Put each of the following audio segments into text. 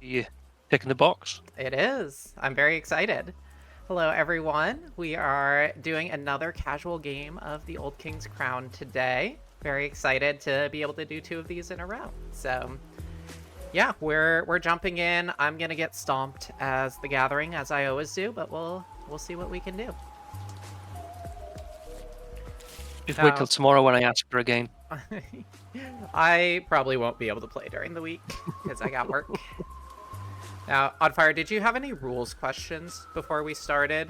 You ticking the box? It is. I'm very excited. Hello, everyone. We are doing another casual game of the Old King's Crown today. Very excited to be able to do two of these in a row. So, yeah, we're jumping in. I'm gonna get stomped as the Gathering, as I always do, but we'll see what we can do. Just wait till Now, tomorrow when I ask for a game. I probably won't be able to play during the week because I got work. Now, Oddfire, did you have any rules questions before we started?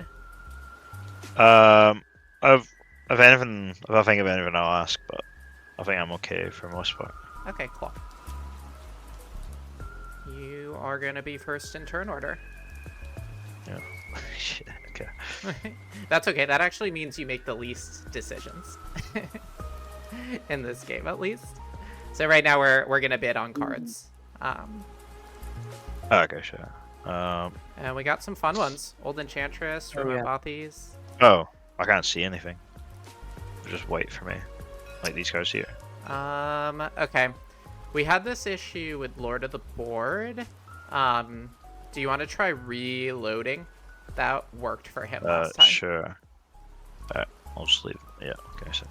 Um, I've if anything, if I think of anything, I'll ask, but I think I'm okay for the most part. Okay, cool. You are going to be first in turn order. Yeah. Shit. Okay. That's okay. That actually means you make the least decisions. In this game, at least. So right now we're going to bid on cards. Okay, sure. And we got some fun ones. Old Enchantress, Oh, Remote yeah. Bothies. Oh, I can't see anything. Just wait for me. Like these guys here. Okay. We had this issue with Lord of the Board. Do you want to try reloading? That worked for him last time. Sure. Alright, I'll just leave. Yeah, okay, so.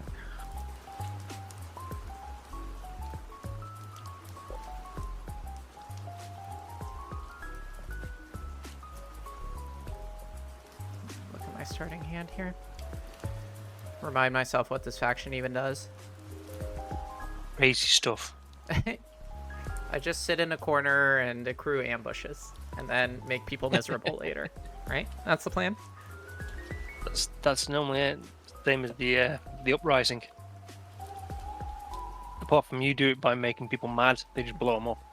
Look at my starting hand here. Remind myself what this faction even does. Crazy stuff. I just sit in a corner and accrue ambushes, and then make people miserable later. Right? That's the plan. That's normally it. Same as the uprising. Apart from you do it by making people mad, they just blow them up.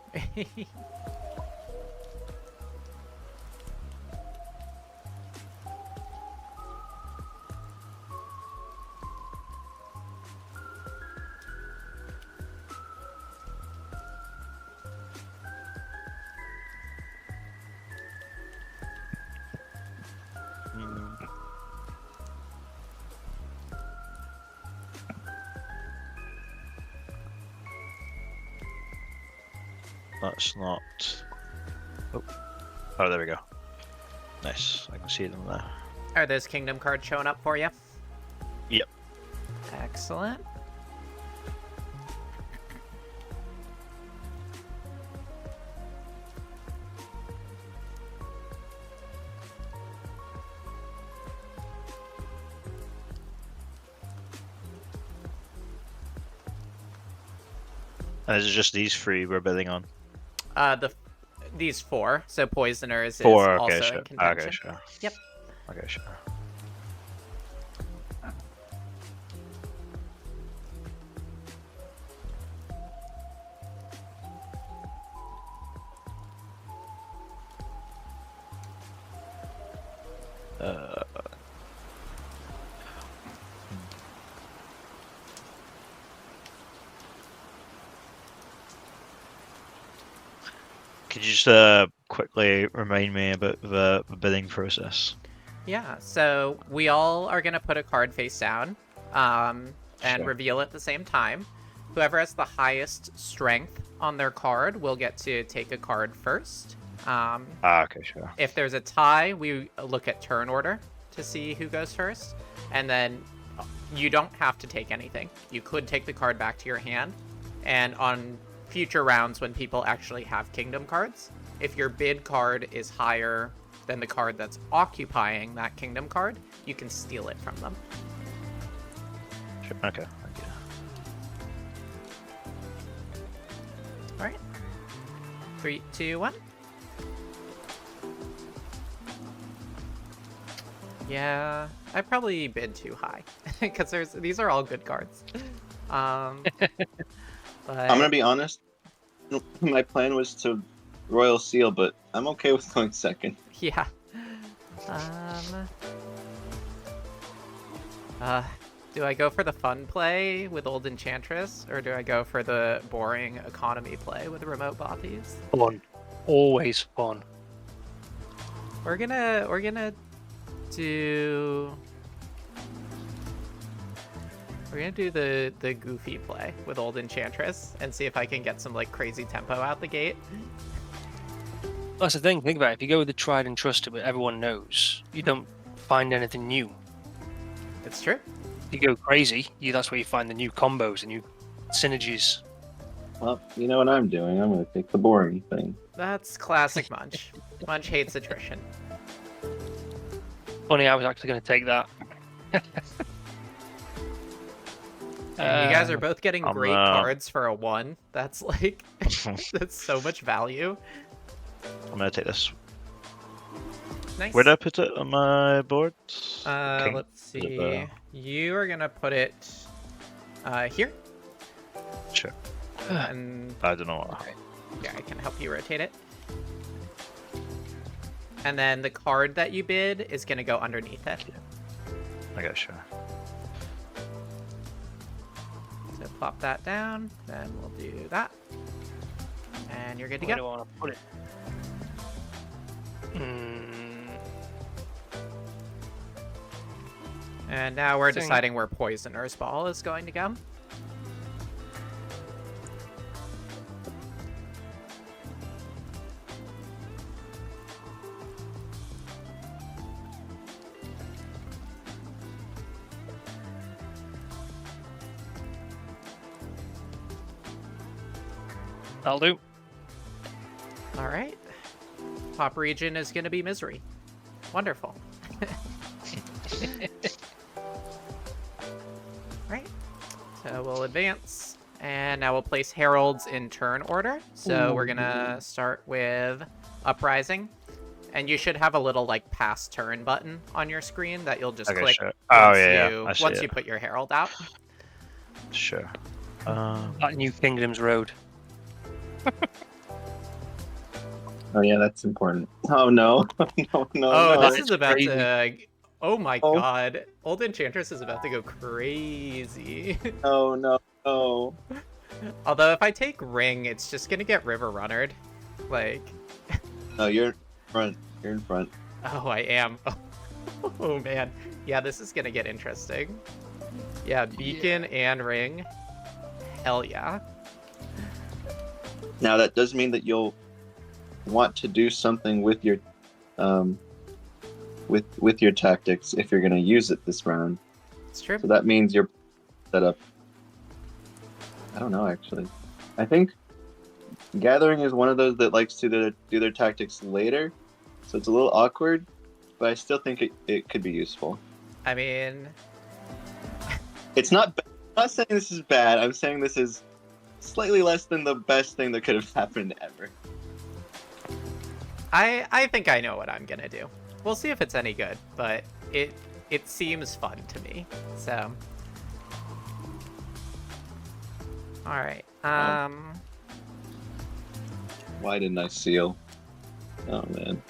That's not. Oh, there we go. Nice. I can see them there. Are those kingdom cards showing up for you? Yep. Excellent. And is it just these three we're bidding on? These four. So Poisoners is Four. Okay, also sure. in contention. Okay, sure. Yep. Okay, sure. Could you just quickly remind me about the bidding process? Yeah, so we all are going to put a card face down and Sure. reveal at the same time. Whoever has the highest strength on their card will get to take a card first. Okay, sure. If there's a tie, we look at turn order to see who goes first. And then you don't have to take anything. You could take the card back to your hand. And on future rounds, when people actually have kingdom cards, if your bid card is higher than the card that's occupying that kingdom card, you can steal it from them. Sure. Okay. Thank you. All right. 3, 2, 1. Yeah, I probably bid too high because these are all good cards. But I'm gonna be honest. My plan was to Royal Seal, but I'm okay with going second. yeah. Do I go for the fun play with Old Enchantress, or do I go for the boring economy play with Remote Bothies? Fun. Always fun. We're gonna do We're gonna do the goofy play with Old Enchantress and see if I can get some like crazy tempo out the gate. That's the thing. Think about it. If you go with the tried and trusted, but everyone knows, you don't find anything new. It's true. If you go crazy, that's where you find the new combos, the new synergies. Well, you know what I'm doing. I'm gonna take the boring thing. That's classic Munch. Munch hates attrition. Funny, I was actually going to take that. And you guys are both getting I'm, great cards for a 1. That's like, that's so much value. I'm gonna take this. Nice. Where did I put it on my board? King? Let's Is it see. the- You are gonna put it here. Sure. And I don't know what. yeah, I can help you rotate it. And then the card that you bid is gonna go underneath it. Okay, sure. So plop that down, then we'll do that. And you're good to Where do go. I want to put it? And now we're Dang. deciding where Poisoner's Ball is going to go. That'll do. All right. Top region is going to be Misery. Wonderful. Right. So we'll advance. And now we'll place Heralds in turn order. So we're going to start with Uprising. And you should have a little, like, pass turn button on your screen that you'll just Okay, click sure. Oh, once, yeah. I see once it. you put your Herald out. Sure. That New Kingdom's Road. Oh yeah, that's important. Oh no, no, no, Oh, no. this is about crazy. to... Oh my Oh. god. Old Enchantress is about to go crazy. No, no, no. Although if I take Ring, it's just gonna get River Runnered. Like, No, you're in front. You're in front. oh, I am. Oh man. Yeah, this is gonna get interesting. Yeah, Beacon and Ring. Hell yeah. Now that does mean that you'll want to do something with your with your tactics if you're going to use it this round. It's true. So that means you're set up. I don't know actually. I think Gathering is one of those that likes to do their tactics later, so it's a little awkward, but I still think it could be useful. I mean, It's not. I'm not saying this is bad. I'm saying this is slightly less than the best thing that could have happened ever. I think I know what I'm gonna do. We'll see if it's any good, but it seems fun to me. So, all right. Why didn't I seal? Oh man.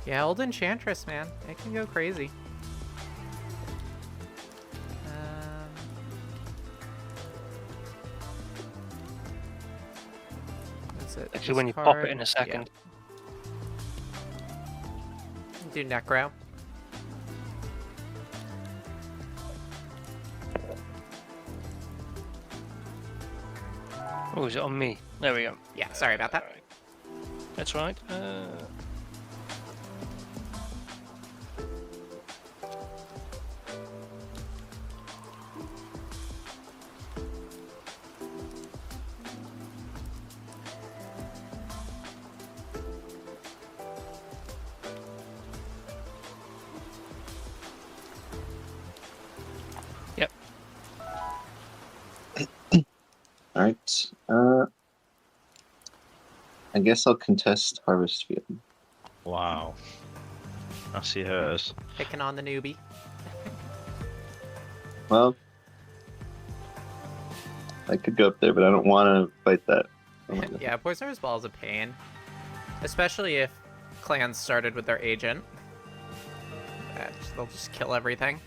Yeah, Old Enchantress, man, it can go crazy. That's it. Actually, when you pop it in a second. Yeah. Do Necro. Oh, is it on me? There we go. Yeah, sorry about that. Alright. That's right. Yep. All right. I guess I'll contest Harvest Field. Wow. I see how it is. Picking on the newbie. Well, I could go up there, but I don't want to fight that. Oh my God. Yeah, Poisoner's Ball is a pain. Especially if clans started with their agent. They'll just kill everything.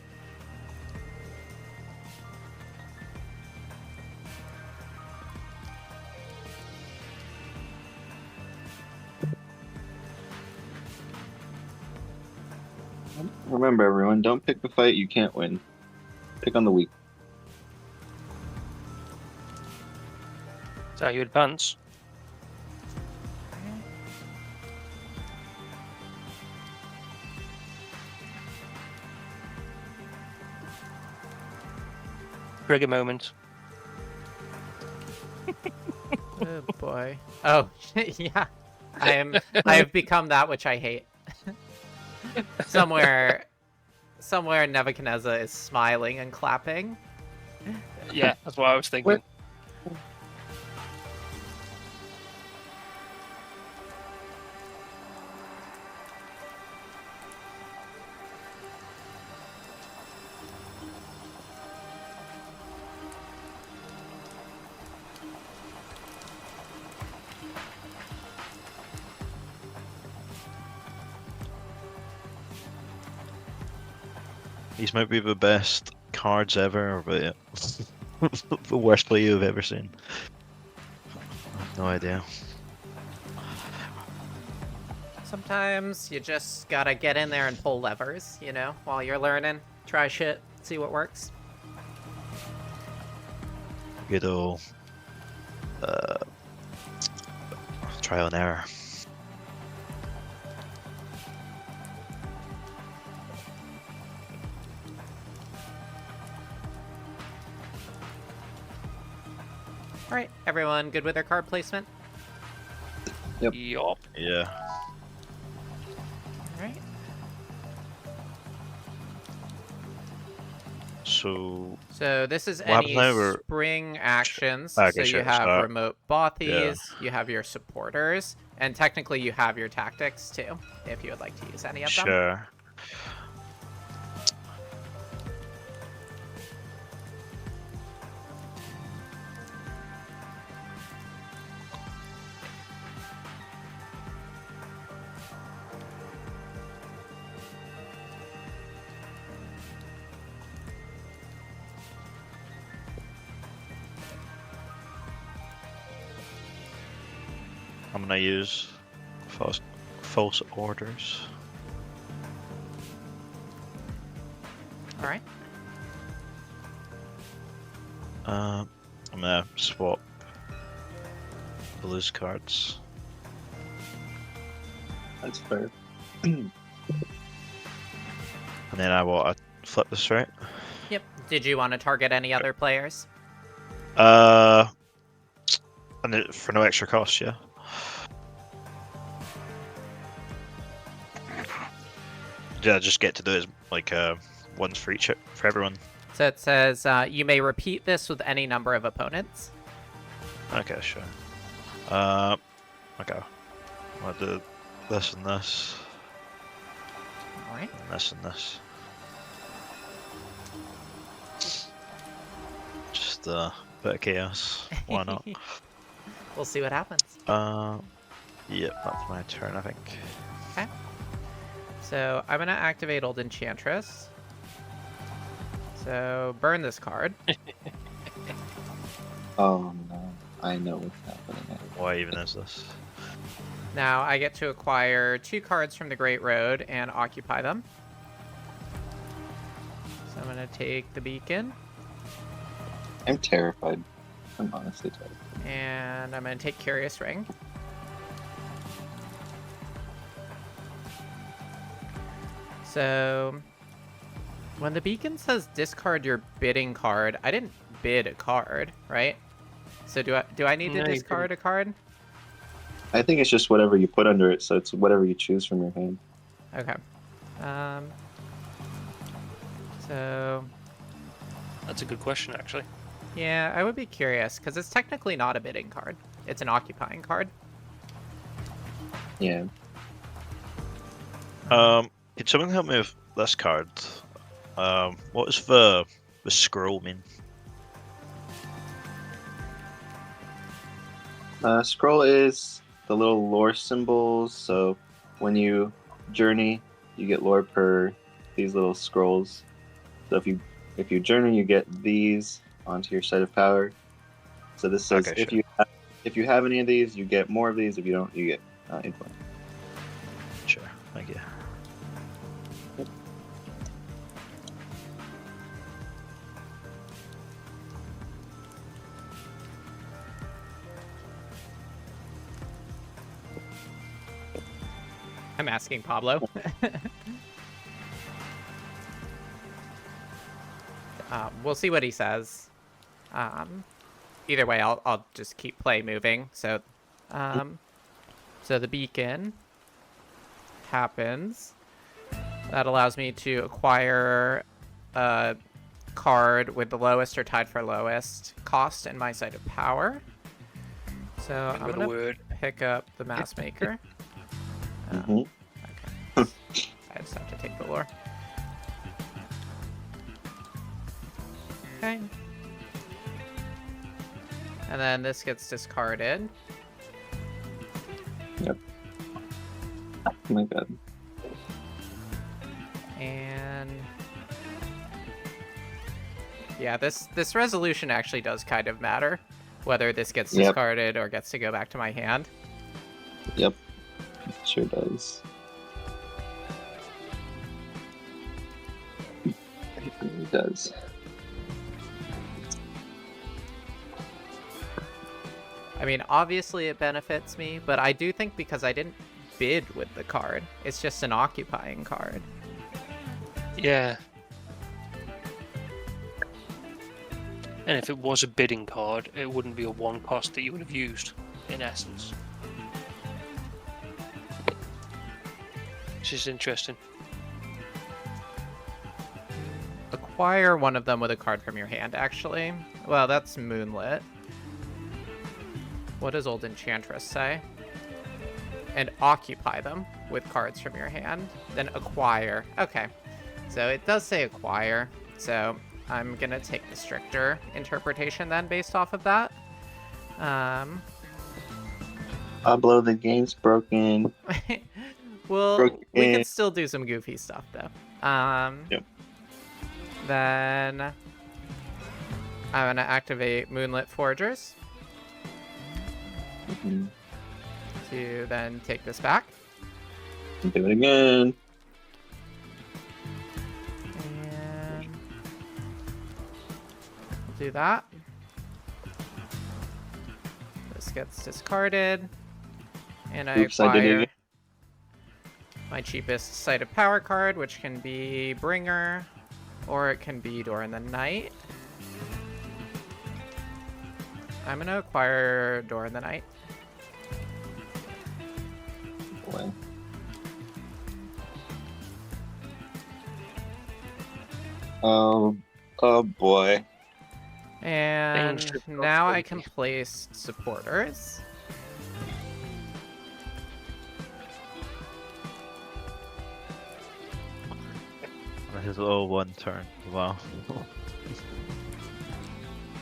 Remember, everyone, don't pick the fight you can't win. Pick on the weak. So you advance. Trigger moment. Oh boy. Oh yeah. I have become that which I hate. Somewhere Nebuchadnezzar is smiling and clapping. Yeah, that's what I was thinking. These might be the best cards ever, but the worst play you've ever seen. I have no idea. Sometimes you just gotta get in there and pull levers, you know, while you're learning. Try shit, see what works. Good old trial and error. Alright, everyone good with their card placement? Yep. Yup. Yeah. Alright. So So this is What happens any now, or- spring actions. Okay, So you sure, have so- remote bothies, you have your supporters, and technically you have your tactics too, if you would like to use any of them. sure. I'm gonna use false orders. Alright. I'm gonna swap the loose cards. That's fair. And then I want to flip this, right? Yep. Did you want to target any other players? And for no extra cost, yeah? Yeah, just get to do it like once for each for everyone. So it says you may repeat this with any number of opponents. Okay, sure. Okay. I'll do this and this, Alright. and this and this. Just a bit of chaos. Why not? We'll see what happens. Yep, that's my turn, I think. Okay. So I'm gonna activate Old Enchantress. So burn this card. Oh no, I know what's happening now. Why even is this? Now I get to acquire 2 cards from the Great Road and occupy them. So I'm gonna take the beacon, I'm terrified. I'm honestly terrified. and I'm gonna take Curious Ring. So when the beacon says discard your bidding card, I didn't bid a card, right? So do I need to No, you discard a card? I think it's just whatever you put under it, so it's whatever you choose from your hand. Okay. So That's a good question, actually. yeah, I would be curious because it's technically not a bidding card. It's an occupying card. Yeah. Can someone help me with this card? What does the scroll mean? Scroll is the little lore symbols. So when you journey, you get lore per these little scrolls. So if you journey, you get these onto your site of power. So this says Okay, if you have any of these, you get more of these. If you don't, you get info. Sure, thank you. I'm asking Pablo. We'll see what he says. Either way, I'll just keep play moving. So, so the beacon happens. That allows me to acquire a card with the lowest or tied for lowest cost in my site of power. So I'm gonna pick up the Mass Maker. Okay. I just have to take the lore. Okay. And then this gets discarded. Yep. Oh my god. And yeah, this resolution actually does kind of matter, whether this gets discarded or gets to go back to my hand. Yep. It sure does. It really does. I mean, obviously it benefits me, but I do think because I didn't bid with the card, it's just an occupying card. Yeah. And if it was a bidding card, it wouldn't be a one cost that you would have used, in essence. Which is interesting. Acquire one of them with a card from your hand, actually. Well, that's Moonlit. What does Old Enchantress say? And occupy them with cards from your hand. Then acquire. Okay. So it does say acquire. So I'm going to take the stricter interpretation then based off of that. Pablo, the game's broken. Well, we can still do some goofy stuff though. Yep. Then I'm going to activate Moonlit Forgers. To then take this back. Do it again. And we'll do that. This gets discarded. And I acquire my cheapest Site of Power card, which can be Bringer, or it can be Door in the Night. I'm going to acquire Door in the Night. Boy. Oh boy. And now I can place supporters. This is all one turn. Wow.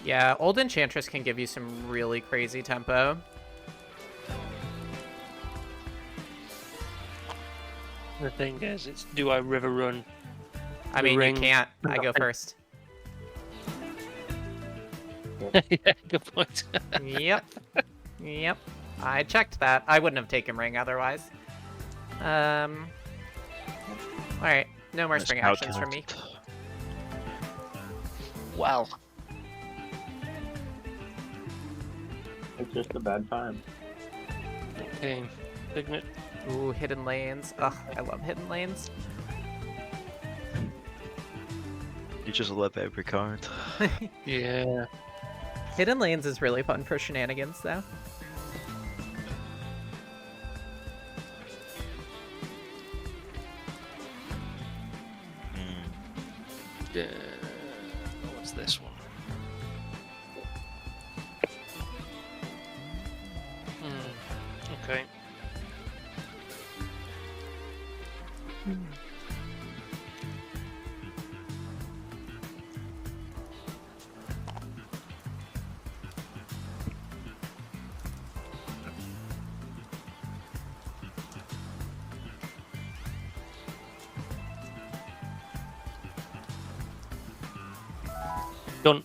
Yeah, Old Enchantress can give you some really crazy tempo. The thing is, it's do I river run? I mean, you can't. I go first. Yeah, good point. Yep. Yep. I checked that. I wouldn't have taken Ring otherwise. Alright. No more spring actions from me. Wow. It's just a bad time. Okay. Signet. Ooh, Hidden Lanes. Ugh, I love Hidden Lanes. You just love every card. Yeah. Hidden Lanes is really fun for shenanigans, though. Yeah. What's this one? Okay. Done.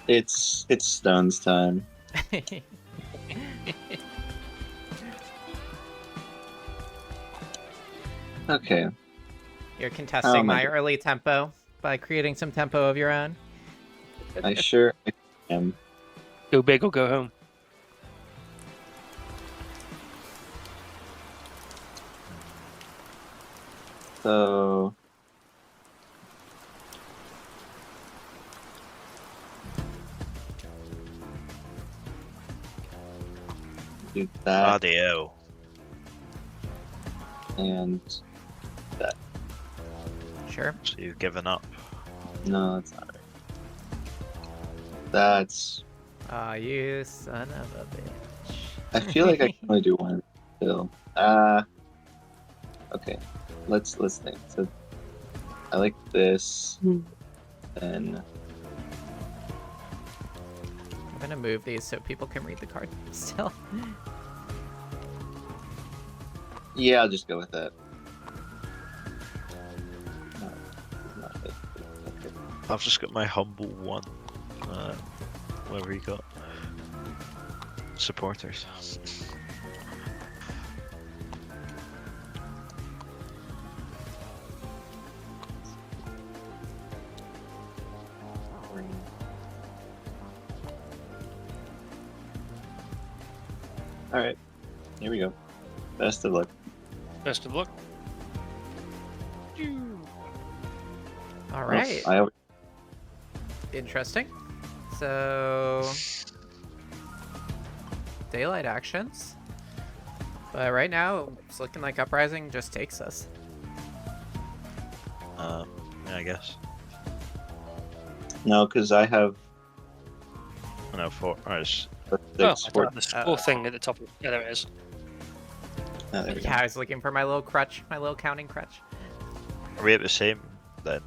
It's Stone's time. Okay. You're contesting my early tempo by creating some tempo of your own. I sure am. Go big or go home. So. Do that Bloody hell. and that. Sure. So you've given up. No, that's not right. That's. Aw, you son of a bitch. I feel like I can only do one still. Okay. Let's think. So I like this. Then I'm gonna move these so people can read the card still. yeah, I'll just go with that. No, not it. Okay. I've just got my humble one. Whatever you got. Supporters. All right. Here we go. Best of luck. Best of luck. All Oh, right. Interesting. So, daylight actions. But right now, it's looking like Uprising just takes us. Yeah, I guess. No, because I have No, 4. Alright, Oh, I six. thought the score thing at the top. Yeah, there it is. Oh, there we go. Yeah, I was looking for my little crutch, my little counting crutch. are we at the same then?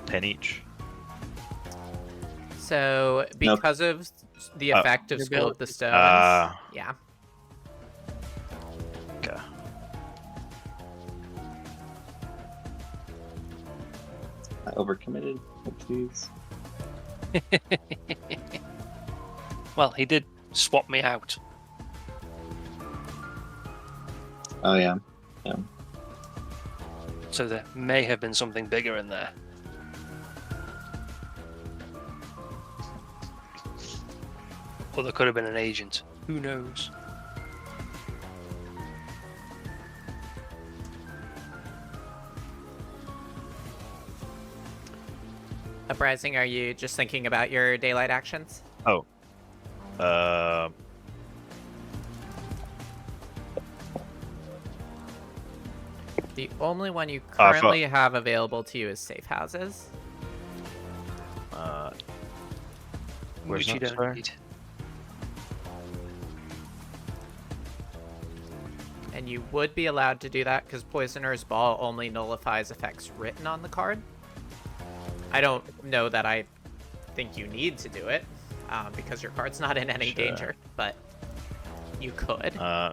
10 each. So, No. because of the Oh. effect of Your School of the ability. Stones, yeah. Okay. I overcommitted. Please. Well, he did swap me out. Oh yeah. So there may have been something bigger in there. Or there could have been an agent. Who knows? Uprising, are you just thinking about your daylight actions? Oh. The only one you I thought- currently have available to you is safe houses. Where's Which you that, don't sorry? need. And you would be allowed to do that because Poisoner's Ball only nullifies effects written on the card. I don't know that I think you need to do it because your card's not in any Sure. danger, but you could. Yeah.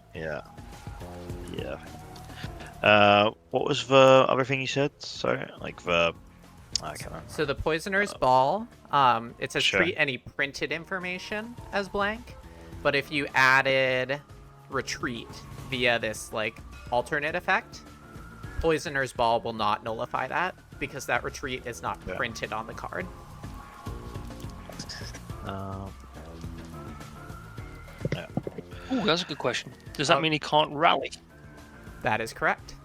Yeah. What was the other thing you said? Sorry, like the. I can't remember. So the Poisoner's Ball, it says Sure. treat any printed information as blank, but if you added Retreat via this like alternate effect, Poisoner's Ball will not nullify that because that Retreat is not Yeah. printed on the card. Yeah. Ooh, that's a good question. Does that Oh. mean he can't rally? That is correct.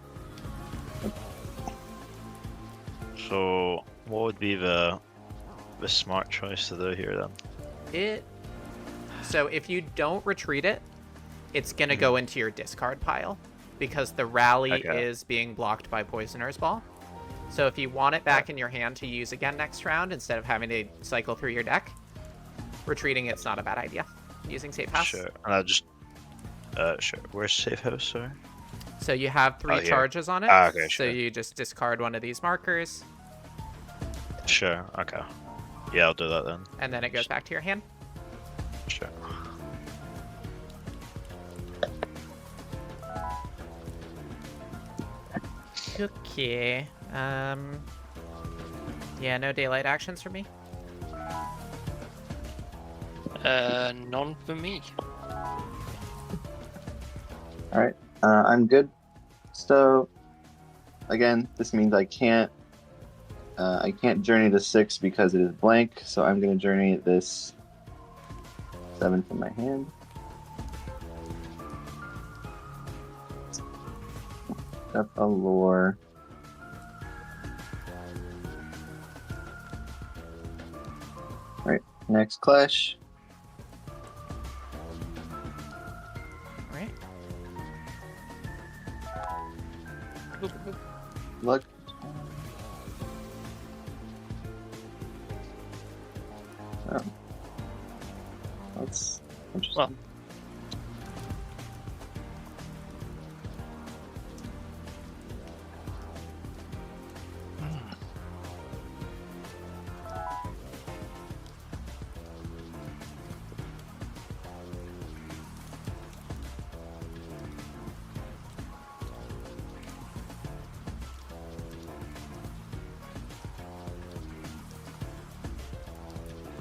So, what would be the smart choice to do here then? So if you don't retreat it, it's gonna go into your discard pile because the rally Okay. is being blocked by Poisoner's Ball. So if you want it back in your hand to use again next round instead of having to cycle through your deck, retreating it's not a bad idea. Using safe house. Sure. And I'll just. Sure. Where's safe house? Sorry. So you have 3 here. charges on it. Okay, So sure. you just discard one of these markers, Sure. Okay. Yeah, I'll do that then. and then it goes back to your hand. Sure. Okay. Yeah, no daylight actions for me. None for me. All right. I'm good. So again, this means I can't I can't journey to 6 because it is blank, so I'm going to journey this 7 from my hand. Up a lore. Right, next clash. Right. Luck. Oh. That's interesting. Well.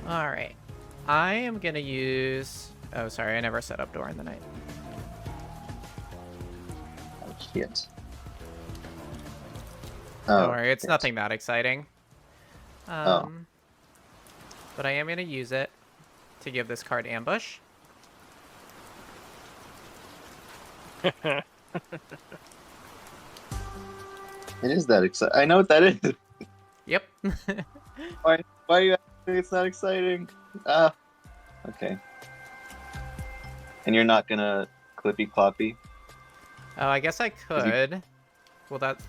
All right. I am gonna use. Oh, sorry, I never set up Door in the Night. Oh, shit. Don't Oh, worry, it's shit. nothing that exciting. Oh. But I am gonna use it to give this card Ambush. It is that exciting. I know what that is. Yep. Why are you asking? It's not exciting. Ah. Okay. And you're not gonna clippy cloppy? Oh, I guess I could. Well, that.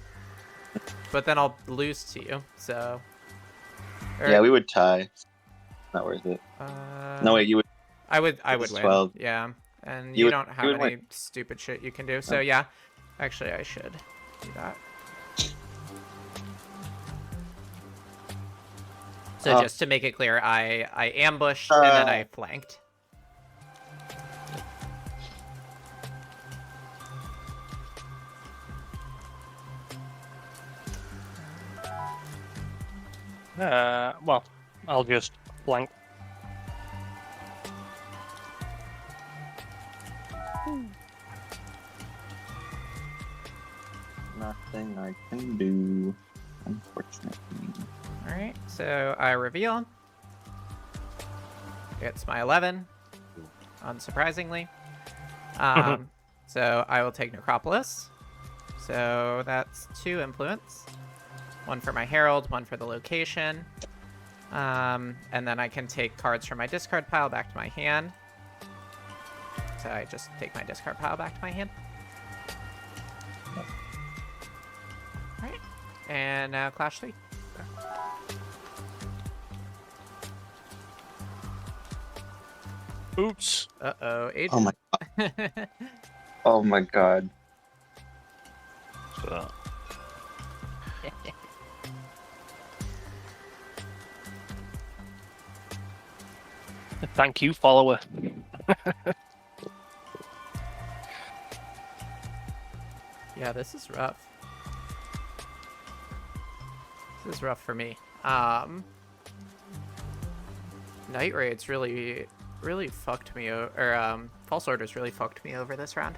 But then I'll lose to you. So. Yeah, we would tie. Not worth it. No, wait, you would. I would It's win. 12. Yeah. And You you would- don't you have would any win. stupid shit you can do. So No. yeah. Actually, I should do that. So Oh. just to make it clear, I ambushed and then I flanked. Well, I'll just blank. Nothing I can do, unfortunately. All right. So I reveal. It's my 11, unsurprisingly. So I will take Necropolis. So that's 2 influence. 1 for my Herald, 1 for the location. And then I can take cards from my discard pile back to my hand. So I just take my discard pile back to my hand. Alright. And now Clash 3. Oops. Uh-oh, Age. Oh my Oh my god. So, Thank you, follower. Yeah, this is rough. This is rough for me. Night Raids really fucked me over, or False Orders really fucked me over this round.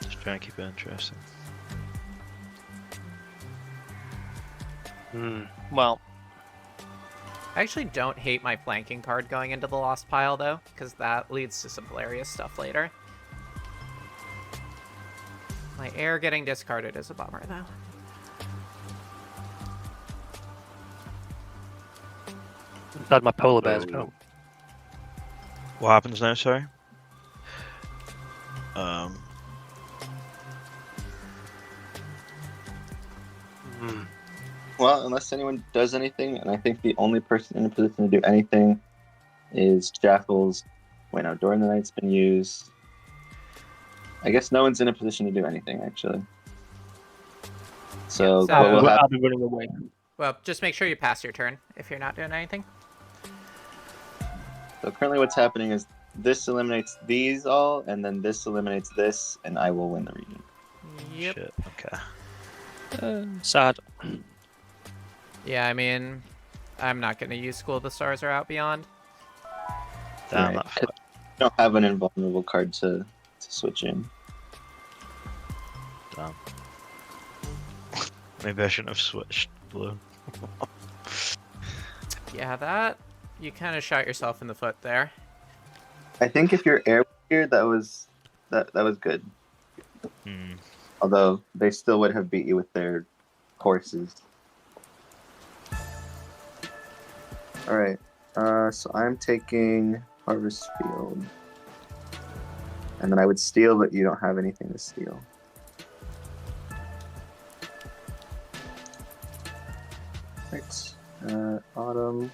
just trying to keep it interesting. Well, I actually don't hate my flanking card going into the lost pile though, because that leads to some hilarious stuff later. My air getting discarded is a bummer though. glad my polar bears go. What happens now, sorry? Well, unless anyone does anything, and I think the only person in a position to do anything is Jaffles. Wait, no, Door in the Night's been used. I guess no one's in a position to do anything, actually. So, Yeah, what will happen? I'll be running away. Well, just make sure you pass your turn if you're not doing anything. So currently what's happening is this eliminates these all, and then this eliminates this, and I will win the region. Yep. Shit, okay. Sad. Yeah, I mean, I'm not going to use School of the Stars or Out Beyond. Damn, Right. that I don't have an invulnerable card to to switch in. Damn. Maybe I shouldn't have switched blue. Yeah, that you kind of shot yourself in the foot there. I think if you're air here, that was good. Hmm. Although they still would have beat you with their horses. All right. So I'm taking Harvest Field, and then I would steal, but you don't have anything to steal. Right. Autumn.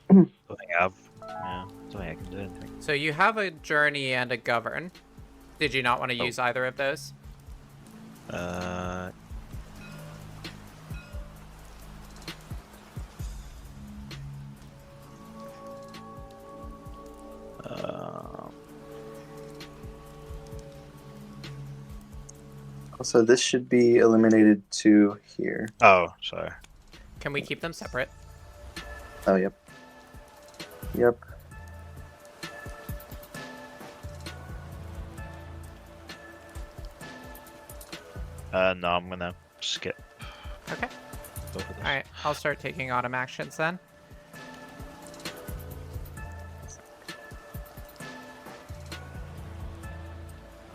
Don't think I have. Yeah, don't think I can do anything. So you have a journey and a govern. Did you not want to Oh. use either of those? Uh. Also, this should be eliminated to here. Oh, sorry. Can we keep them separate? Oh, yep. Yep. No, I'm gonna skip Okay. both of those. All right. I'll start taking autumn actions then.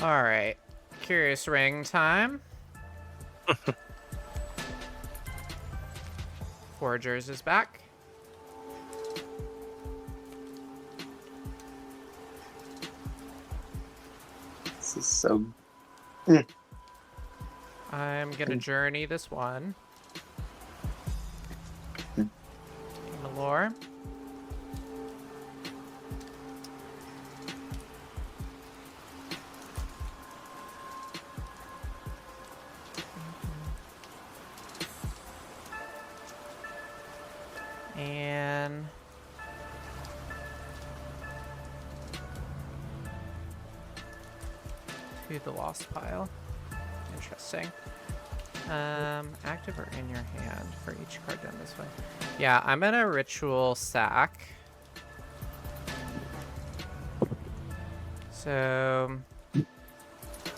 All right. Curious ring time. Foragers is back. This is so. I'm gonna journey this one. Hmm. Malore. And to the lost pile. Interesting. Active or in your hand for each card done this way. Yeah, I'm gonna ritual sack. So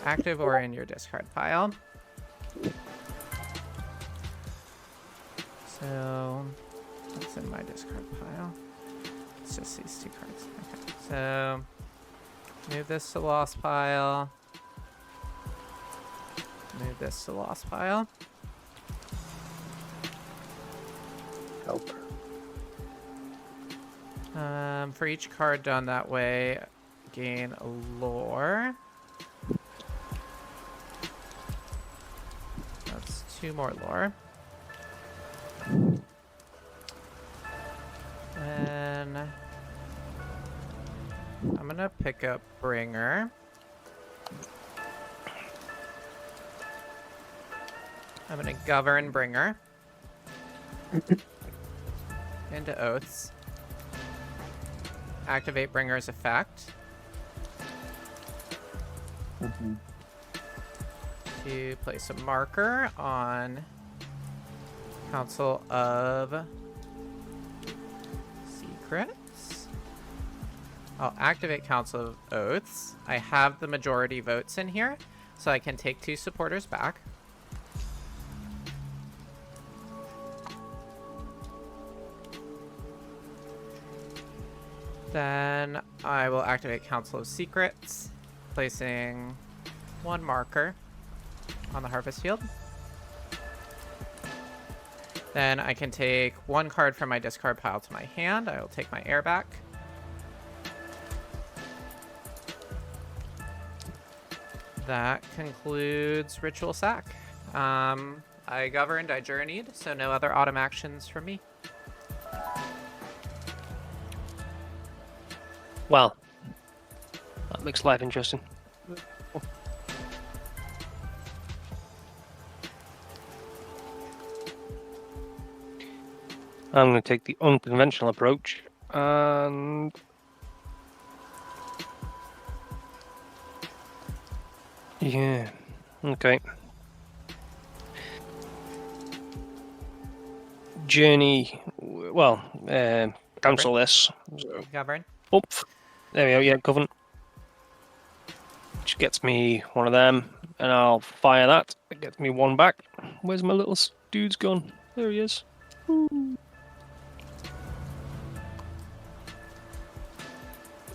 active or in your discard pile. So what's in my discard pile? It's just these two cards. Okay. So move this to lost pile. Move this to lost pile. Help. For each card done that way, gain a lore. That's 2 more lore. Then I'm gonna pick up Bringer. I'm gonna govern Bringer into Oaths. Activate Bringer's effect Mm-hmm. to place a marker on Council of Secrets. I'll activate Council of Oaths. I have the majority votes in here, so I can take 2 supporters back. Then I will activate Council of Secrets, placing 1 marker on the harvest field. Then I can take 1 card from my discard pile to my hand. I will take my air back. That concludes Ritual Sack. I governed, I journeyed, so no other autumn actions from me. Well, that makes life interesting. I'm going to take the unconventional approach and Yeah. Okay. Journey. Well, cancel this. So, Govern. oh, there we go. Yeah, Covenant. Which gets me one of them, and I'll fire that. It gets me one back. Where's my little dude's gone? There he is.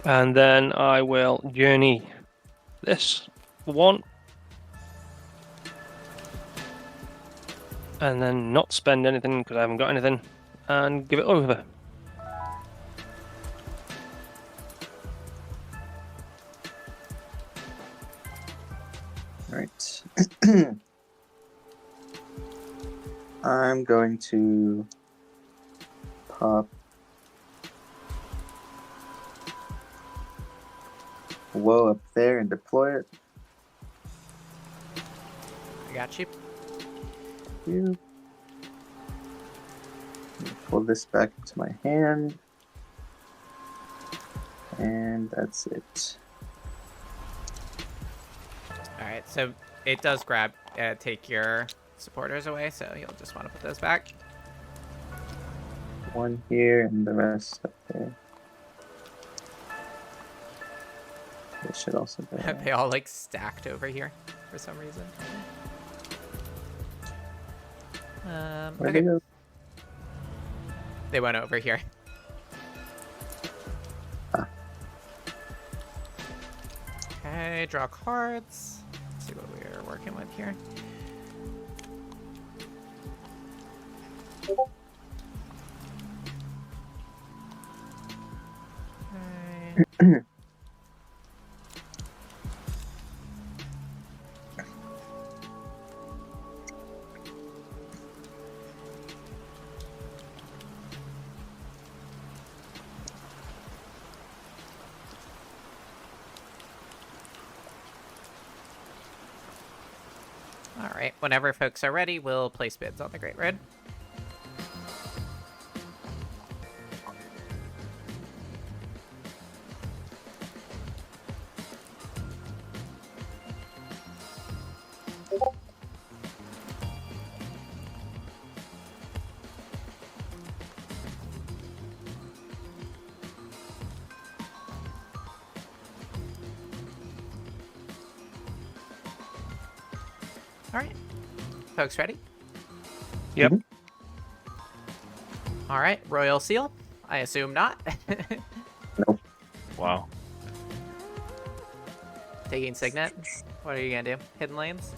And then I will journey this for one. And then not spend anything because I haven't got anything. And give it over. Right. I'm going to pop Woe up there and deploy it. I got you. You pull this back into my hand, and that's it. All right, so it does grab, take your supporters away, so you'll just want to put those back. One here and the rest up there. This should also go. They all like stacked over here for some reason. Where'd they Okay, go? they went over here. Ah. Okay, draw cards. Let's see what we're working with here. Okay. All right, whenever folks are ready, we'll place bids on the Great Road. All right, folks ready? Yep. Mhm. All right, Royal Seal. I assume not. Wow. Taking Signet. What are you gonna do? Hidden Lanes?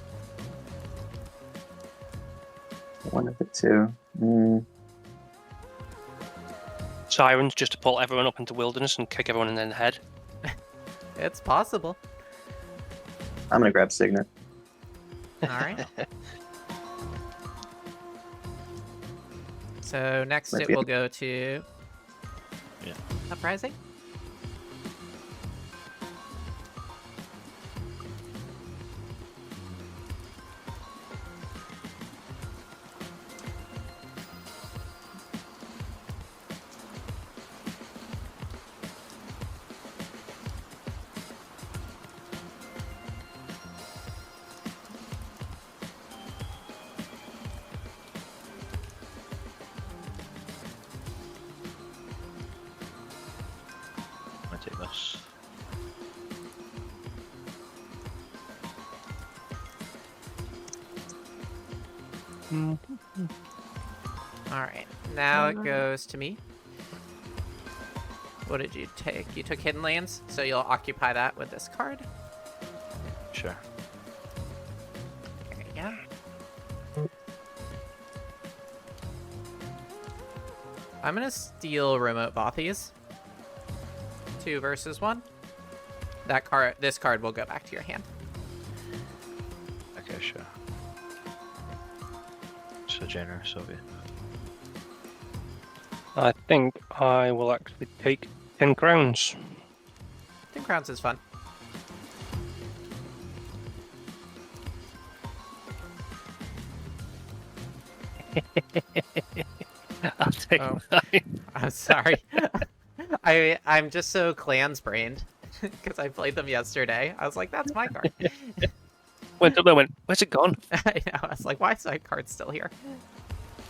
One of the two. Mm, Sirens just to pull everyone up into wilderness and kick everyone in the head. It's possible. I'm gonna grab Signet. All right. So next Might it be- will go to Yeah. Uprising. I take this. All right. Now it goes to me. What did you take? You took Hidden Lands, so you'll occupy that with this card. Sure. There you go. I'm gonna steal Remote Bothies. 2 versus 1. That card, this card will go back to your hand. Okay, sure. So generous of you. I think I will actually take 10 crowns. 10 crowns is fun. I'll take Oh. 9. I'm sorry. I'm just so clans brained because I played them yesterday. I was like, that's my card. Went up there, went, where's it gone? I know. I was like, why is that card still here?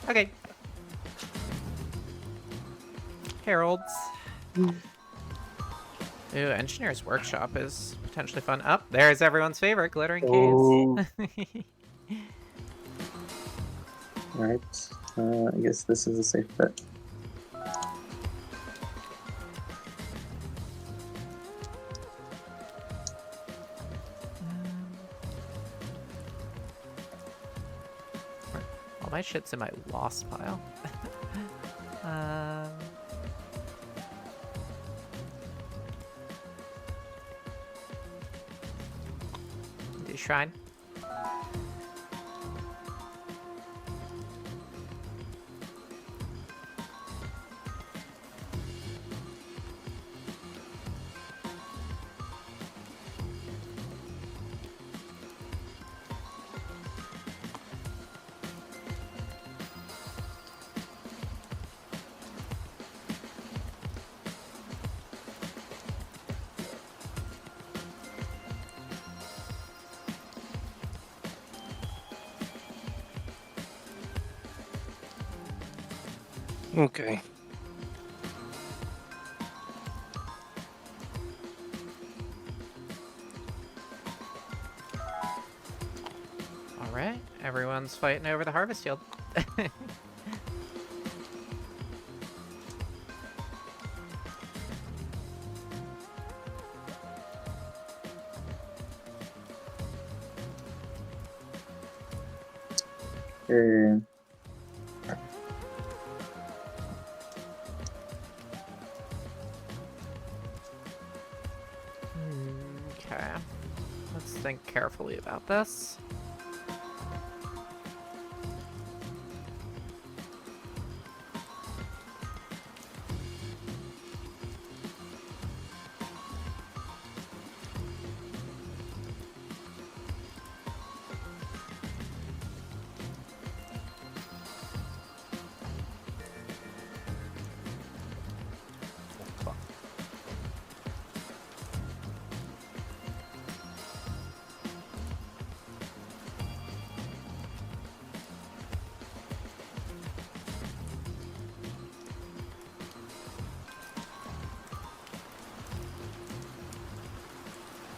Okay. Heralds. Ooh, Engineer's Workshop is potentially fun. Oh, there's everyone's favorite, Glittering Caves. Alright. I guess this is a safe bet. All my shit's in my lost pile. um, do shrine. Okay. All right, everyone's fighting over the harvest field. Okay. Okay, let's think carefully about this.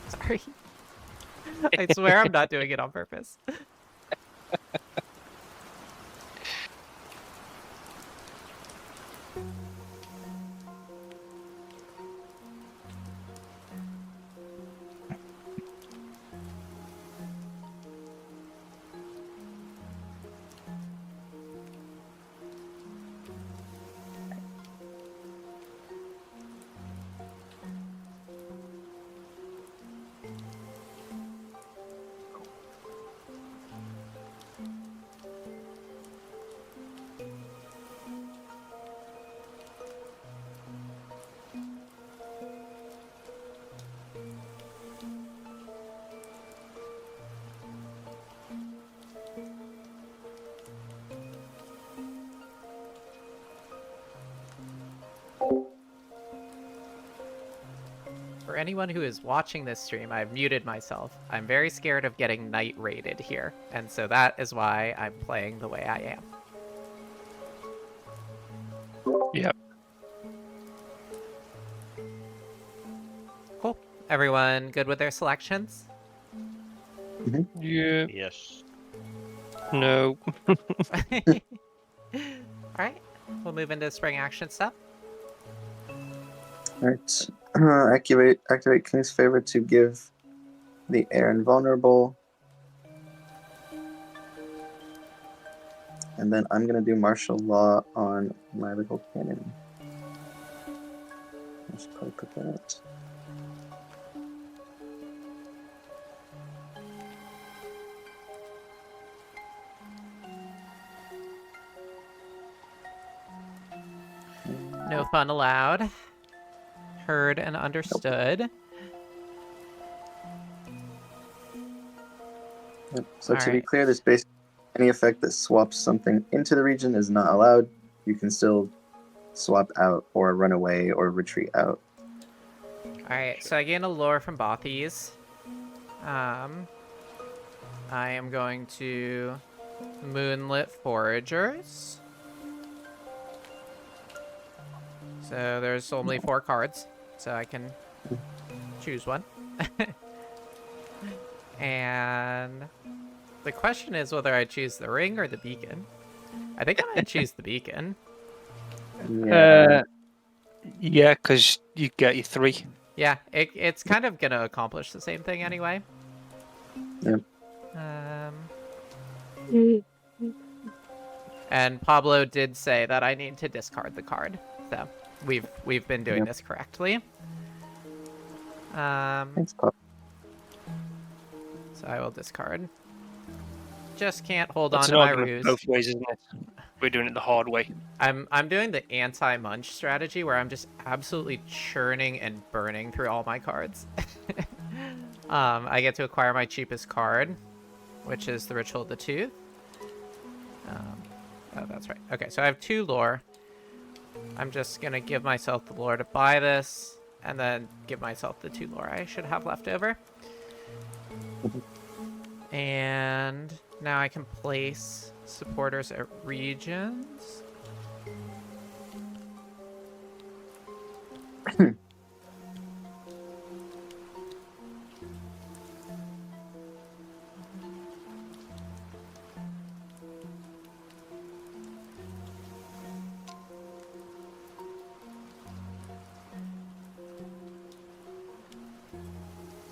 Sorry. I swear I'm not doing it on purpose. For anyone who is watching this stream, I've muted myself. I'm very scared of getting night raided here, and so that is why I'm playing the way I am. Yep. Cool. Everyone good with their selections? Yeah. Yes. No. Alright, we'll move into spring action stuff. Alright. Activate King's Favor to give the air invulnerable. And then I'm gonna do martial law on magical cannon. I should probably put that. No fun allowed. Heard and understood. Yep. So to be Alright. clear, this basically any effect that swaps something into the region is not allowed. You can still swap out or run away or retreat out. Alright, so I gain a lore from Bothies. I am going to Moonlit Foragers. So there's only 4 cards, so I can choose one. And the question is whether I choose the ring or the beacon. I think I'm gonna choose the beacon. Yeah. Yeah, because you get your 3. Yeah, it's kind of gonna accomplish the same thing anyway. Yep. And Pablo did say that I need to discard the card, so we've been doing Yep. this correctly. Thanks, Pop. So I will discard. Just can't hold That's on an to my argument ruse. both ways, isn't it? We're doing it the hard way. I'm doing the anti-munch strategy where I'm just absolutely churning and burning through all my cards. I get to acquire my cheapest card, which is the Ritual of the Tooth. Oh, that's right. Okay, so I have 2 lore. I'm just gonna give myself the lore to buy this, and then give myself the 2 lore I should have left over. And now I can place supporters at regions.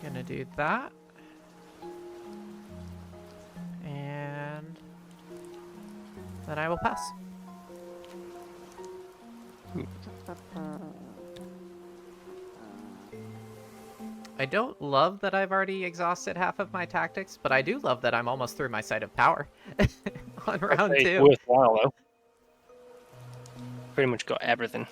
Gonna do that. And then I will pass. I don't love that I've already exhausted half of my tactics, but I do love that I'm almost through my site of power on round It's 2. worthwhile, though. Pretty much got everything.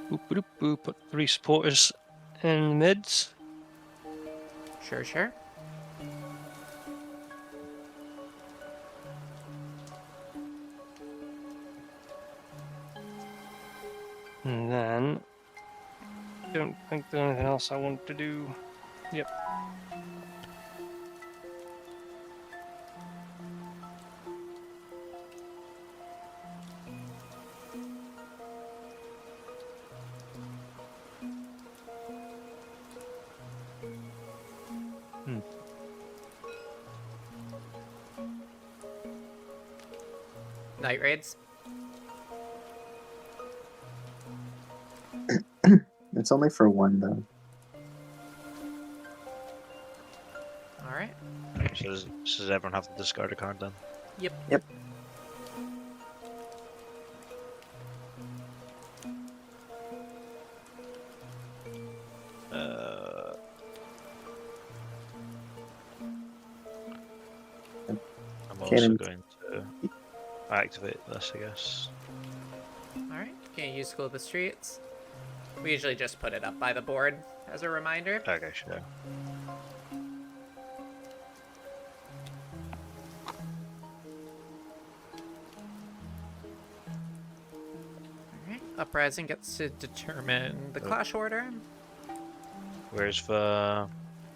Boop, boop, boop. Put 3 supporters in the mids. Sure, sure. And then, don't think there's anything else I want to do. Yep. Night raids. It's only for 1 though. All right. So does everyone have to discard a card then? Yep. Yep. I'm also Cannon. going to activate this, I guess. All right. Can you use School of the Streets? We usually just put it up by the board as a reminder. Okay, sure. Alright. Uprising gets to determine the clash order. Where's the...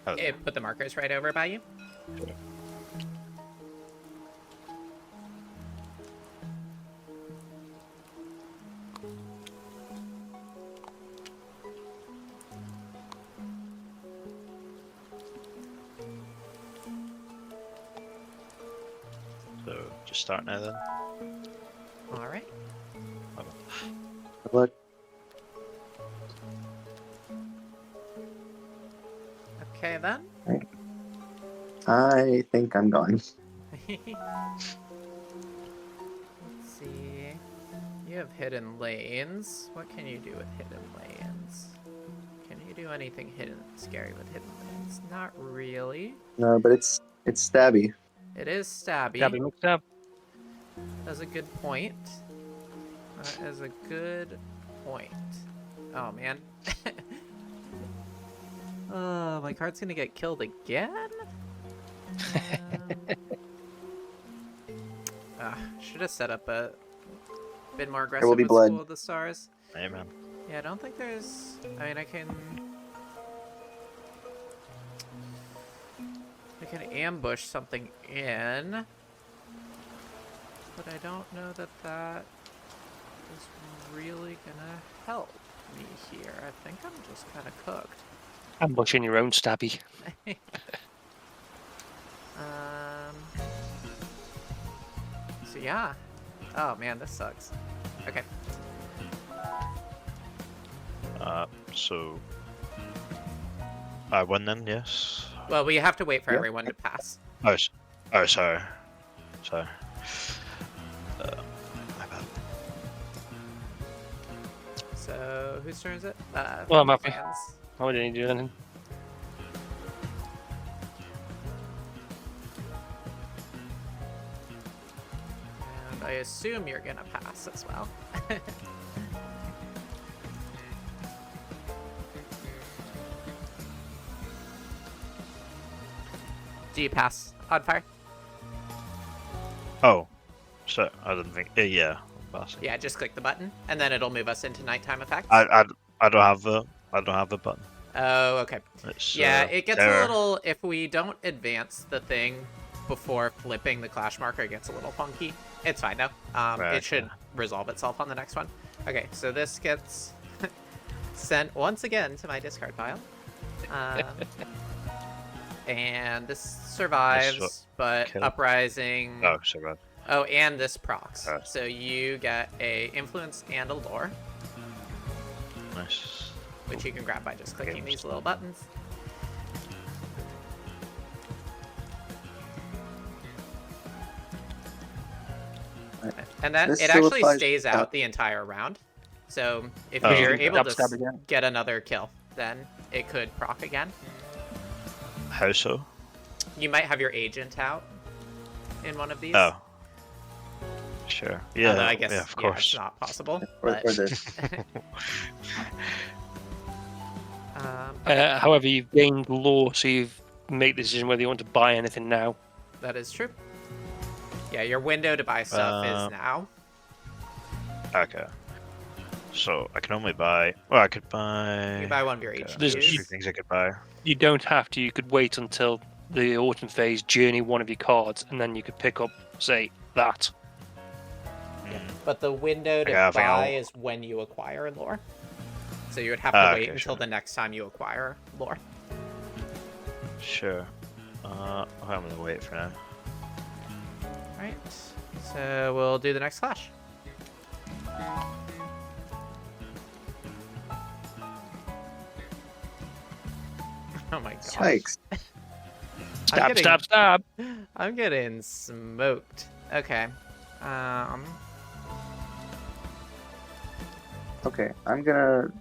Oh, It put the markers right over by you. sure. So, just start now then. Alright. Good luck. Okay then. I think I'm gone. Let's see. You have hidden lanes. What can you do with hidden lanes? Can you do anything scary with hidden lanes? Not really. No, but it's stabby. It is stabby. Stabby McStab. That's a good point. That is a good point. Oh man. Oh, my card's gonna get killed again? Should have set up a bit more aggressive will be with blood. School of the Stars. Amen. Yeah, I don't think there's... I mean, I can ambush something in. But I don't know that that is really gonna help me here. I think I'm just kind of cooked. Ambushing your own stabby. So yeah. Oh man, this sucks. Okay. So I win then, yes. Well, we have to wait for Yeah. everyone to pass. Oh, sorry. Sorry. My bad. So whose turn is it? Well, I'm happy. fans. I didn't do anything. And I assume you're gonna pass as well. Do you pass, Oddfire? Oh, so I didn't think. Yeah, I'm passing. Yeah, just click the button, and then it'll move us into nighttime effects. I don't have the button. Oh, okay. It's, Yeah, it gets there. a little... If we don't advance the thing before flipping the clash marker, it gets a little funky. It's fine, though. Right, It should resolve itself on the next one. Okay, so this gets sent once again to my discard pile. And this survives, but kill. Uprising... Oh, sorry. Oh, and this procs. Alright. So you get a influence and a lore, Nice. which you can grab by just clicking Okay. these little buttons. And that This it still actually applies- stays out the entire round. So if Oh, you're okay. able to Stab again. get another kill, then it could proc again. How so? You might have your agent out in one of these. Oh. Sure. Yeah. Although I guess yeah, of it's course. not possible. Or But, this. However, you've gained lore, so you've made the decision whether you want to buy anything now. that is true. Yeah, your window to buy stuff is now. Okay. So I can only buy. Well, I could buy. You can buy one of your Okay, HQs. There's- there's 3 things I could buy. You don't have to. You could wait until the autumn phase, journey one of your cards, and then you could pick up, say, that. But the window to Okay, I think buy I'll- is when you acquire lore. So you would have to Ah, wait okay, until sure. the next time you acquire lore. Sure. I'm gonna wait for now. Right. So we'll do the next clash. Oh my god. Yikes. Stab, stab, stab. I'm getting smoked. Okay. Okay, I'm gonna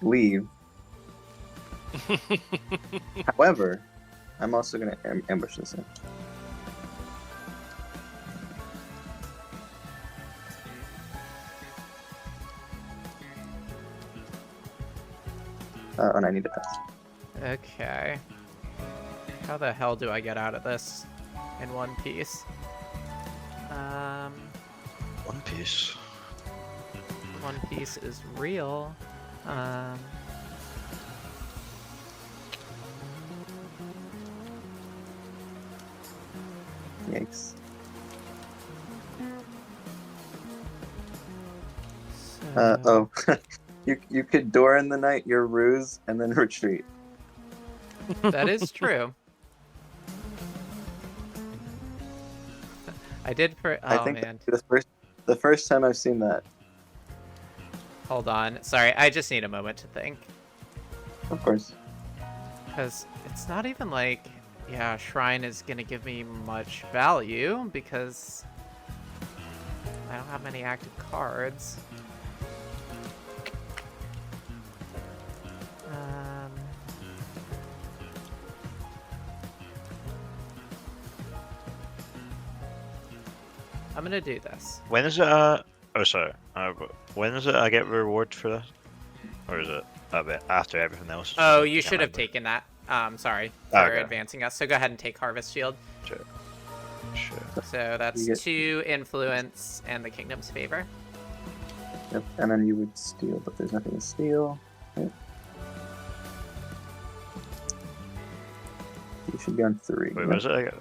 leave. However, I'm also gonna ambush this in. And I need to pass. Okay. How the hell do I get out of this in one piece? One Piece. One Piece is real. Yikes. So- Oh. you could door in the night your ruse and then retreat. That is true. I did for. I Oh think man, the first time I've seen that. hold on. Sorry, I just need a moment to think. Of course. Because it's not even like, yeah, Shrine is going to give me much value because I don't have many active cards. I'm gonna do this. When is it? Oh, sorry. When is it? I get reward for this, or is it a bit after everything else? Oh, I you can't should have remember. taken that. Sorry for Okay. advancing us. So go ahead and take Harvest Shield. Sure. Sure. So that's You get- 2 influence and the Kingdom's favor. Yep. And then you would steal, but there's nothing to steal. Yep. You should be on 3. Wait, Yep. what is it? I got...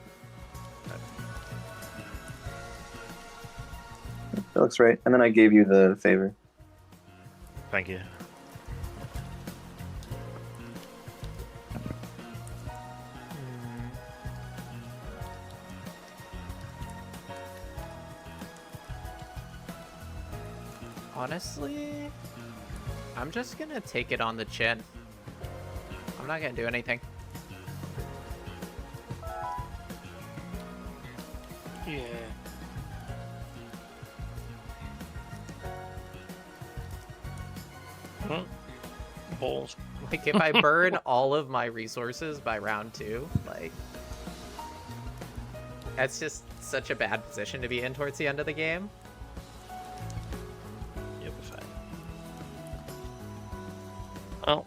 That looks right. And then I gave you the favor. Thank you. Honestly, I'm just gonna take it on the chin. I'm not gonna do anything. Yeah. Huh? Balls. Like, if I burn all of my resources by round 2, like, that's just such a bad position to be in towards the end of the game. You'll be fine. Well,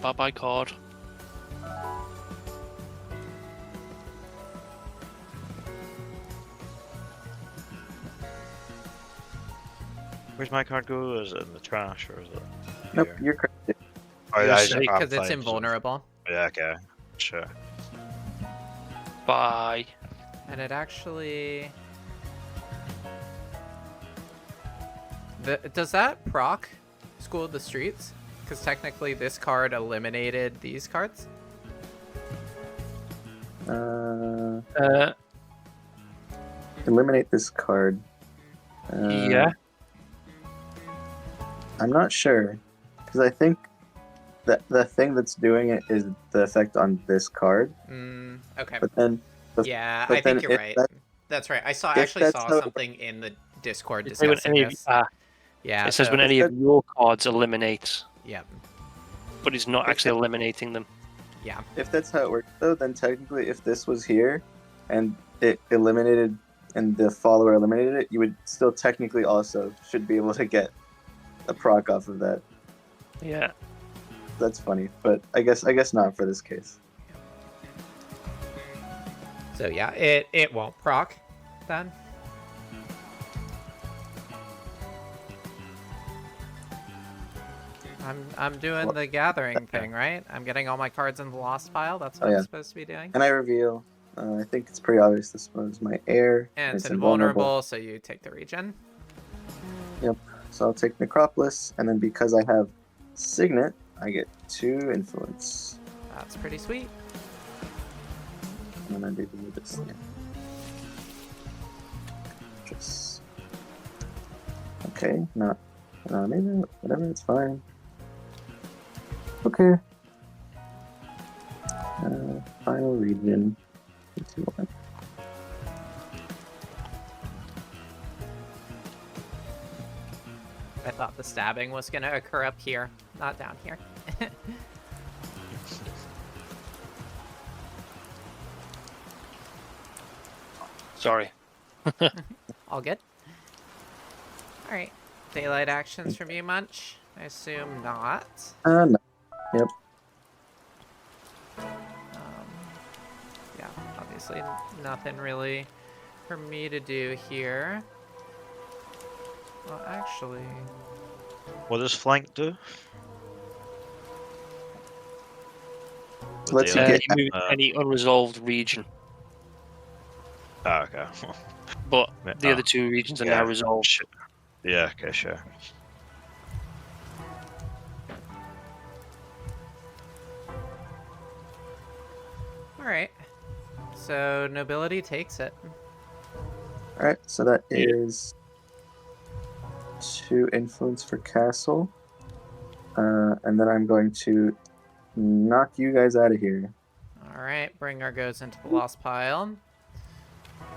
bye-bye card. Where's my card go? Is it in the trash or is it? Nope, here? you're correct. Oh, You're yeah, safe, I'm Because it's fine, so- invulnerable. Yeah, okay. Sure. Bye. And it actually... Does that proc School of the Streets? Because technically this card eliminated these cards. Eliminate this card. Yeah. I'm not sure, because I think that the thing that's doing it is the effect on this card. Okay. But then, Yeah, but I then think you're if right. that- That's right. I if actually that's saw how it something in the Discord It says when discussing any of, this. Yeah. it says so- when any of your cards eliminate, Yeah. but it's not actually eliminating them. Yeah. if that's how it works, though, then technically, if this was here, and it eliminated, and the follower eliminated it, you would still technically also should be able to get a proc off of that. Yeah. That's funny, but I guess not for this case. So yeah, it won't proc then. I'm doing Well, the gathering thing, right? I'm getting all my cards in the lost pile. That's what Oh, yeah. I'm supposed to be doing. And I reveal. I think it's pretty obvious. This was my heir. And it's invulnerable, so you take the regen. So I'll take Necropolis, and then because I have Signet, I get 2 influence. That's pretty sweet. And then I do this. Yeah. Just okay. Not. Maybe whatever. It's fine. Okay. Final region. 2, 1. I thought the stabbing was gonna occur up here, not down here. Sorry. All good. All right. Daylight actions from you, Munch? I assume not. No. Yep. Yeah, obviously nothing really for me to do here. Well, actually, What does flank do? Lets you Yeah. get- You move any unresolved region, Ah, okay. but the Ah, other 2 regions are yeah. now resolved. Yeah, okay, sure. all right. So nobility takes it. All right. So that Yeah. is 2 influence for castle, and then I'm going to knock you guys out of here. All right, Bringer goes into the lost pile. All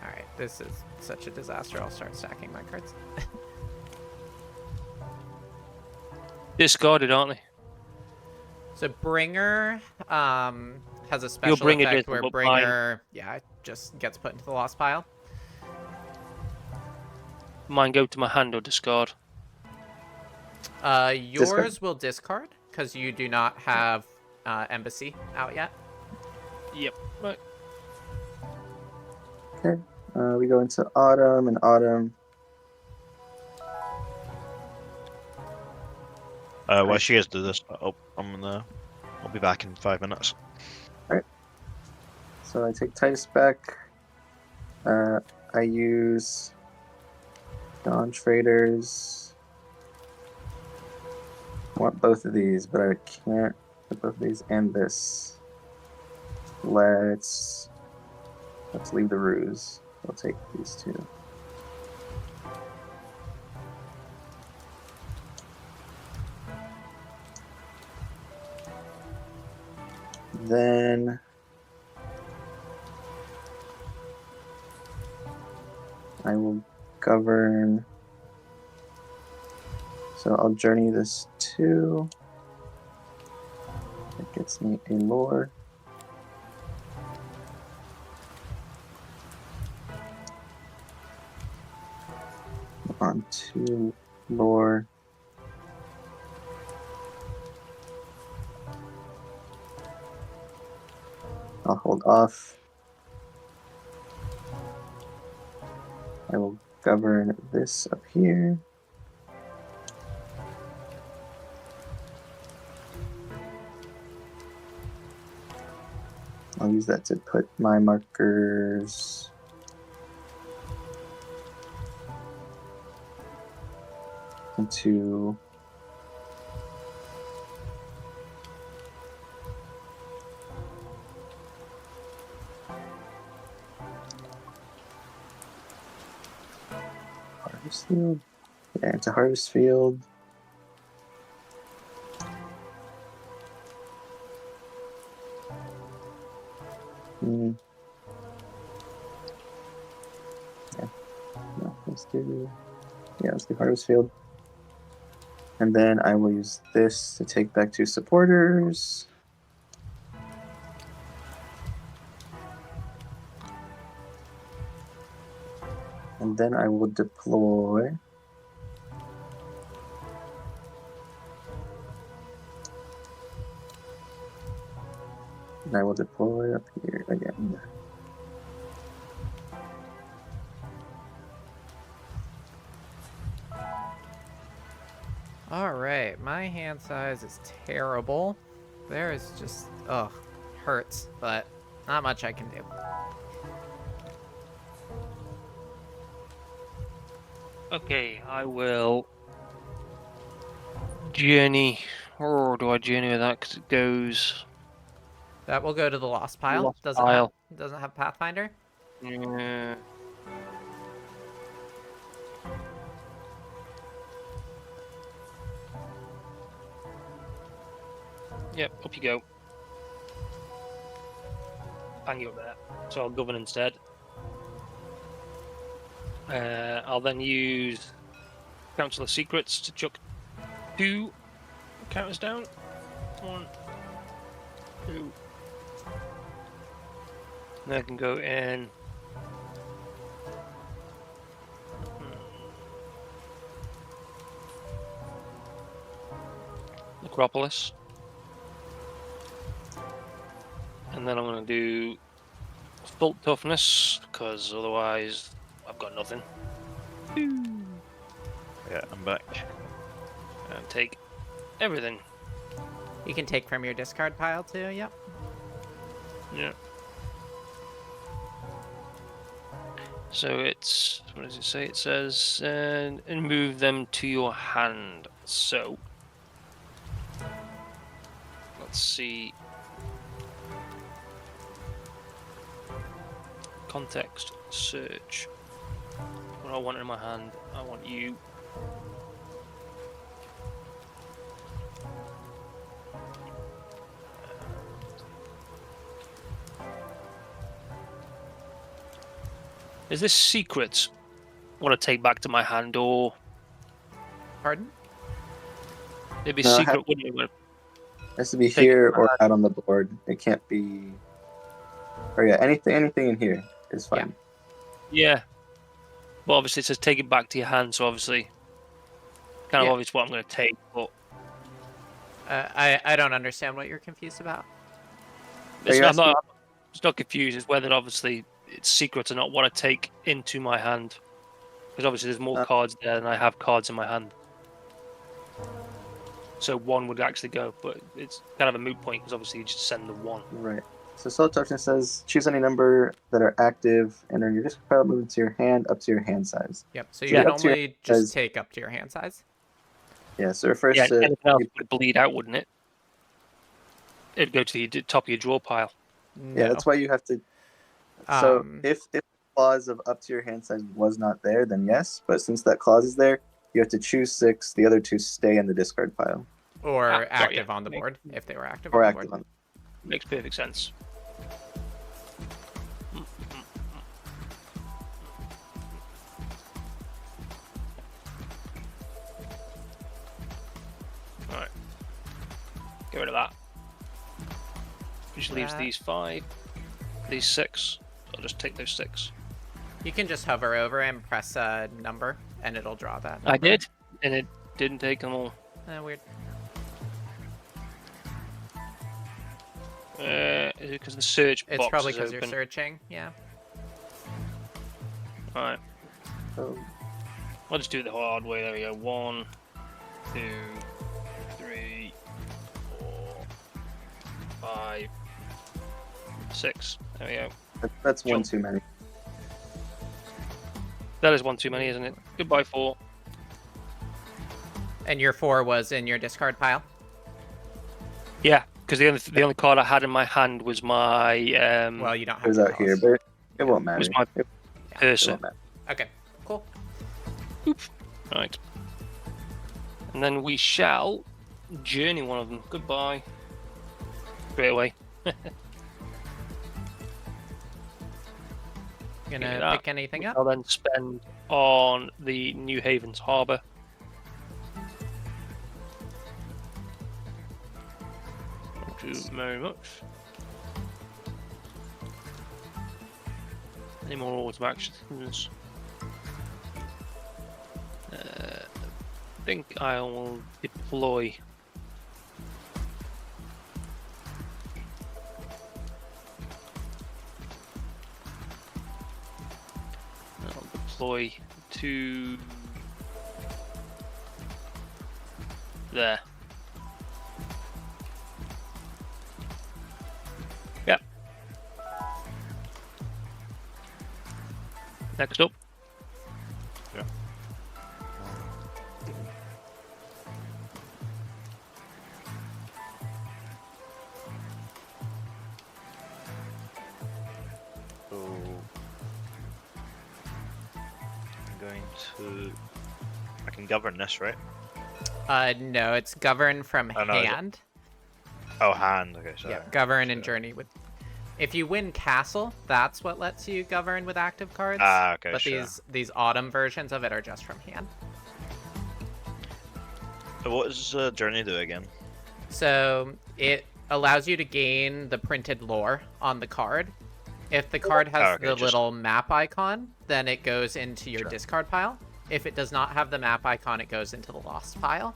right, this is such a disaster. I'll start stacking my cards. Discarded, aren't they? So Bringer has a Your special Bringer effect doesn't, where but mine. Bringer, yeah, just gets put into the lost pile. Mine go to my hand or discard. Yours will discard because you do not have Embassy out yet. Yep. Right. Okay. We go into autumn, and autumn. While she guys do this, I'll be back in 5 minutes. So I take Titus back. I use Dawn Traders. I want both of these, but I can't put both of these and this. Let's leave the ruse. I'll take these two. Then I will govern. So I'll journey this 2. It gets me a lore. On 2 lore. I'll hold off. I will govern this up here. I'll use that to put my markers into Harvest Field. Yeah, into Harvest Field. Yeah. No, let's do Harvest Field. And then I will use this to take back 2 supporters. And then I will deploy. And I will deploy up here again. All right, my hand size is terrible. There is just, ugh, hurts, but not much I can do. Okay, I will journey. Or do I journey with that? Because it goes. That will go to the lost pile. Lost Does pile. it doesn't have Pathfinder? Yeah. Yep, up you go. Bang you up there. So I'll govern instead. I'll then use Council of Secrets to chuck 2 counters down. 1, 2. And I can go in. Necropolis. And then I'm going to do full toughness, because otherwise I've got nothing. Yeah, I'm back. And take everything. You can take from your discard pile too, yep. Yeah. So it's, what does it say? It says, and move them to your hand. So, let's see. Context, search. What I want in my hand, I want you. Is this secret what I take back to my hand, or Pardon? it'd be No, secret, wouldn't it? It has to be Take it here to my or hand. out on the board. It can't be. Or yeah, anything in here is fine. Yeah. Well, obviously it says take it back to your hand, so obviously, kind of Yeah. obvious what I'm going to take. But I don't understand what you're confused about. it's you're not, I'm asking- not. It's not confused. It's whether obviously it's secret or not what I take into my hand, because obviously there's more Uh, cards there than I have cards in my hand. So one would actually go, but it's kind of a moot point because obviously you just send the one. Right. So select option says choose any number that are active, enter your discard pile, move it to your hand up to your hand size. Yep. So you Yeah. can Up to your only just size. take up to your hand size. Yeah. So it refers Yeah, to anything else would bleed out, wouldn't it? It'd go to the top of your draw pile. No. yeah. That's why you have to. So Um, if the clause of up to your hand size was not there, then yes. But since that clause is there, you have to choose 6. The other 2 stay in the discard pile or got active ya. on the board if they were active or on the board. active on. Makes perfect sense. Alright. Get rid of that. Which leaves That. these 5, these 6. I'll just take those 6. You can just hover over and press a number, and it'll draw that. I number. did, and it didn't take them all. Weird. Is it because the search It's box probably is because you're open? searching. Yeah. Alright, So I'll just do it the hard way. There we go. 1, 2, 3, 4, 5, 6. There we go. that's one Jump. too many. That is one too many, isn't it? Goodbye, 4. And your 4 was in your discard pile. Yeah, because the only card I had in my hand was my Well, you don't It have was to out tell here, us. but it won't matter. was my It person. won't matter. Okay. Cool. Right. And then we shall journey one of them. Goodbye. Straight away. Gonna Look at that. pick anything up? I'll then spend on the New Havens Harbour. Thank you very much. Any more autumn actions? I think I will deploy. I'll deploy to there. Yep. Next up. Yeah. So I'm going to. I can govern this, right? No, it's govern from Oh, no, is it? hand. Oh, hand. Okay, sorry. Yeah, govern and Sure. journey with. If you win castle, that's what lets you govern with active cards. Ah, okay, But sure. these autumn versions of it are just from hand. So what does journey do again? So it allows you to gain the printed lore on the card. If the card has Oh, okay, the just- little map icon, then it goes into your Sure. discard pile. If it does not have the map icon, it goes into the lost pile.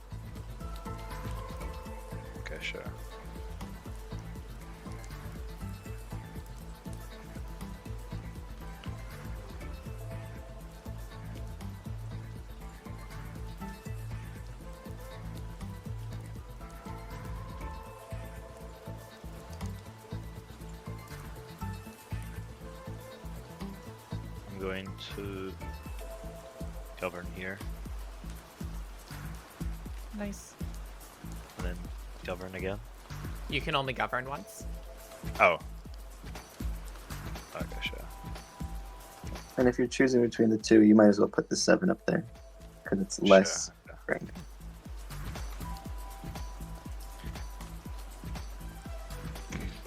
Okay, sure. I'm going to govern here Nice. and then govern again. You can only govern once. Oh. Okay, sure. And if you're choosing between the 2, you might as well put the 7 up there because it's less rank.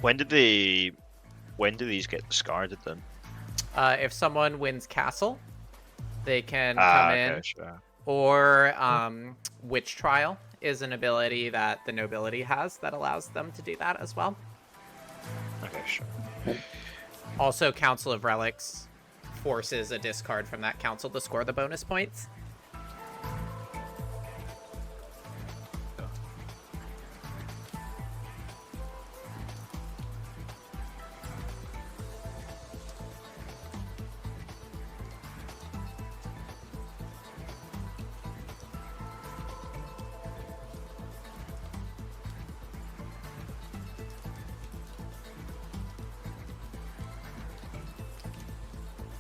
When do these get discarded then? If someone wins castle, they can Ah, come okay, in. sure. Or witch trial is an ability that the nobility has that allows them to do that as well. Okay, sure. Also, Council of Relics forces a discard from that council to score the bonus points.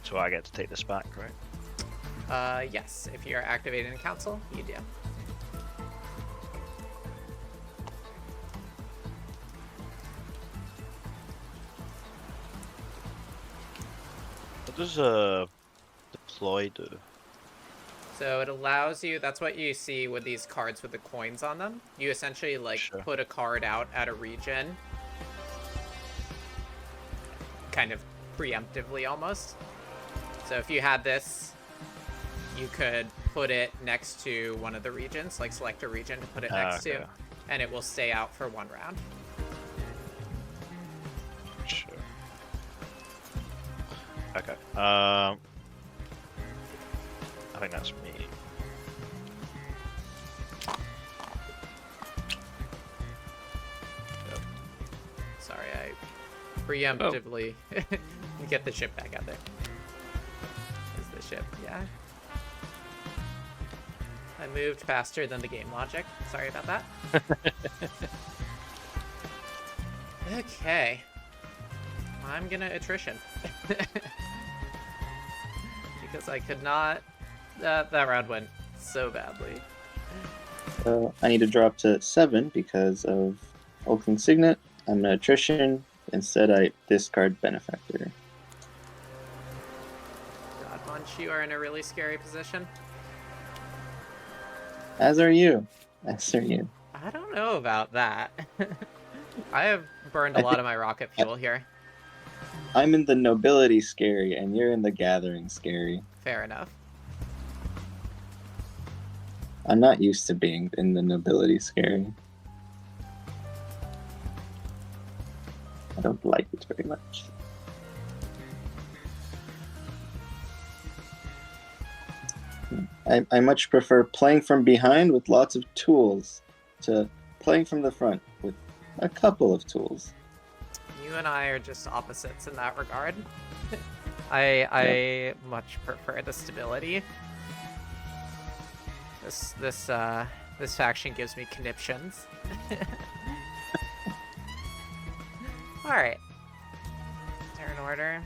So I get to take this back, right? Yes, if you're activating the council, you do. What does deploy do? So it allows you, that's what you see with these cards with the coins on them. You essentially like Sure. put a card out at a region, kind of preemptively almost. So if you had this, you could put it next to one of the regions, like select a region to put it next Okay. to, and it will stay out for 1 round. Sure. Okay. I think that's me. Sorry, I preemptively get the ship back out there. Is the ship, yeah. I moved faster than the game logic. Sorry about that. Okay. I'm gonna attrition. Because I could not... that round went so badly. So I need to drop to 7 because of Hulking Signet. I'm an attrition. Instead, I discard Benefactor. God, Munch, you are in a really scary position. As are you. As are you. I don't know about that. I have burned a lot of my rocket fuel here. I'm in the nobility scary, and you're in the gathering scary. Fair enough. I'm not used to being in the nobility scary. I don't like it very much. I much prefer playing from behind with lots of tools to playing from the front with a couple of tools. You and I are just opposites in that regard. I much prefer the stability. This faction gives me conniptions. All right. Turn order.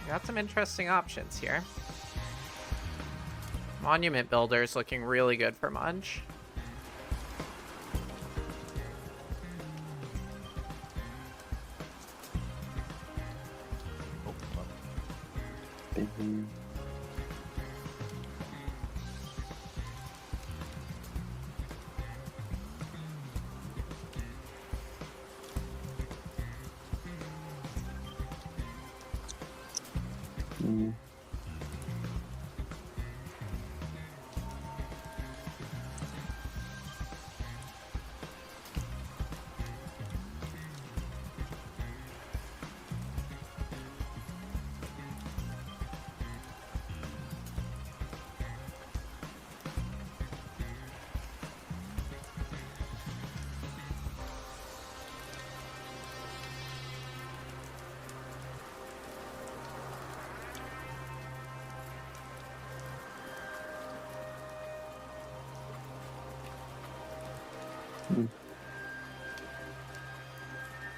Got some interesting options here. Monument Builder's looking really good for Munch. Mm. Mm.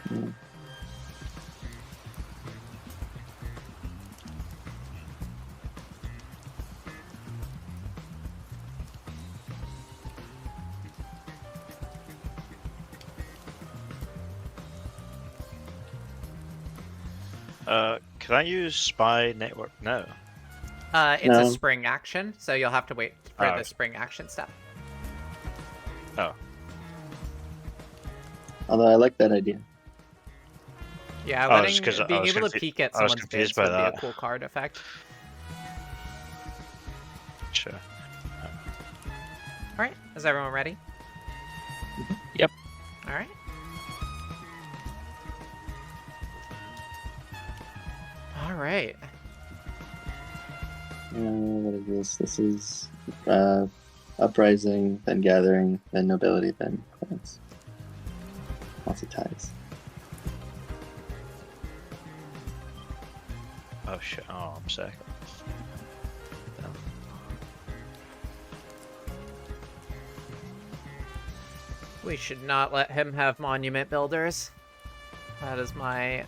Mm. Can I use spy network now? It's No. a spring action, so you'll have to wait for Oh. the spring action step. Oh. Although I like that idea. Yeah, Oh, just 'cause being able to peek at I was someone's confused bids by would be a that. cool card effect. Sure. All right, is everyone ready? Yep. All right. All right. What is this? This is Uprising, then Gathering, then Nobility, then Clans. Lots of ties. Oh shit. Oh, I'm sick. We should not let him have monument builders. That is my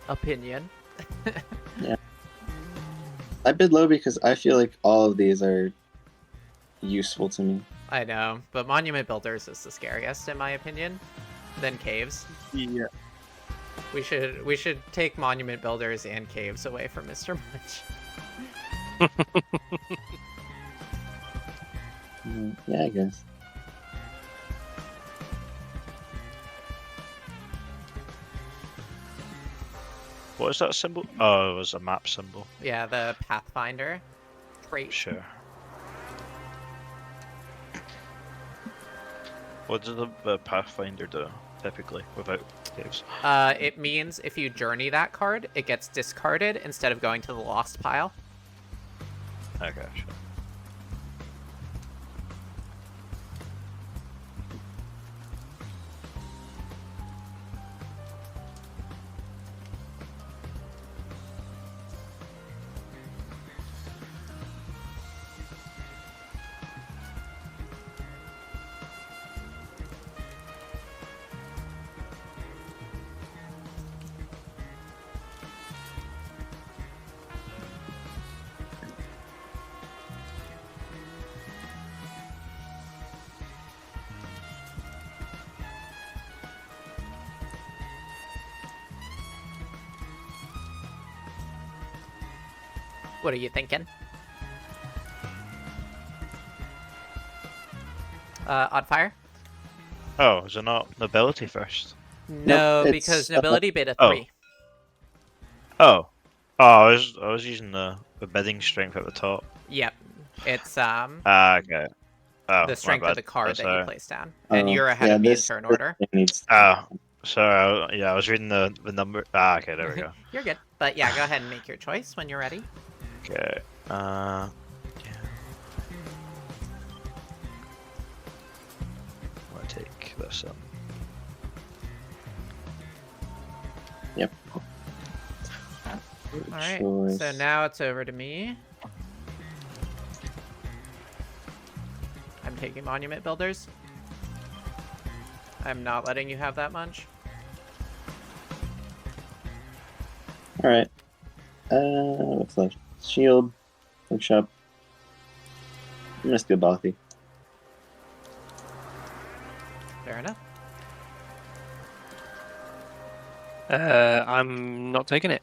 opinion. Yeah. I bid low because I feel like all of these are useful to me. I know, but monument builders is the scariest in my opinion. Then caves. Yeah. We should take monument builders and caves away from Mr. Munch. Yeah, I guess. What is that symbol? Oh, it was a map symbol. Yeah, the Pathfinder trait. Sure. What does the Pathfinder do, typically, without caves? It means if you journey that card, it gets discarded instead of going to the lost pile. Okay, sure. What are you thinking? Oddfire? Oh, is it not nobility first? No, Nope, because it's, nobility bid a oh. 3. Oh. Oh, I was using the bidding strength at the top. Yep. It's Ah, okay. Oh, the strength my of bad. the card that you Sorry. place down. And you're ahead yeah, of me in this turn order. thing needs. Oh, sorry. Yeah, I was reading the number. Ah, okay, there we go. You're good. But yeah, go ahead and make your choice when you're ready. Okay. Yeah. I'm gonna take this up. Yep. Alright, Choice. so now it's over to me. I'm taking monument builders. I'm not letting you have that munch. All right. What's left? Shield, workshop. I'm gonna steal Bothy. Fair enough. I'm not taking it.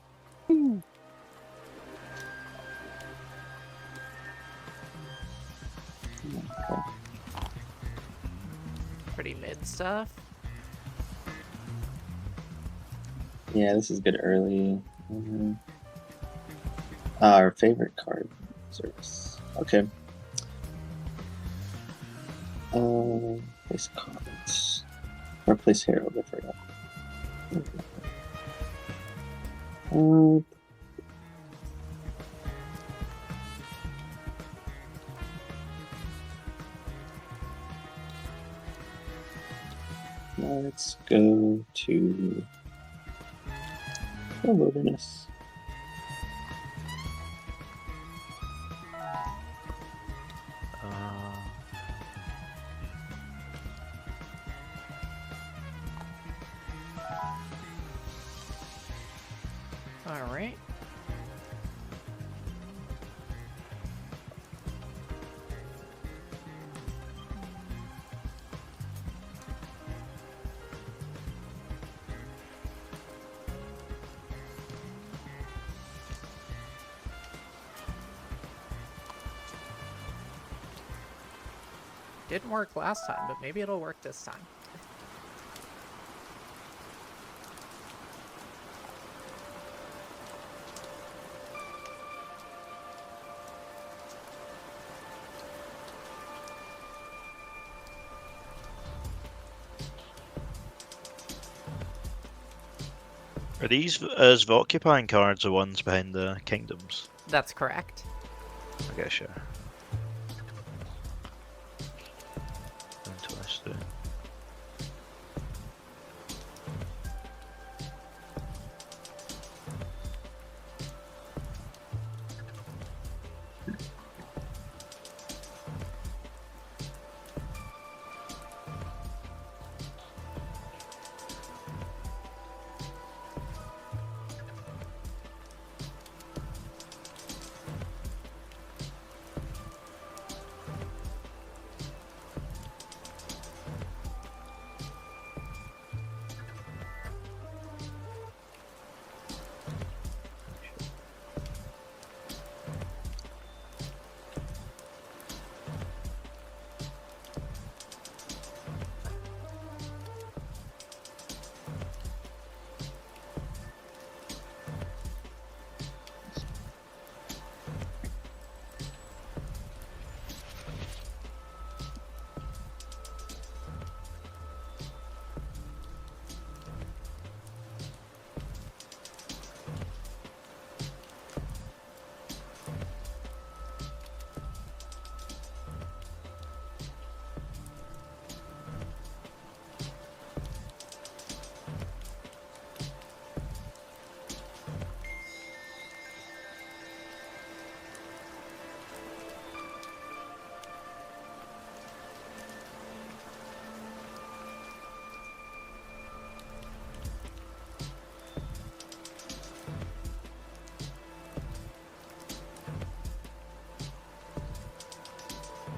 Okay. Pretty mid stuff. Yeah, this is good early. Our favorite card. Service. Okay. Place cards. Or place Herald, I forgot. Let's go to the wilderness. Alright. Didn't work last time, but maybe it'll work this time. Are these as occupying cards the ones behind the kingdoms? That's correct. Okay, sure. Interesting.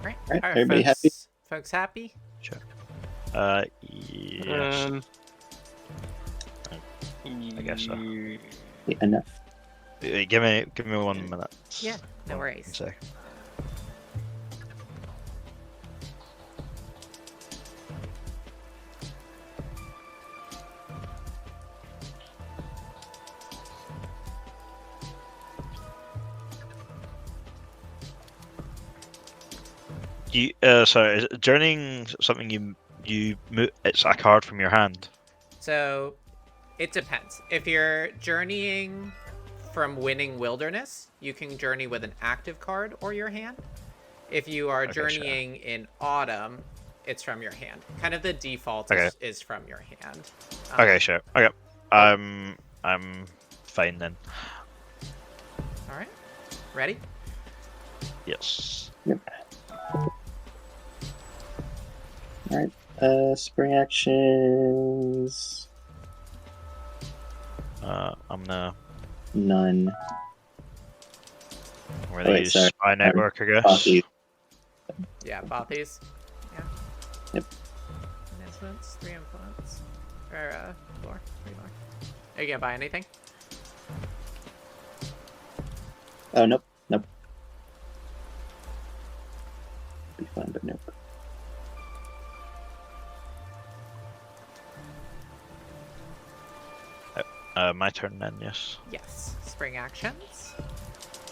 Right. Alright, Are everybody happy? folks happy? Sure. Yes. I guess so. Yeah, enough. Give me 1 minute. Yeah, no 1 worries. second. Sorry, is journeying something you move? It's a card from your hand. So it depends. If you're journeying from Winning Wilderness, you can journey with an active card or your hand. If you are Okay, sure. journeying in Autumn, it's from your hand. Kind of the default Okay. is from your hand. Okay, sure. Okay, I'm fine then. All right. Ready? Yes. Alright. Spring actions. I'm gonna. None. We're Oh, gonna wait, use sorry. Spy Network, I guess. Coffee. Yeah, Bothies. Yeah. Yep. Influence, 3 influence. Or, 4. 3 more. Are you gonna buy anything? Oh, nope. Nope. Be fun, but nope. My turn then, yes. Yes. Spring actions.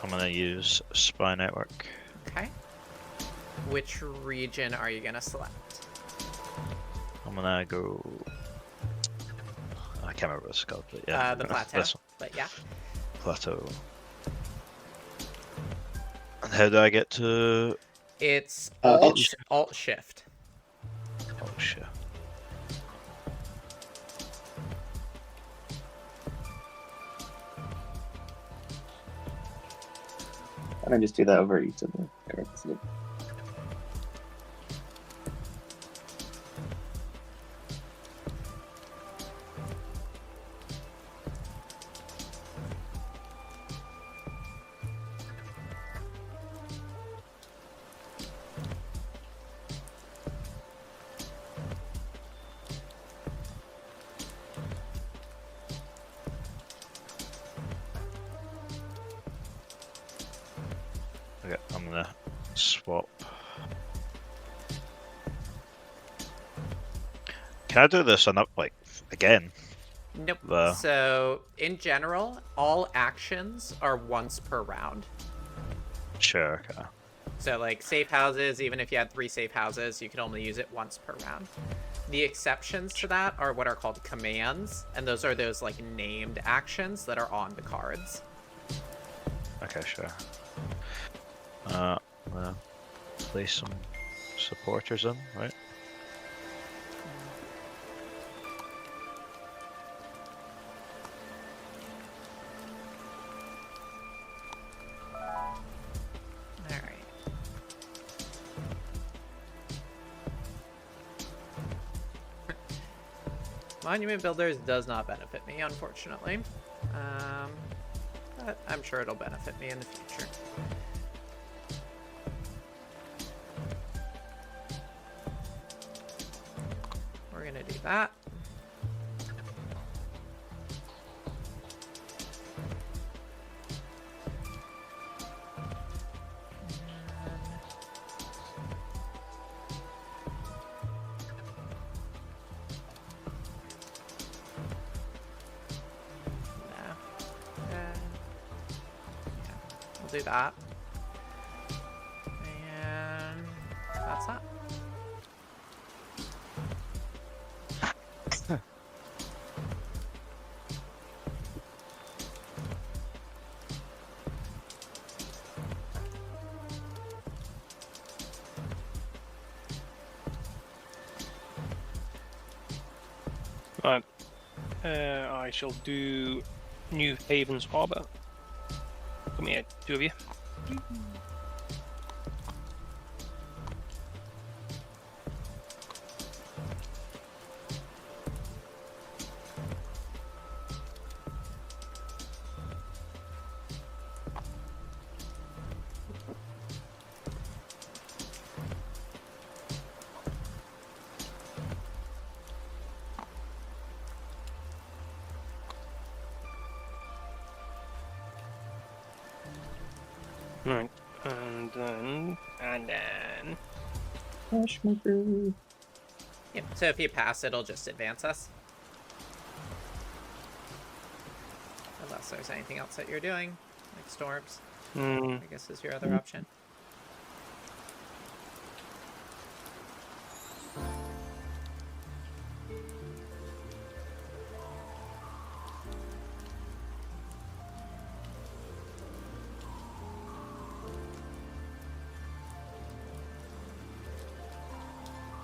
I'm gonna use Spy Network. Okay. Which region are you gonna select? I'm gonna go. I can't remember what it's called, but yeah. The plateau. This one. But yeah. Plateau. And how do I get to? It's Alt Alt Shift. Oh shit. Why don't I just do that over each of the cards? Yep. Okay, I'm gonna swap. Can I do this on up like again? Nope. The- So, in general, all actions are once per round. Sure. Okay. So, like, safe houses, even if you had 3 safe houses, you can only use it once per round. The exceptions to that are what are called commands, and those are those like named actions that are on the cards. Okay, sure. Well, place some supporters in, right? Alright. Monument Builders does not benefit me, unfortunately. But I'm sure it'll benefit me in the future. We're gonna do that. Do that. And that's that. Right. I shall do New Haven's Harbour. Come here, two of you. Right, and then. Crash my brew. Yep, so if you pass, it'll just advance us. Unless there's anything else that you're doing, like storms. I guess is your other option.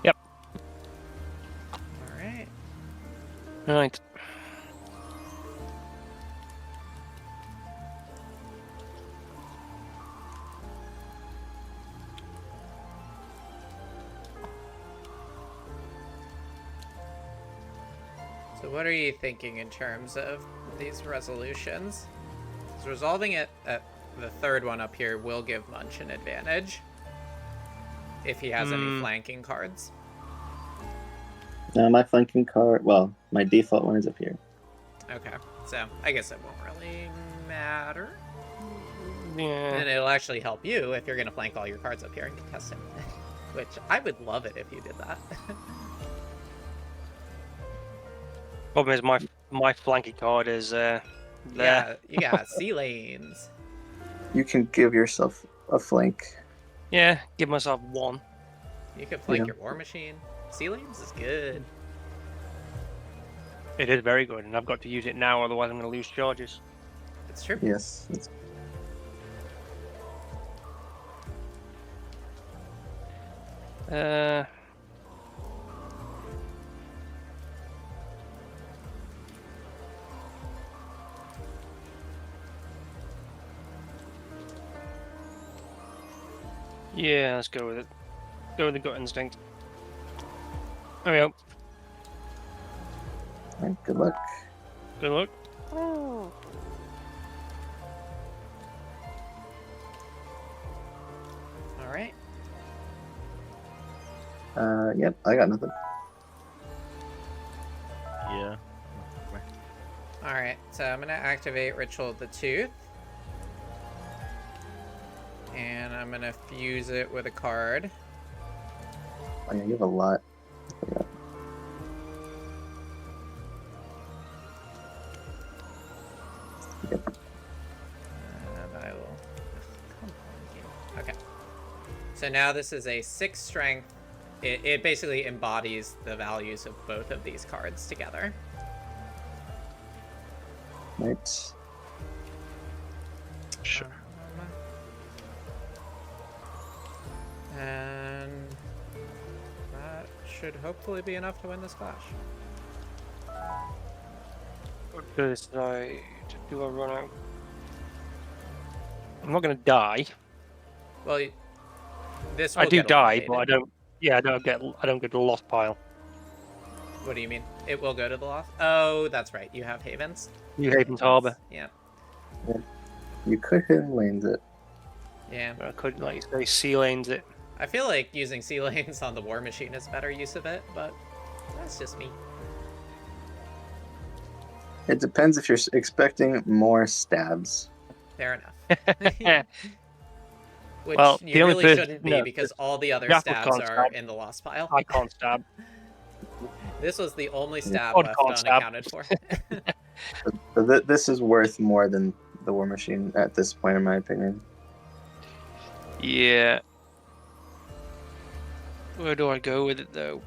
Yep. Alright. Right. So what are you thinking in terms of these resolutions? So resolving it at the third one up here will give Munch an advantage if he has any flanking cards. No, my flanking card. Well, my default one is up here. Okay, so I guess it won't really matter. Yeah. And it'll actually help you if you're going to flank all your cards up here and contest him. Which, I would love it if you did that. Problem is my flanking card is there. Yeah, you got sea lanes. You can give yourself a flank. Yeah, give myself one. You could flank Yeah. your War Machine. Sea lanes is good. It is very good, and I've got to use it now, otherwise I'm going to lose charges. It's true. Yes. Yeah, let's go with it. Go with the gut instinct. There we go. Alright, good luck. Good luck. Alright. Yep, I got nothing. Yeah. Alright, so I'm going to activate Ritual of the Tooth. And I'm going to fuse it with a card. Oh yeah, you have a lot. I forgot. Yep. And I will... Come on, game. Okay. So now this is a 6 strength it basically embodies the values of both of these cards together. Right. Sure. And that should hopefully be enough to win this clash. What does I do? I run out. I'm not going to die. Well, this will I do get die, eliminated. but I don't. Yeah, I don't get the lost pile. What do you mean? It will go to the loss? Oh, that's right. You have Havens. New Haven's Harbour. Yeah. You could hidden lanes it. Yeah. I could, like you say, sea lanes it. I feel like using sea lanes on the War Machine is better use of it, but that's just me. It depends if you're expecting more stabs. Fair enough. Which Well, you the only really person- shouldn't be no, because all the other Jaffles stabs can't are stab. in the lost pile. I can't stab. This was the only stab God left can't stab. unaccounted for. So this is worth more than the War Machine at this point, in my opinion. Yeah. Where do I go with it though?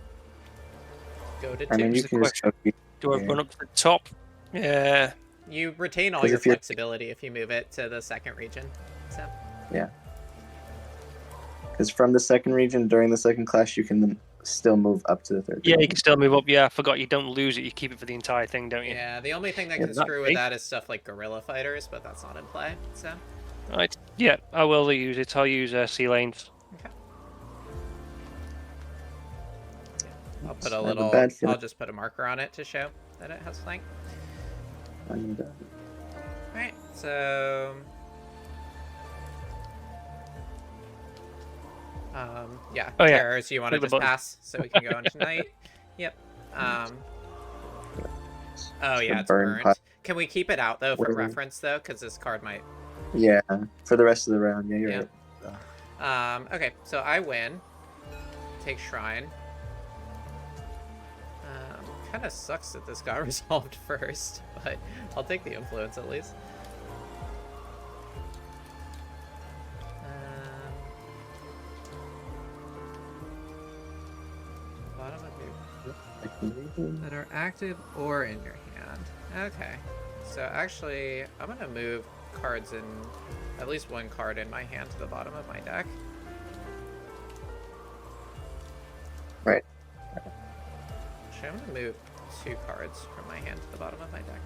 Go to I mean, two. you the can just go. Do I Yeah. run up to the top? Yeah. You retain all 'Cause your if you're- flexibility if you move it to the second region. So Because from the second region during the second clash, you can then still move up to the third. Yeah, you region. can still move up. Yeah, I forgot you don't lose it. You keep it for the entire thing, don't you? yeah, the only thing that Yeah, can that screw with big. that is stuff like guerrilla fighters, but that's not in play. So Right. Yeah, I will use it. I'll use sea lanes. okay. I'll put I a have a little. bad feeling. I'll just put a marker on it to show that it has flank. And, Alright, so yeah, Oh, yeah. terrors you want to Click the just button. pass so we can go into night. Yep. Oh yeah, the it's burn burned. pile. Can we keep it out though for Where- reference though, because this card might. yeah, for the rest of the round. Yeah, you're Yeah. right. Okay, so I win. Take shrine. Kind of sucks that this got resolved first, but I'll take the influence at least. Bottom of your that are active or in your hand. Okay, so actually, I'm gonna move cards in, at least one card in my hand to the bottom of my deck. Right. Actually, I'm gonna move 2 cards from my hand to the bottom of my deck.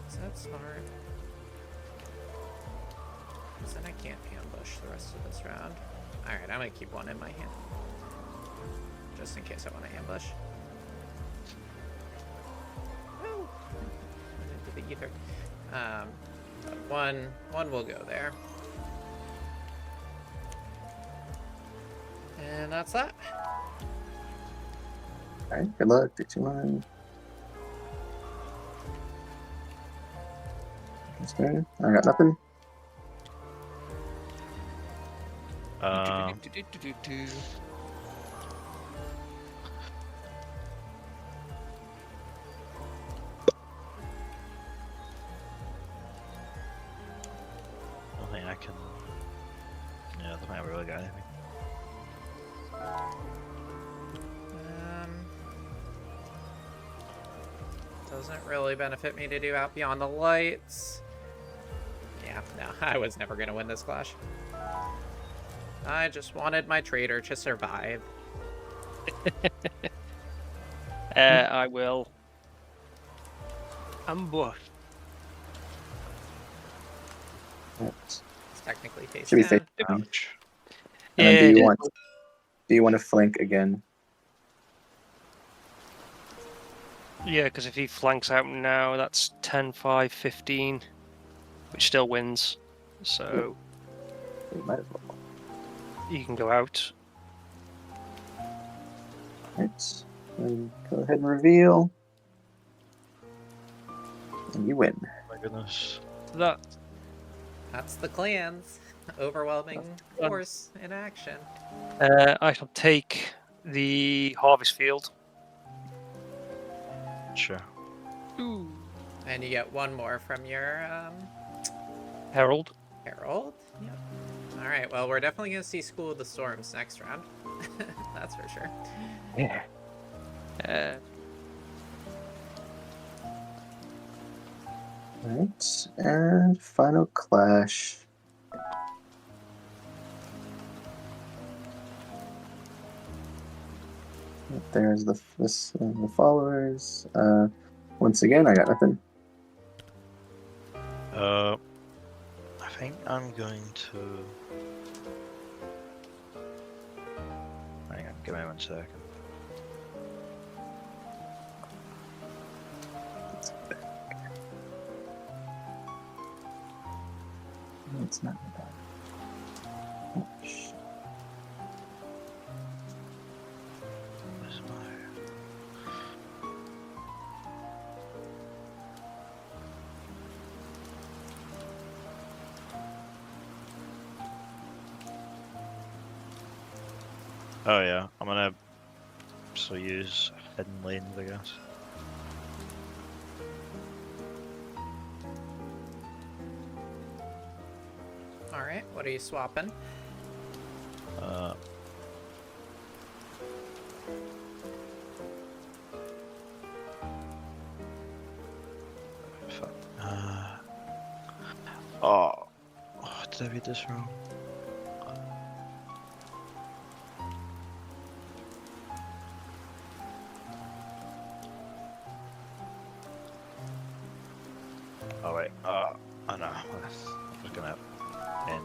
Is that smart? Because then I can't ambush the rest of this round. Alright, I'm gonna keep one in my hand. Just in case I want to ambush. Woo! Went into the ether. But one will go there. And that's that. Alright, good luck. 2-1. I got nothing. I don't think I can. Yeah, I don't think I really got anything. Doesn't really benefit me to do Out Beyond the Lights. Yeah, no, I was never gonna win this clash. I just wanted my trader to survive. I will ambush. Right. It's technically face Should be down. face down. Yeah. And then it do is. you want to flank again? Yeah, because if he flanks out now, that's 10, 5, 15, which still wins. So You might as well. you can go out. Right. And go ahead and reveal. And you win. Oh my goodness. That That's the clans. Overwhelming force in action. I shall take the harvest field. Sure. Ooh. And you get one more from your Herald. herald. Yep. All right. Well, we're definitely gonna see School of the Storms next round. That's for sure. Yeah. Alright, and final clash. There's the followers. Once again, I got nothing. I think I'm going to. Hang on, give me 1 second. It's not bad. Oh, shit. Where's my- Oh yeah, I'm gonna so use hidden lanes, I guess. All right. What are you swapping? Uh, fuck. Oh, did I read this wrong? Oh wait. Oh no. I was gonna end.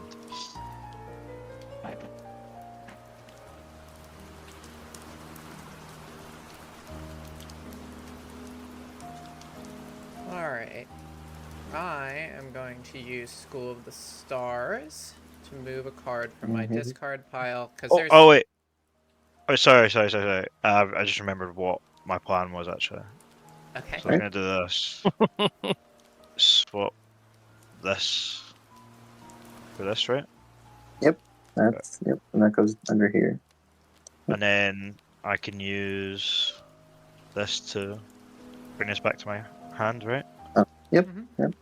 All right. I am going to use School of the Stars to move a card from my discard pile because Oh, there's. oh wait. Oh, sorry. I just remembered what my plan was actually. Okay. So I was gonna do this. Swap this for this, right? Yep, and that goes under here. And then I can use this to bring this back to my hand, right? Yep, Mhm. yep.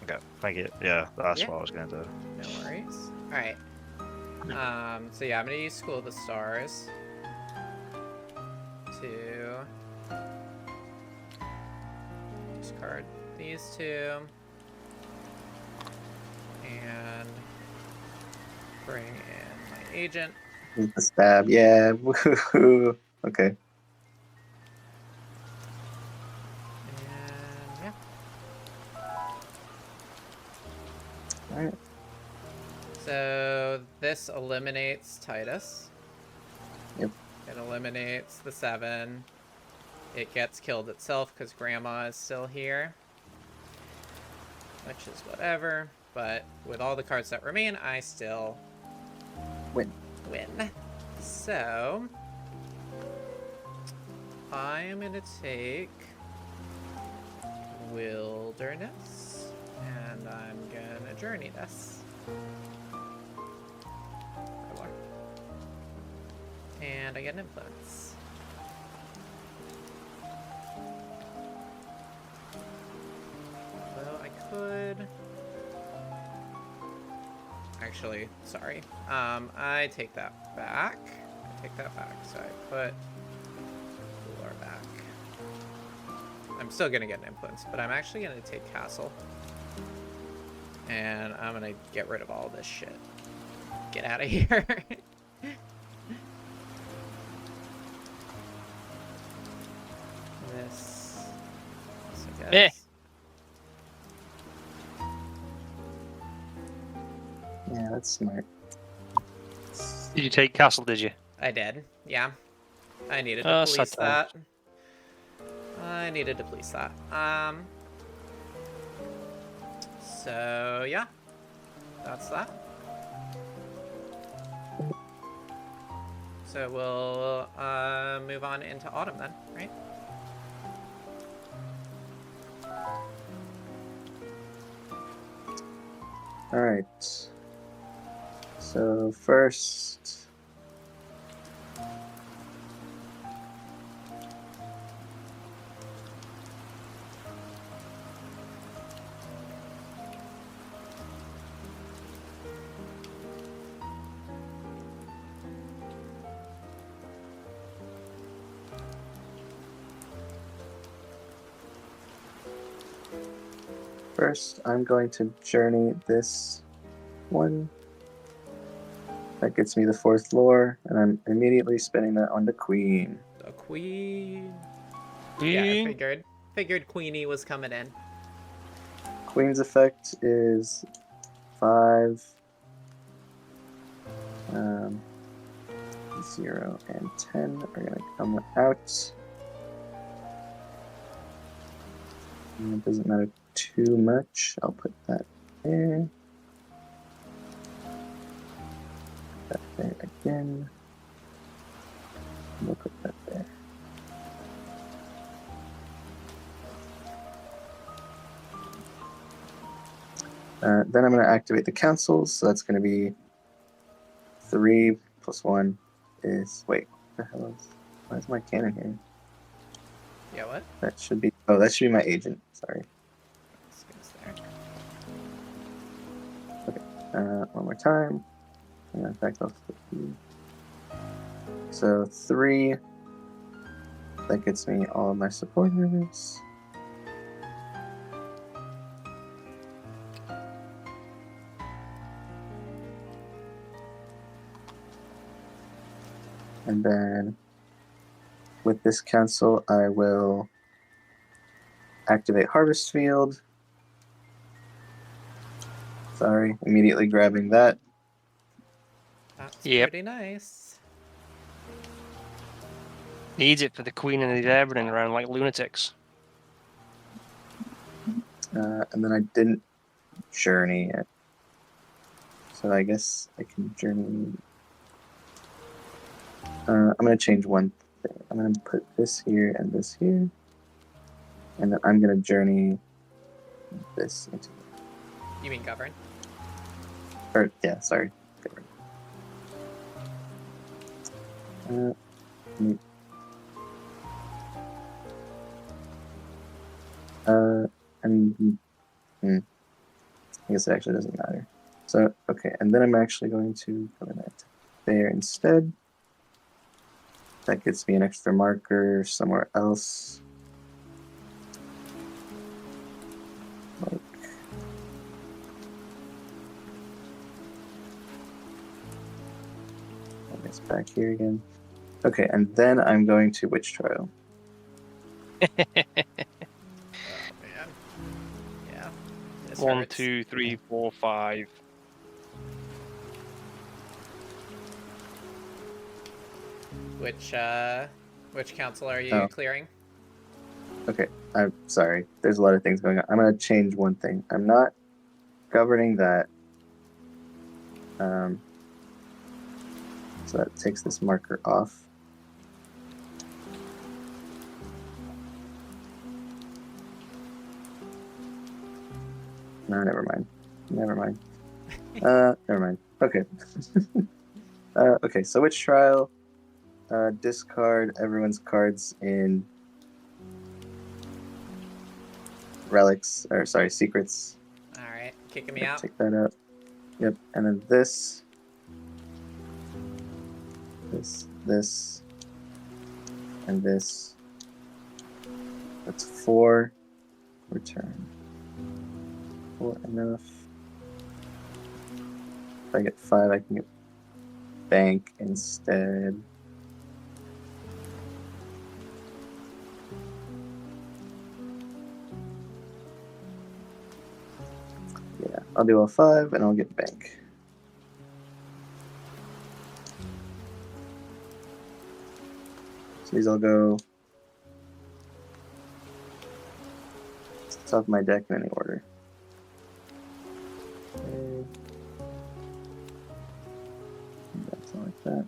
Okay, thank you. Yeah, that's Yeah. what I was gonna do. No worries. All right. So yeah, I'm gonna use School of the Stars to discard these two and bring in my agent. Use the stab. Yeah. Woohoo. Okay. And yeah. All right. So this eliminates Titus. Yep. It eliminates the 7. It gets killed itself because Grandma is still here. Which is whatever. But with all the cards that remain, I still Win. So I am going to take Wilderness. And I'm going to journey this. And I get an influence. Well, I could... Actually, sorry. I take that back. So I put Cooler back. I'm still gonna get an influence, but I'm actually gonna take Castle. And I'm gonna get rid of all this shit. Get out of here. This, I guess. Yeah, that's smart. Did you take Castle, did you? I did, yeah. I needed to police sad that. times. I needed to police that. So yeah, that's that. So we'll move on into autumn then, right? All right. So first, First, I'm going to journey this one. That gets me the 4th floor, and I'm immediately spinning that on the queen. The queen. Yeah, I figured Queenie was coming in. Queen's effect is 5, 0, and 10 are going to come out. And it doesn't matter too much. I'll put that there. That there again. We'll put that there. Then I'm going to activate the councils. So that's going to be 3 plus 1 is. Wait, what the hell is. Why is my cannon here? Yeah, what? That should be. Oh, that should be my agent. Sorry. One more time. And in fact, I'll flip you. So 3. That gets me all of my supporters. And then with this council, I will activate Harvest Field. Sorry, immediately grabbing that. That's Yep. pretty nice. Needs it for the queen and the air running around like lunatics. And then I didn't journey yet. So I guess I can journey. I'm going to change one thing. I'm going to put this here and this here. And then I'm going to journey this into. You mean govern? Or, yeah, sorry. And I guess it actually doesn't matter. So, okay, and then I'm actually going to put it there instead. That gets me an extra marker somewhere else. Like, I guess back here again. Okay, and then I'm going to Witch Trial. Oh man. Yeah. This 1, hurts. 2, 3, 4, 5. Which council are you Oh. clearing? Okay, I'm sorry. There's a lot of things going on. I'm going to change one thing. I'm not governing that. So that takes this marker off. No, never mind. Never mind. Never mind. Okay. Okay, so Witch Trial. Discard everyone's cards in relics, or sorry, secrets. Alright, kicking me Yep, out. take that out. Yep, and then this, and this. That's 4. Return. 4 enough. If I get 5, I can get bank instead. Yeah, I'll do a 5 and I'll get bank. So these all go to the top of my deck in any order. Okay. That's all like that.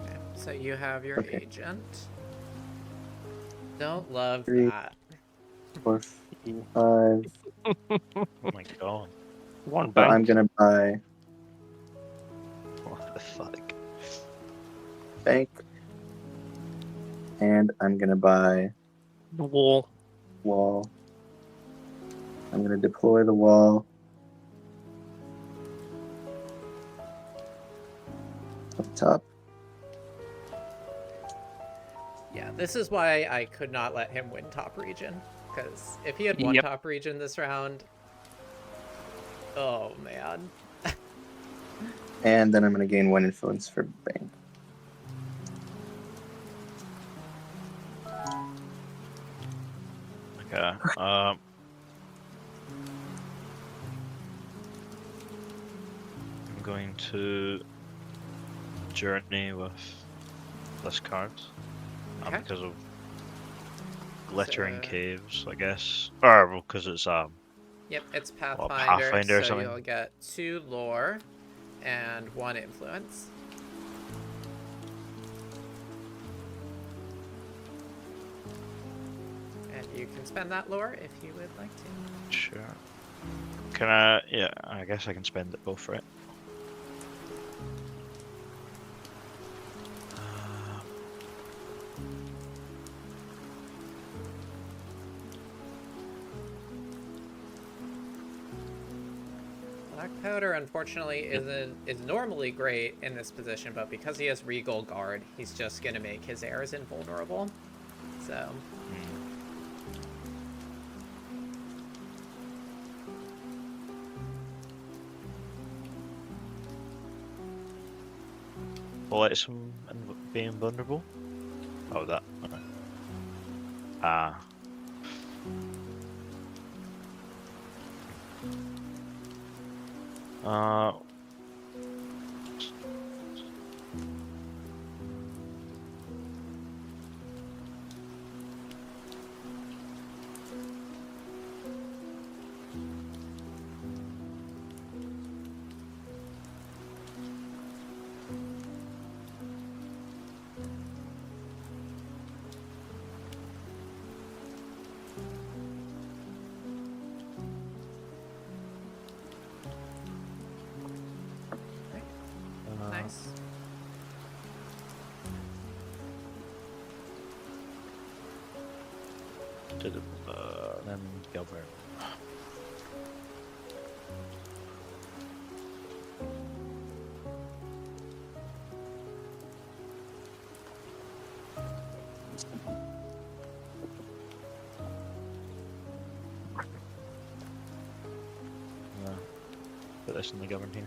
Okay, so you have your Okay. agent. Don't love 3, that. 4, 5. Oh my god. 1 So bank. I'm gonna buy What the fuck? bank, and I'm gonna buy The wall. wall. I'm gonna deploy the wall up top. Yeah, this is why I could not let him win top region. Because if he had won Yep. top region this round, oh man. And then I'm gonna gain 1 influence for Bang. Okay. I'm going to journey with this card. Okay. Because of glittering So- caves, I guess. Or because it's Yep, it's what, Pathfinder, Pathfinder or so something. you'll get 2 lore and 1 influence. And you can spend that lore if you would like to. Sure. Can I? Yeah, I guess I can spend it both for it. Black Powder, unfortunately, is normally great in this position, but because he has Regal Guard, he's just gonna make his heirs invulnerable. So, Let some be invulnerable. Oh, that. Ah. Uh. nice. Then Gilbert. Put this in the govern here.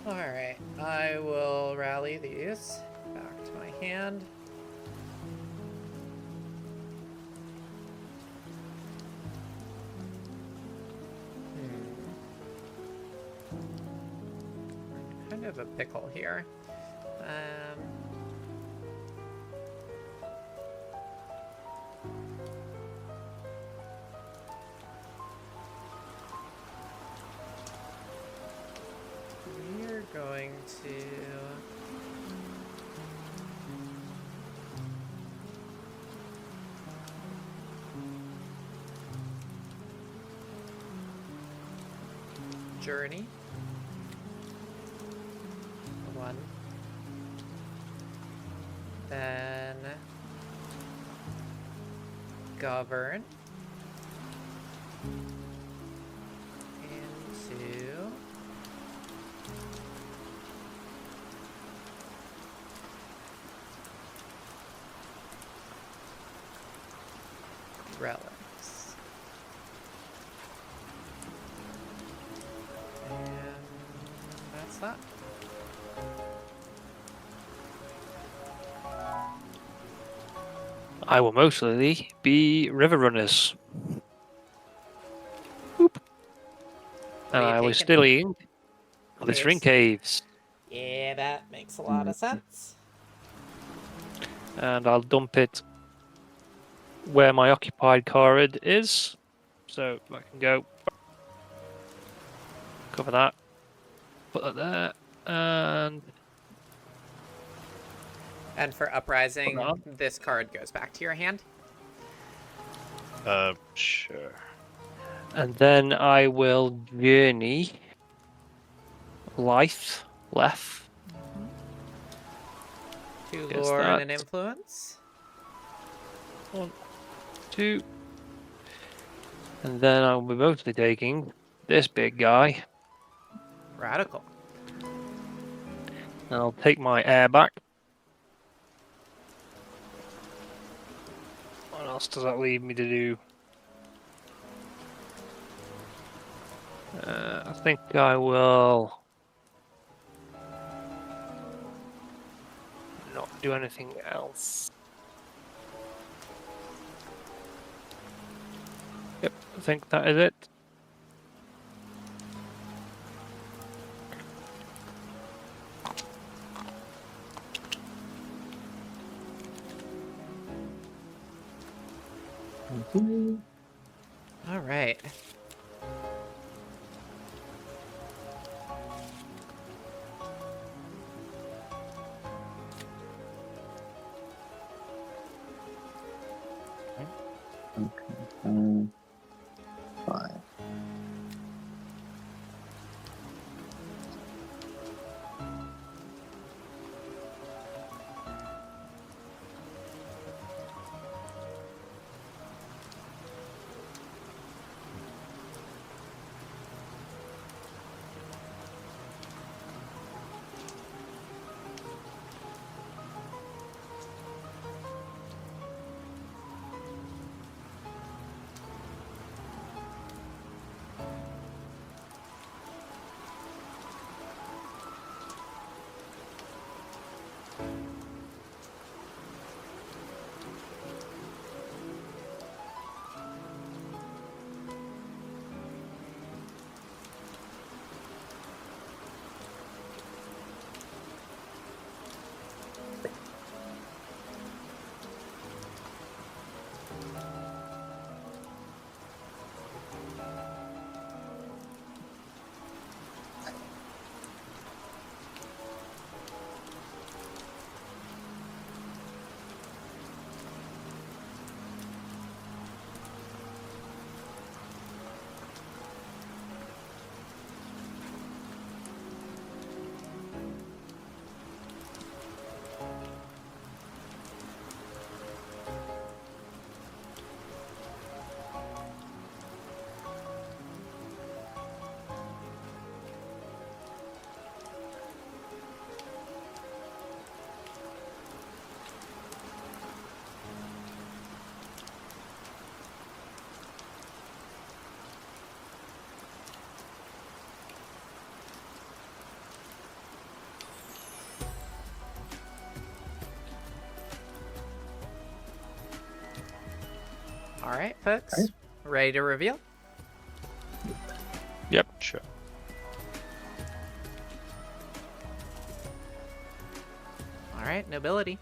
Alright, I will rally these back to my hand. Kind of a pickle here. We're going to... Journey. 1. Then... Govern. Into... Relics. And that's that. I will mostly be river runners. Boop. And What are you I was taking? stealing glittering caves. Yeah, that makes a lot of sense. And I'll dump it where my occupied card is. So I can go cover that. Put that there. And And for Uprising, Put it on. this card goes back to your hand. Sure. and then I will journey life left. 2 Guess lore and an that. influence. 1, 2. And then I'll be mostly taking this big guy. Radical. And I'll take my air back. What else does that leave me to do? I think I will not do anything else. Yep, I think that is it. All right. Okay. 5. All right, folks. All right. Ready to reveal? Yep. Sure. All right, nobility.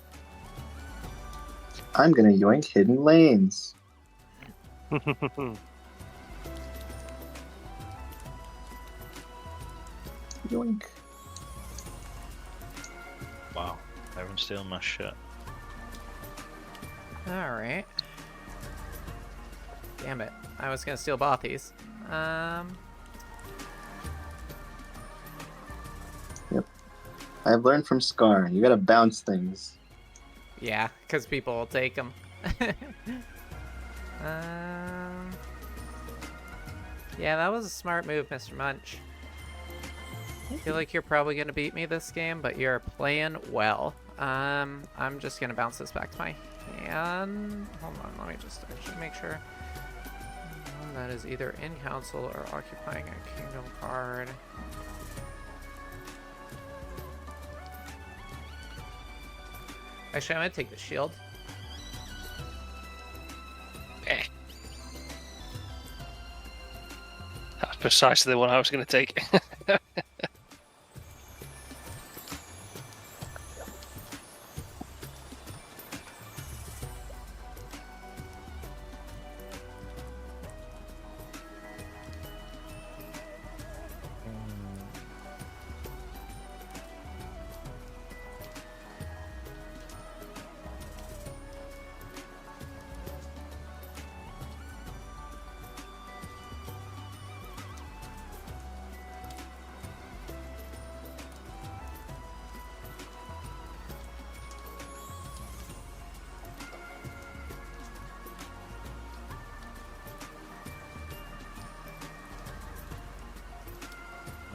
I'm gonna yoink hidden lanes. Yoink. Wow. Everyone's stealing my shit. All right. Damn it. I was gonna steal Bothy's. I've learned from Scar. You gotta bounce things. Yeah, because people will take them. um, yeah, that was a smart move, Mr. Munch. I feel like you're probably going to beat me this game, but you're playing well. I'm just going to bounce this back to my hand. Hold on, let me just actually make sure. One that is either in council or occupying a kingdom card. Actually, I'm going to take the shield. Eh. That's precisely the one I was going to take.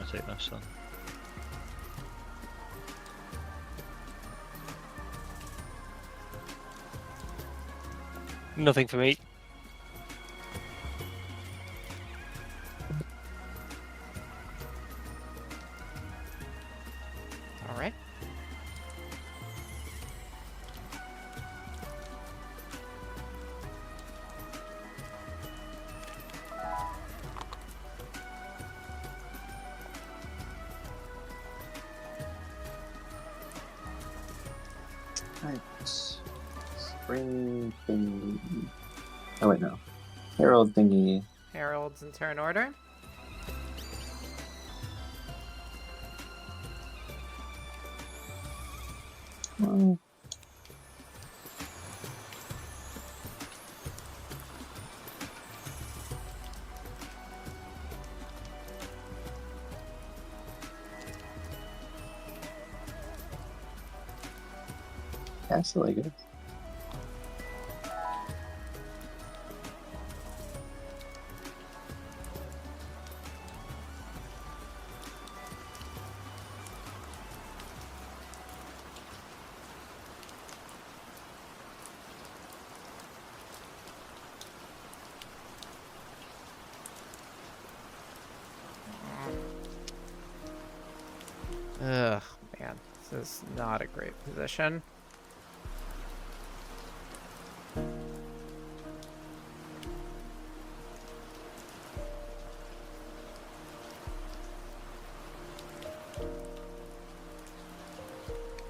I'm gonna take this then. Nothing for me. All right. Right. Spring thingy. Oh wait, no. Herald thingy. Heralds in turn order. Well, castle, I guess. Ugh, man, this is not a great position.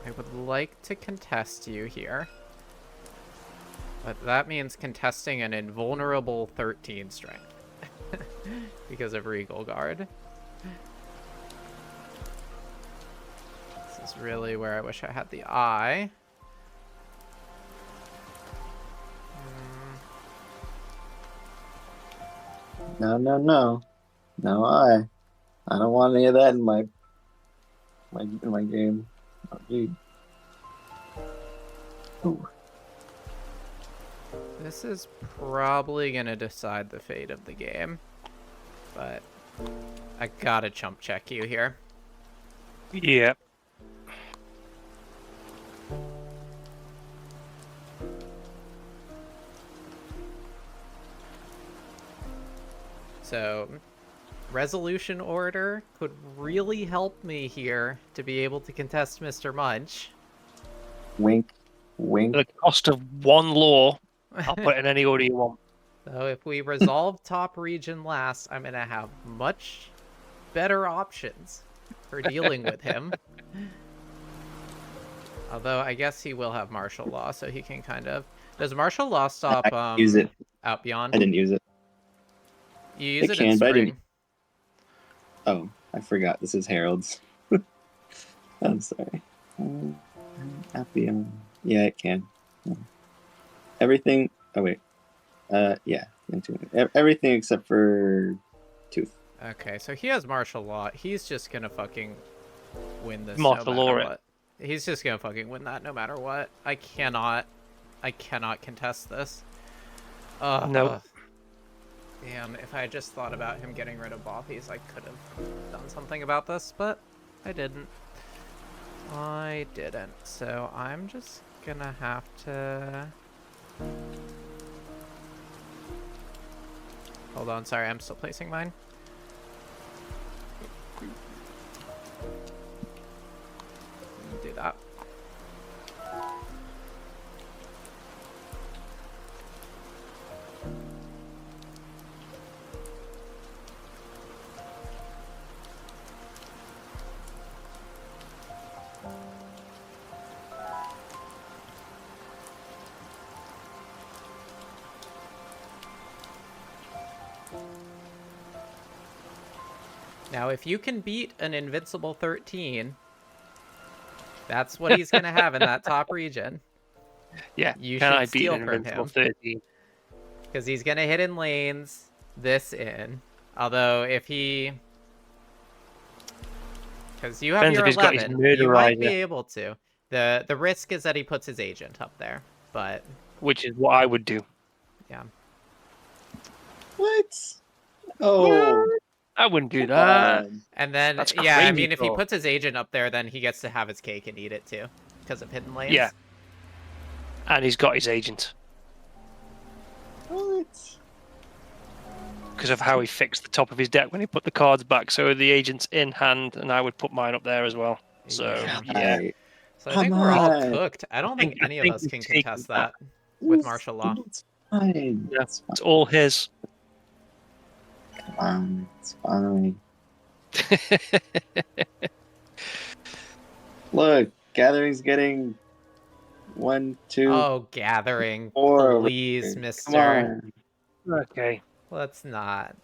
I would like to contest you here. But that means contesting an invulnerable 13 strength. Because of Regal Guard. This is really where I wish I had the eye. No, no, no. No, I don't want any of that in my game. Oh, gee. Ooh. This is probably going to decide the fate of the game. But I gotta chump check you here. Yeah. So, resolution order could really help me here to be able to contest Mr. Munch. Wink, wink. The cost of one law, I'll put in any order you want. So if we resolve top region last, I'm gonna have much better options for dealing with him. Although I guess he will have martial law, so he can kind of... Does martial law stop Use it. out beyond? I didn't use it. You use it can, in but I didn't. spring. Oh, I forgot. This is Herald's. I'm sorry. Appium. Yeah, it can. Everything. Oh wait. Yeah. Everything except for Tooth. Okay, so he has martial law. He's just gonna fucking win this Martial no law matter it. what. He's just gonna fucking win that no matter what. I cannot contest this. Nope. Damn, if I had just thought about him getting rid of Bothies, I could have done something about this, but I didn't. I didn't. So I'm just gonna have to... Hold on, sorry, I'm still placing mine. Do that. Now, if you can beat an invincible 13, that's what he's going to have in that top region. Yeah. You Can should I beat steal an from invincible him. 13? Because he's going to hit in lanes this in. Although, if he... Because you have Depends your if he's got his 11, you might be murderizer. able to. The risk is that he puts his agent up there. But, Which is what I would do. yeah. What? Oh. I wouldn't do come that. on. And then, That's yeah, I crazy mean, if he talk. puts his agent up there, then he gets to have his cake and eat it too. Because of hidden lanes. Yeah. And he's got his agent. What? Because of how he fixed the top of his deck when he put the cards back. So the agent's in hand, and I would put mine up there as well. So yeah, Alright. So I Come think we're all on. cooked. I don't think any of us we've can taken contest that. that with martial law. It's fine. Yeah, It's fine. it's all his. Come on. It's fine. Look, Gathering's getting 1, 2, Oh, gathering. 4 over Please, here. Come mister. on. Okay. Let's not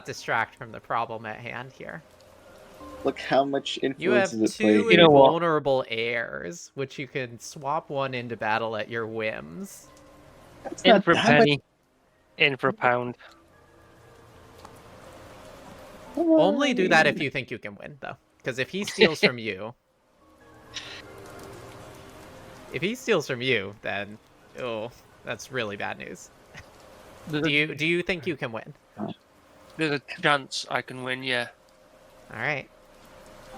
distract from the problem at hand here. Look how much You influence have does it play two You here. know what? invulnerable heirs, which you can swap one into battle at your whims. That's In not for a that much. penny, in for a pound. Come Only do that on. if you think you can win, though. Because if he steals from you... If he steals from you, then... Oh, that's really bad news. There's Do you think you can win? there's a chance I can win, yeah. Alright.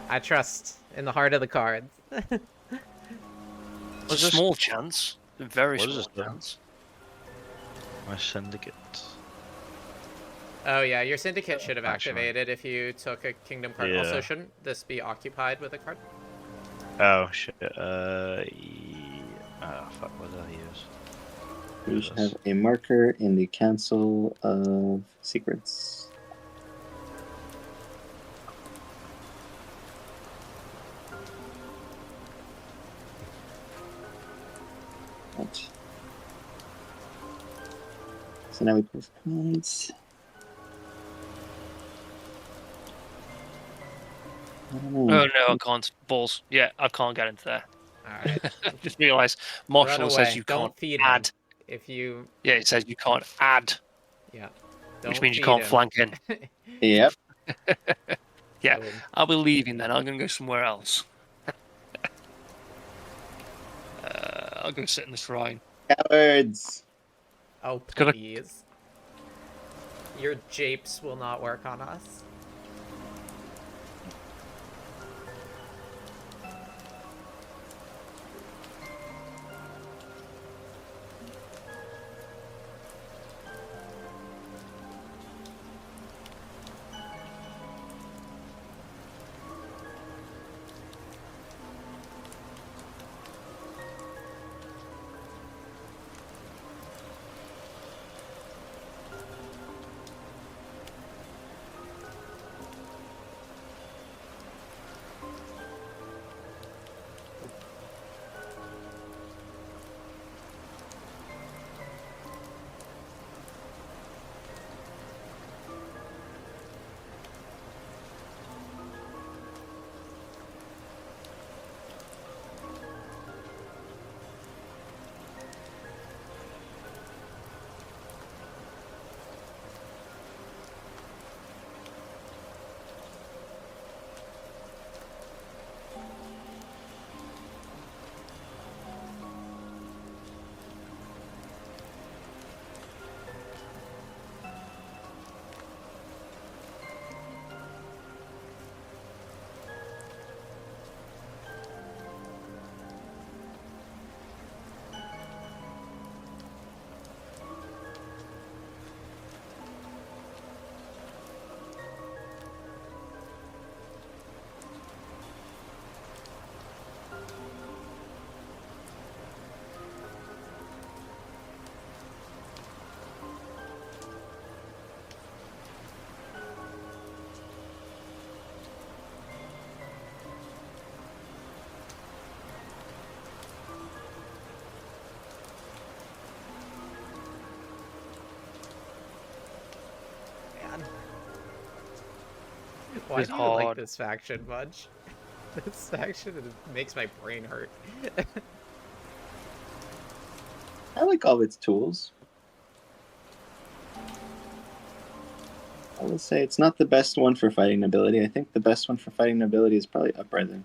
I trust in the heart of the cards. It's What's a this? small chance. A very What is small this, though? chance. My syndicate. Oh yeah, your syndicate should have Actually. activated if you took a kingdom card. Yeah. Also, shouldn't this be occupied with a card? Oh shit. Oh fuck. What did I use? You should have a marker in the Council of Secrets. Right. So now we postpone. I don't know. Oh no, I can't. Balls. Yeah, I can't get into there. Alright. I just realised Marshall Run says away. you Don't can't feed add. him. If you... Yeah, it says you can't add, Yeah. which Don't means you feed can't him. flank in. Yep. Yeah, So, I'll be leaving then. I'm gonna go somewhere else. I'll go sit in the shrine. Cowards. oh, gonna- please. Your japes will not work on us. Man. Why It's do you like hard. this faction much? This faction makes my brain hurt. I like all of its tools. I will say it's not the best one for fighting nobility. I think the best one for fighting nobility is probably Uprising.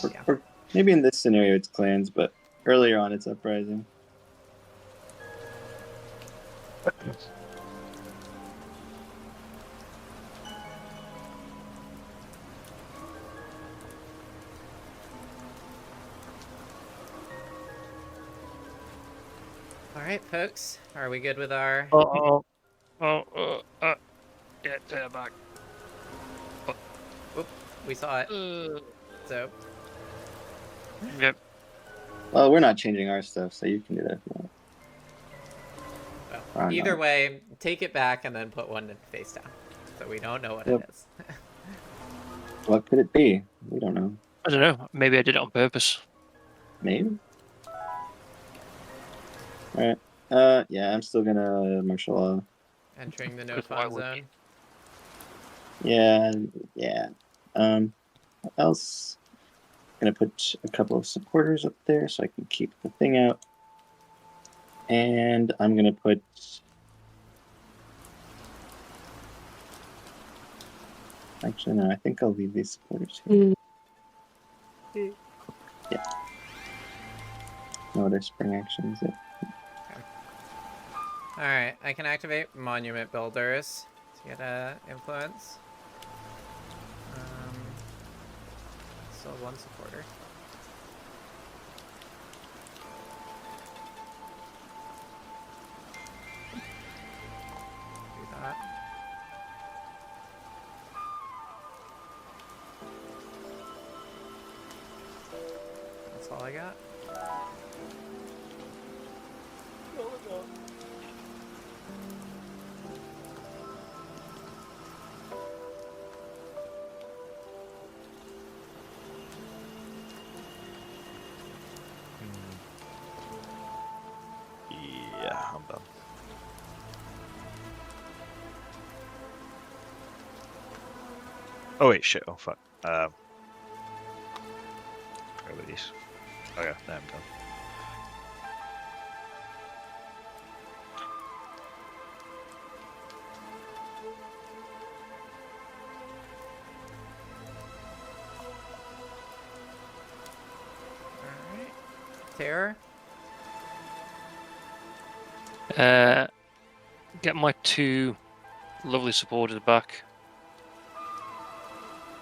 Yeah. Or maybe in this scenario it's clans, but earlier on it's Uprising. Alright, folks. Are we good with our... Yeah, take it back. Oop, we saw it. So, Yep. Well, we're not changing our stuff, so you can do that if you want. well, Or either not. way, take it back and then put one face down. So we don't know what Yep. it is. What could it be? We don't know. I don't know. Maybe I did it on purpose. Maybe. All right. Yeah, I'm still gonna martial law. Entering the no Because why fun would zone. Yeah, yeah. What else? Gonna put a couple of supporters up there so I can keep the thing out. And I'm gonna put. Actually, no. I think I'll leave these supporters here. Yeah. No other spring actions. Yeah. Alright, I can activate Monument Builders to get influence. Still one supporter. Do that. That's all I got. Yeah, I'm done. Oh wait, shit. Oh fuck. Forgot about these. Oh yeah, now I'm done. Alright. Terror. Get my two lovely supporters back.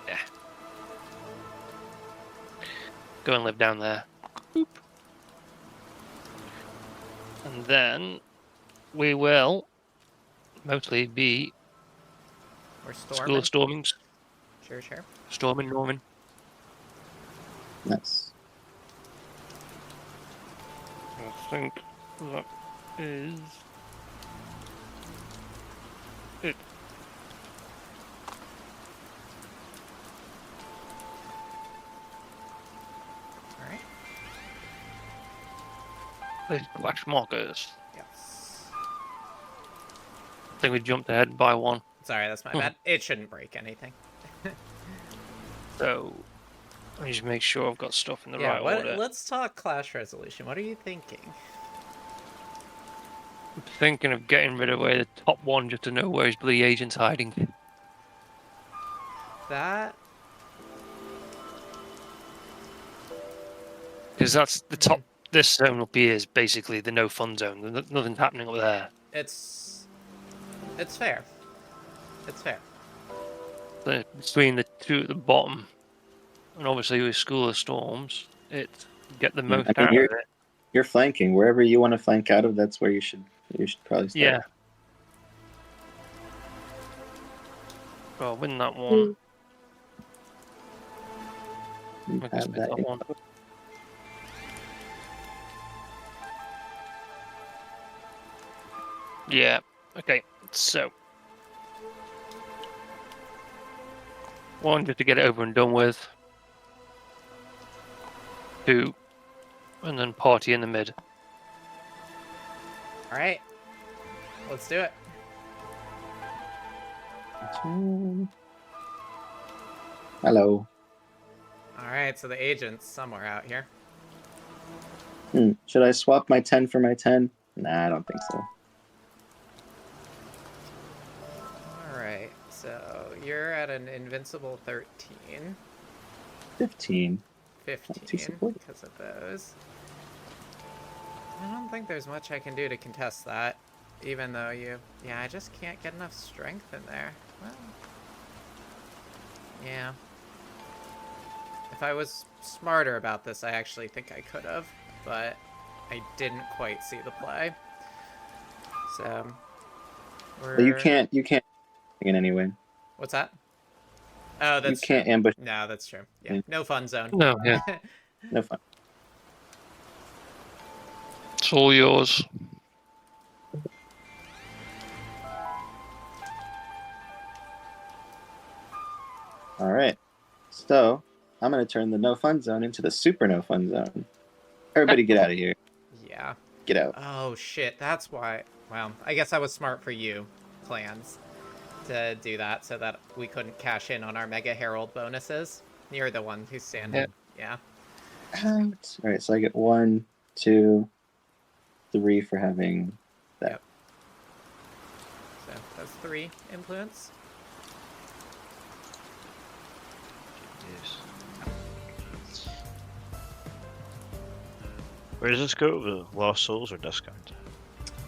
Yeah. Go and live down there. Boop. And then we will mostly be We're School storming. of Stormings. Sure. Storming Norman. Nice. I think that is it. Alright. These flash markers. Yes. I think we jumped ahead by one. Sorry, that's my bad. It shouldn't break anything. So I need to make sure I've got stuff in the Yeah, right order. let's talk clash resolution. What are you thinking? I'm thinking of getting rid of the top one just to know where his bloody agent's hiding. That... Because that's the top. This zone up here is basically the no fun zone. Nothing's happening up there. It's fair. It's fair. Between the two at the bottom, and obviously with School of Storms, get the most I mean, out of it. you're flanking wherever you want to flank out of. That's where you should probably start. Yeah. Well, win that one. You I guess have win that. that one. Yeah. Okay. So one, just to get it over and done with. Two, and then party in the mid. Alright. Let's do it. Hello. Alright, so the agent's somewhere out here. Should I swap my 10 for my 10? Nah, I don't think so. Alright, so you're at an invincible 13. 15. 15 support. because of those. I don't think there's much I can do to contest that. Even though you... Yeah, I just can't get enough strength in there. Well... Yeah. If I was smarter about this, I actually think I could have. But I didn't quite see the play. So we're... But you can't in any way. What's that? Oh, that's You can't true. ambush. No, that's true. Yeah, Yeah. no fun zone. No, yeah. No fun. It's all yours. All right. So I'm gonna turn the no fun zone into the super no fun zone. Everybody, get out of here. Yeah. Get out. Oh shit, that's why. Well, I guess I was smart for you, clans, to do that so that we couldn't cash in on our Mega Herald bonuses. You're the one who's standing. Yeah. Out. All right. So I get 1, 2, 3 for having that. Yep. So that's 3 influence. Where does this go? The Lost Souls or discard?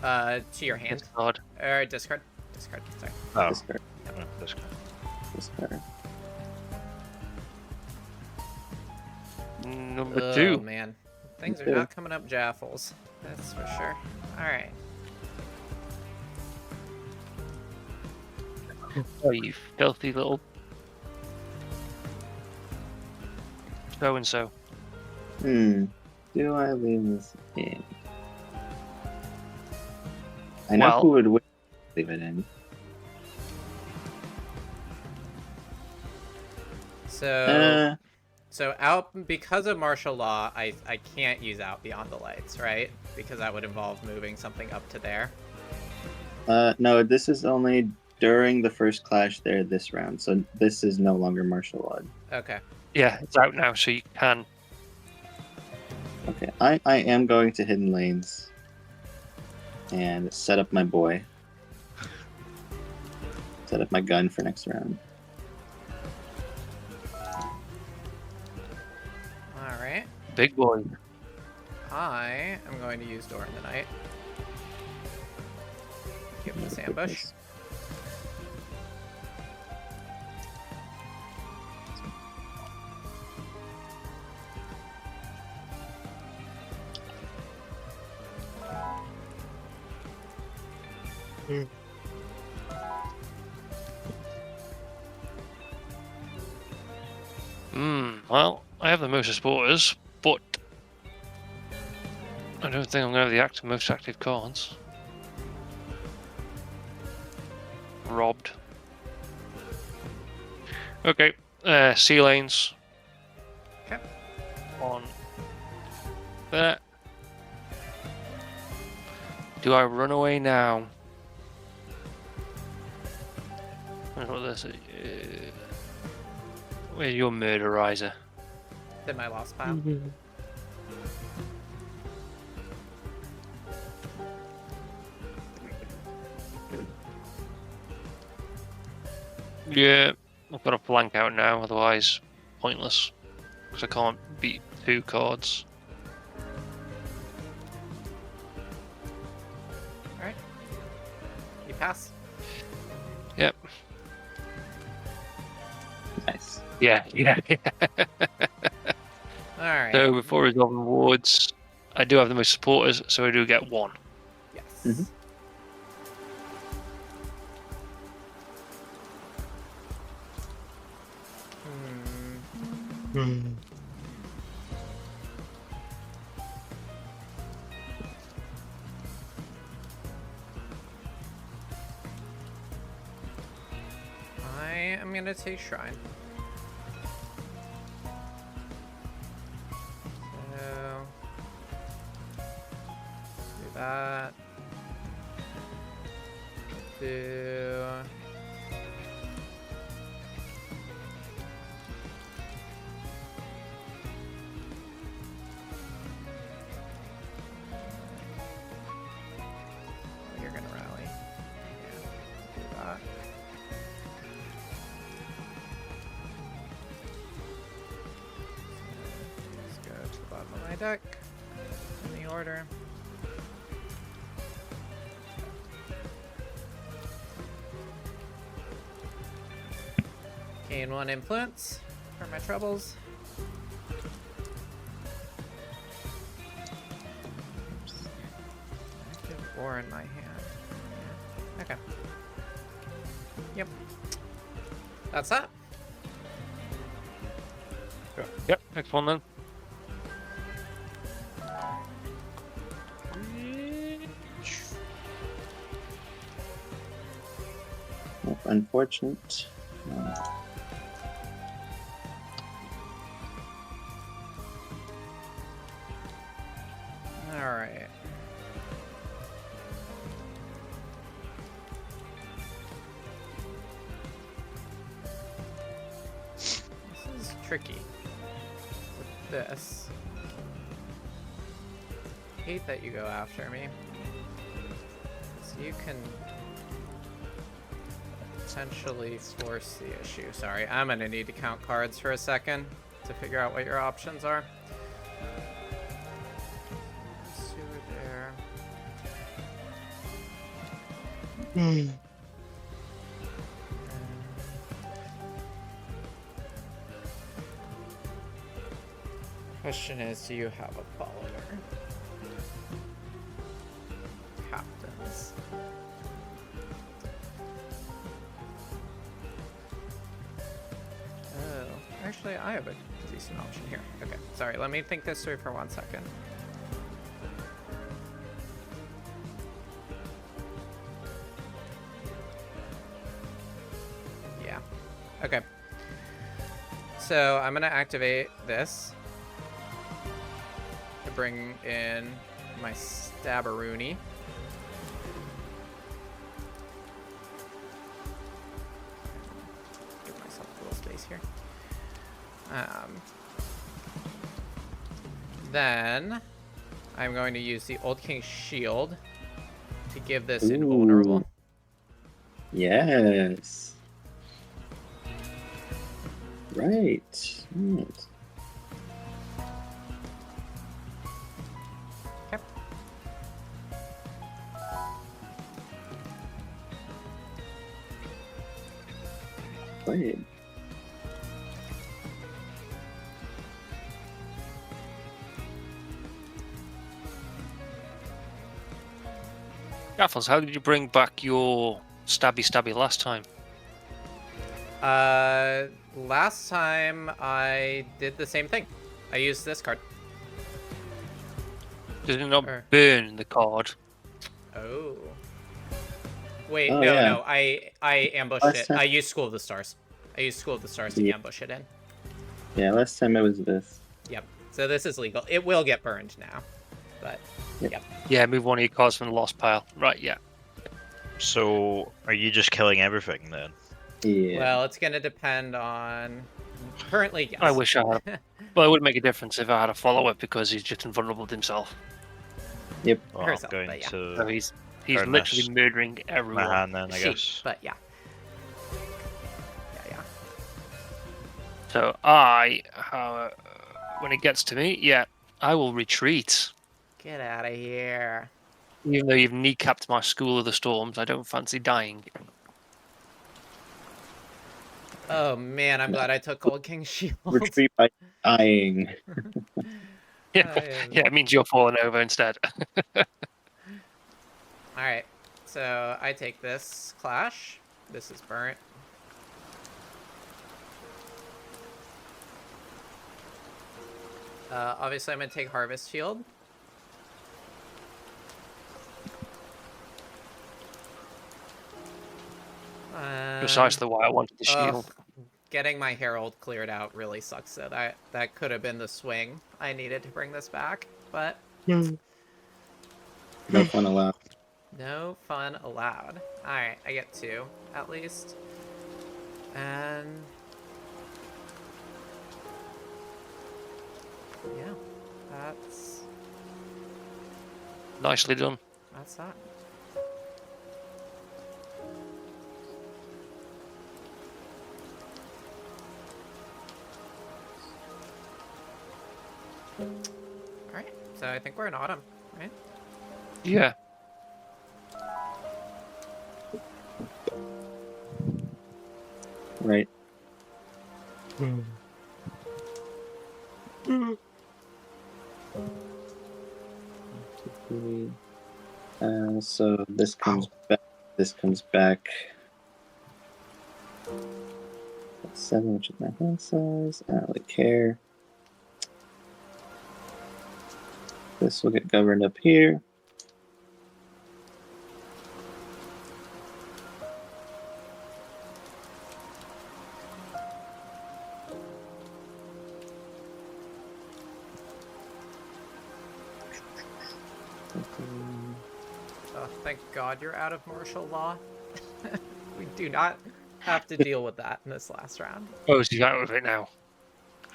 To your hand. Discard. Or discard. Discard, sorry. Oh, Discard. discard. Discard. Number Oh, 2. man. Things are Two. not coming up Jaffles. That's for sure. Alright. Oh, you filthy little so-and-so. Do I leave this in? I know Well- who would leave it in. So... So out, because of martial law, I can't use out beyond the lights, right? Because that would involve moving something up to there. No, this is only during the first clash there this round, so this is no longer martial law. Okay. Yeah, it's out now, so you can. Okay, I am going to Hidden Lanes and set up my boy. Set up my gun for next round. Alright. Big boy. I am going to use Door in the Night. Give this ambush. Well, I have the most supporters, but I don't think I'm going to have the most active cards. Robbed. Okay, sea lanes. Okay. On there. Do I run away now? I don't know what this is. Where's your murderizer? In my lost pile. Yeah, I've got a flank out now, otherwise pointless. Because I can't beat 2 cards. Alright. You pass. Yep. Nice. Yeah. Alright. So before resolving wards, I do have the most supporters, so I do get 1. Yes. Mhm. I am gonna take Shrine. So do that. Do you're gonna rally. Yeah. Do that. Let's go to the bottom of my deck in the order. Gain 1 influence for my troubles. Active 4 in my hand. Okay. Yep. That's that. Yep, next one then. Well, unfortunate. All right. This is tricky. With this. Hate that you go after me. So you can potentially force the issue. Sorry, I'm gonna need to count cards for a second to figure out what your options are. Sewer there. Question is, do you have a follower? Captains. Oh, actually, I have a decent option here. Okay, sorry, let me think this through for 1 second. Yeah. Okay. So I'm gonna activate this to bring in my Stabberoonie. Give myself a little space here. Then I'm going to use the Old King's Shield to give this invulnerable. Ooh. Yes. Right. Right. Okay. Played. Jaffles, how did you bring back your stabby last time? Last time I did the same thing. I used this card. Did it not Or- burn the card? Oh. Wait, Oh, no, yeah. no. I ambushed Last it. time- I used School of the Stars. I used School of the Stars to Yeah. ambush it in. Yeah, last time it was this. Yep. So this is legal. It will get burned now. But, yep. Yeah, move one of your cards from the lost pile. Right, yeah. So, are you just killing everything then? Yeah. Well, it's going to depend on... Currently, yes. I wish I had. Well, it would make a difference if I had a follow-up because he's just invulnerable to himself. Yep. Well, Herself, I'm going but yeah. So to he's turn literally this murdering my everyone. hand then, I She, guess. but yeah. Yeah. So when it gets to me, yeah, I will retreat. Get out of here. Even though you've kneecapped my School of the Storms, I don't fancy dying. Oh, man, I'm glad I took Old King's Shield. Retreat by dying. Yeah, yeah, it means you're falling over instead. Alright, so I take this Clash. This is burnt. Obviously, I'm going to take Harvest Field. Precisely why I wanted the Ugh, shield. getting my Herald cleared out really sucks, though. That could have been the swing I needed to bring this back, but No fun allowed. no fun allowed. Alright, I get 2, at least. And... yeah, that's Nicely done. that. Alright, so I think we're in autumn, right? Yeah. Right. So this comes back This comes back. That's 7, which is my hand size. I don't really care. This will get governed up here. Oh, thank God you're out of martial law. We do not have to deal with that in this last round. Oh, so you out with it now.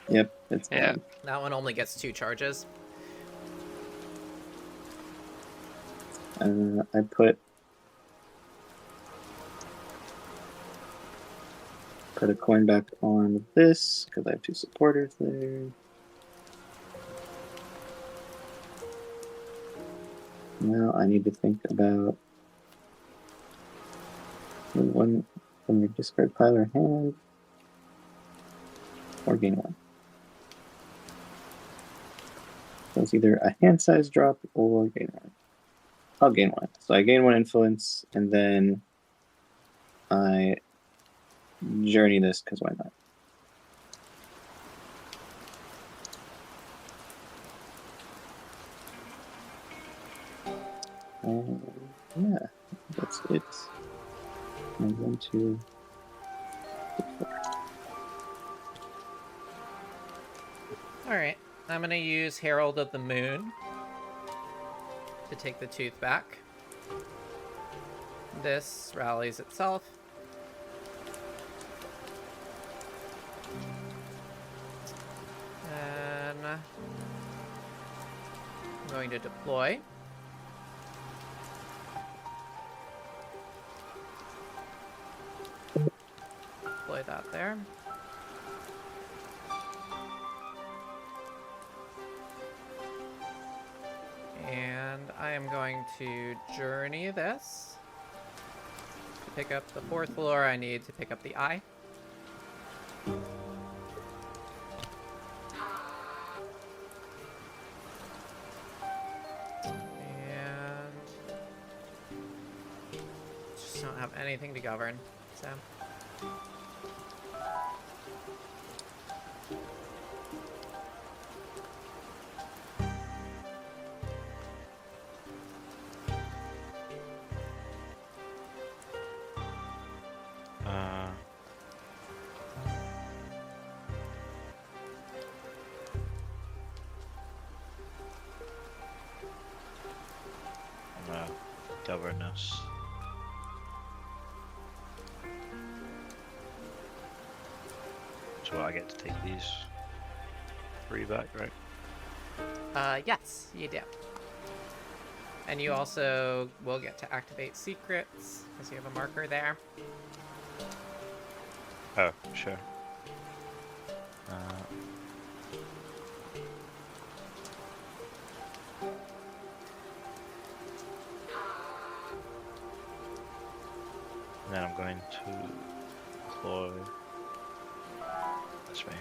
Yep, it's Yeah. gone. That one only gets 2 charges. I put a coin back on this because I have 2 supporters there. Now I need to think about when you discard pile or hand or gain 1. So it's either a hand size drop or gain 1. I'll gain 1. So I gain 1 influence and then I journey this because why not? Yeah, that's it. And 1, 2, 3, 4. Alright, I'm gonna use Herald of the Moon to take the tooth back. This rallies itself. And I'm going to deploy. Deploy that there. And I am going to journey this. To pick up the 4th floor, I need to pick up the eye. And just don't have anything to govern, so. No, governess. So I get to take these 3 back, right? Yes, you do. And you also will get to activate secrets, because you have a marker there. Oh, sure. And then I'm going to deploy. That's me.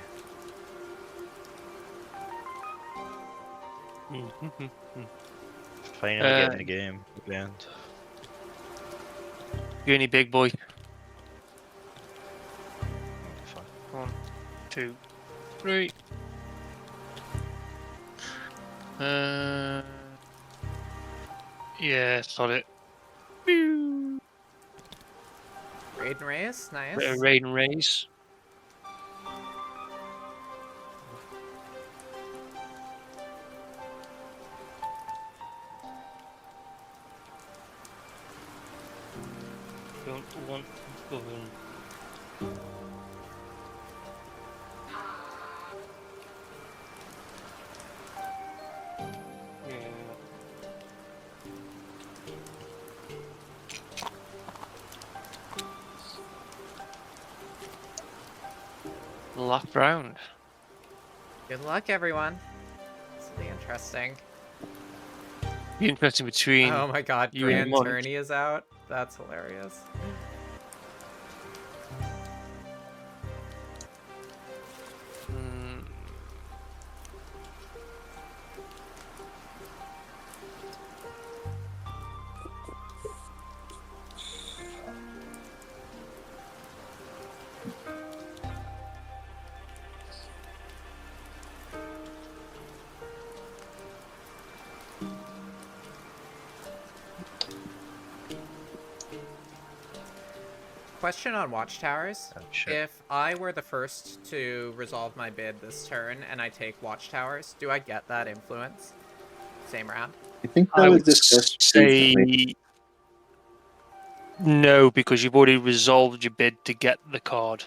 Finally getting the game at the end. You any big boy? Fine. 1, 2, 3. Yeah, sod it. Pew! Raid and Race, nice. Bit of raid and raise. Don't want to govern. Yeah. Last round. Good luck, everyone. This will be interesting. Be interesting between Oh my god, you and Grand Monk. Tourney is out. That's hilarious. Mm, Question on watchtowers. Oh, shit. If I were the first to resolve my bid this turn and I take watchtowers, do I get that influence? Same round? I think that I was would discussed say recently. no, because you've already resolved your bid to get the card.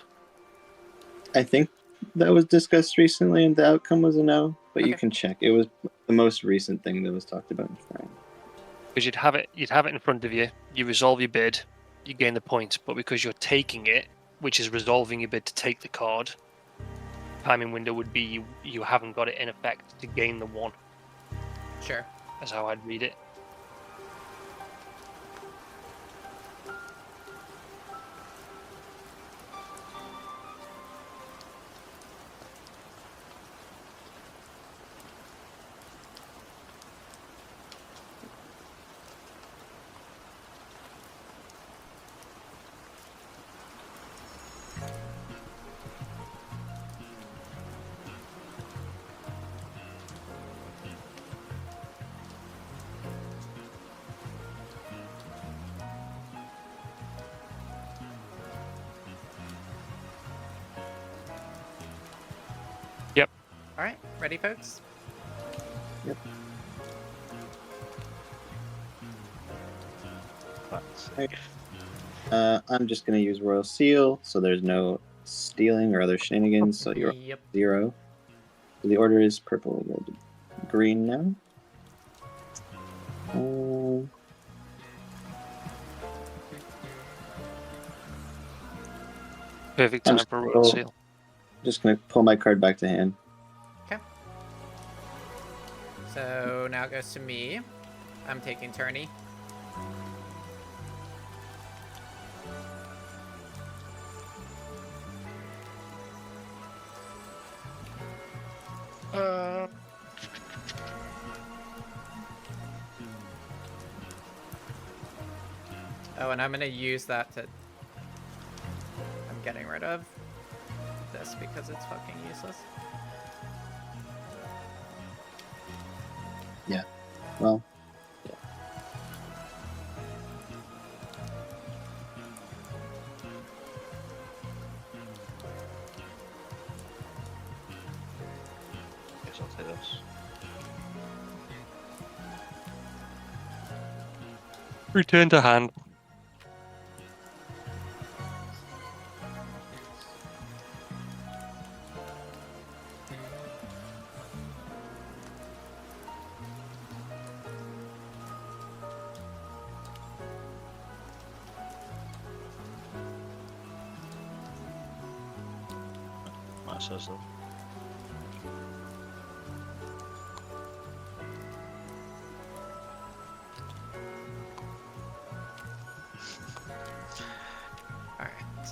I think that was discussed recently, and the outcome was a no. But you Okay. can check. It was the most recent thing that was talked about in Shrine. Because you'd have it in front of you. You resolve your bid, you gain the points. But because you're taking it, which is resolving your bid to take the card, timing window would be you haven't got it in effect to gain the 1. Sure. That's how I'd read it. Yep. All right. Ready, folks? Yep. That's I'm just gonna use Royal Seal, so there's no stealing or other shenanigans. So you're Yep. 0. So the order is purple, red, green now. Perfect I'm time just for a gonna Royal roll- Seal. Just gonna pull my card back to hand. Okay. So now it goes to me. I'm taking tourney. Oh, and I'm gonna use that to... I'm getting rid of this because it's fucking useless. Well, guess I'll take this. Return to hand. That says though. All right.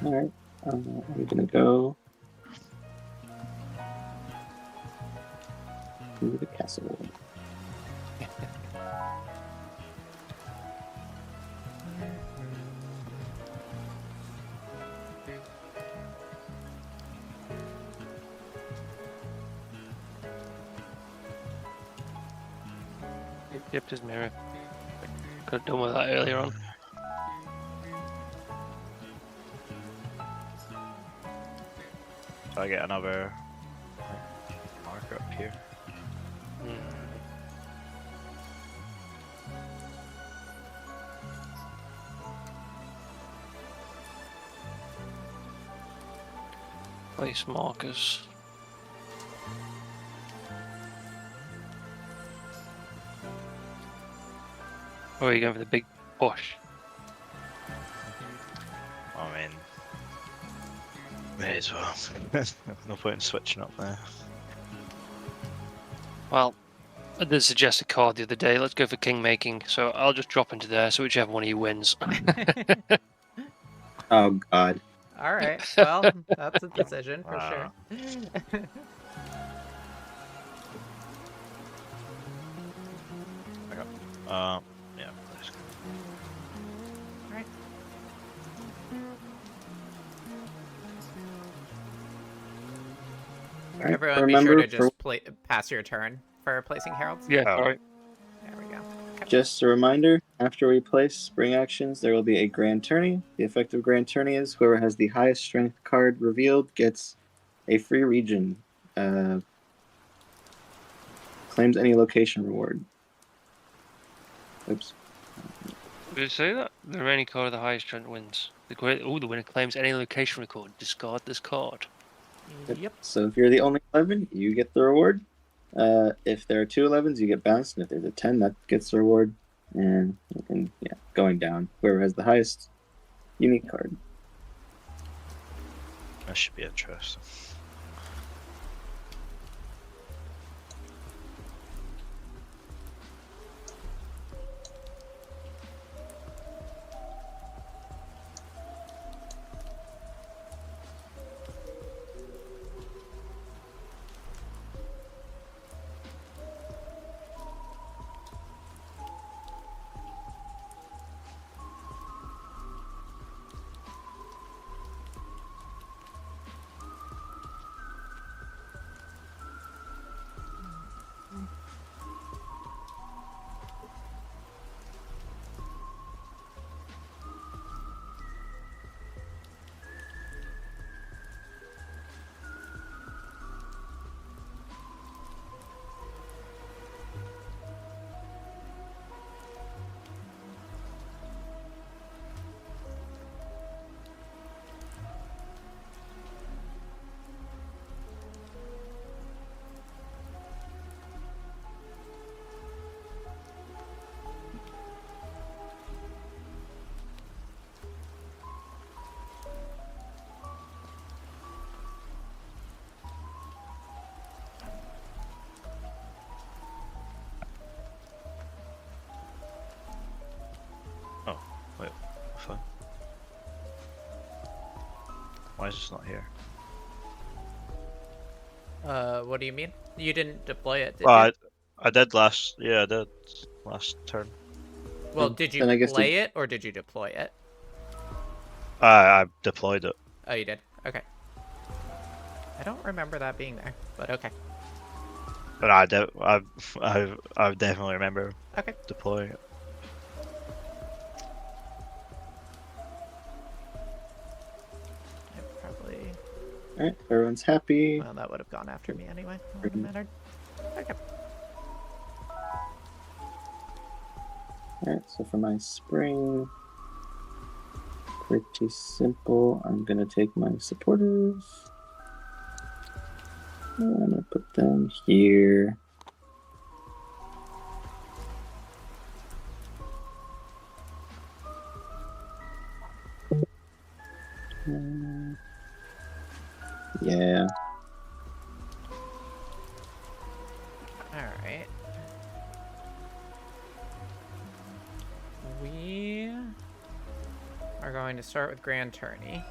all right. I'm gonna go to the castle. Dipped his mirror. Could have done with that earlier on. So I get another marker up here. Place markers. Or are you going for the big push? I mean, may as well. No point in switching up there. Well, I did suggest a card the other day. Let's go for king making. So I'll just drop into there. So whichever one of you wins. Oh God. All right. Well, that's a decision for Wow. sure. Yeah. All right. All right, Everyone, be sure to just pass your turn for placing heralds. Yeah, Oh. alright. There we go. Okay. Just a reminder, after we place spring actions, there will be a grand tourney. The effect of grand tourney is whoever has the highest strength card revealed gets a free region. Claims any location reward. Oops. Did it say that? The remaining card of the highest strength wins. The winner claims any location record. Discard this card. Yep. So if you're the only 11, you get the reward. If there are two 11s, you get bounced, and if there's a 10, that gets the reward. And going down. Whoever has the highest unique card. That should be interesting. Oh, wait, fine. Why is this not here? What do you mean? You didn't deploy it, did Well, you? I did last. Yeah, I did last turn. Well, did you Then I guess play it or did you deploy it? I deployed it. Oh, you did. Okay. I don't remember that being there, but okay. But I definitely remember Okay. deploying it. It probably. All right, everyone's happy. Well, that would have gone after me anyway. Wouldn't have mattered. Okay. All right, so for my spring, pretty simple. I'm gonna take my supporters. I'm gonna put them here. Yeah. All right. We are going to start with Grand Tourney.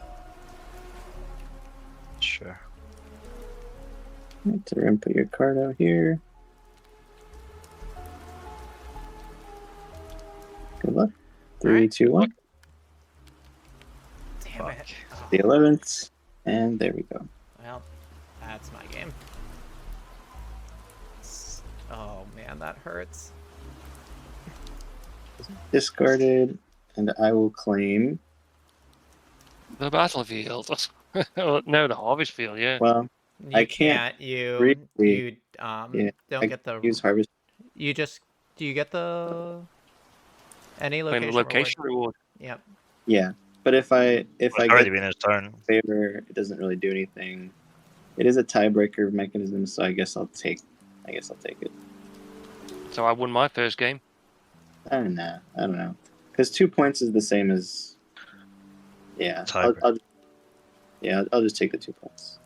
Sure. Right, Tarun, put your card out here. Good luck. Three, Alright. 2, 1. Damn it. Fuck. The 11th. And there we go. Well, that's my game. Oh man, that hurts. Discarded. And I will claim. The battlefield. Oh, no, the harvest field. Yeah. Well, You I can't You really- yeah, don't I get the. use harvest. You just. Do you get the? Any Claim location, the location reward. Yep. Yeah, but if I It's get already been his turn. favor, it doesn't really do anything. It is a tiebreaker mechanism, so I guess I'll take it. So I won my first game. I don't know. Because 2 points is the same as. Yeah, Tiebreaker. I'll just take the 2 points.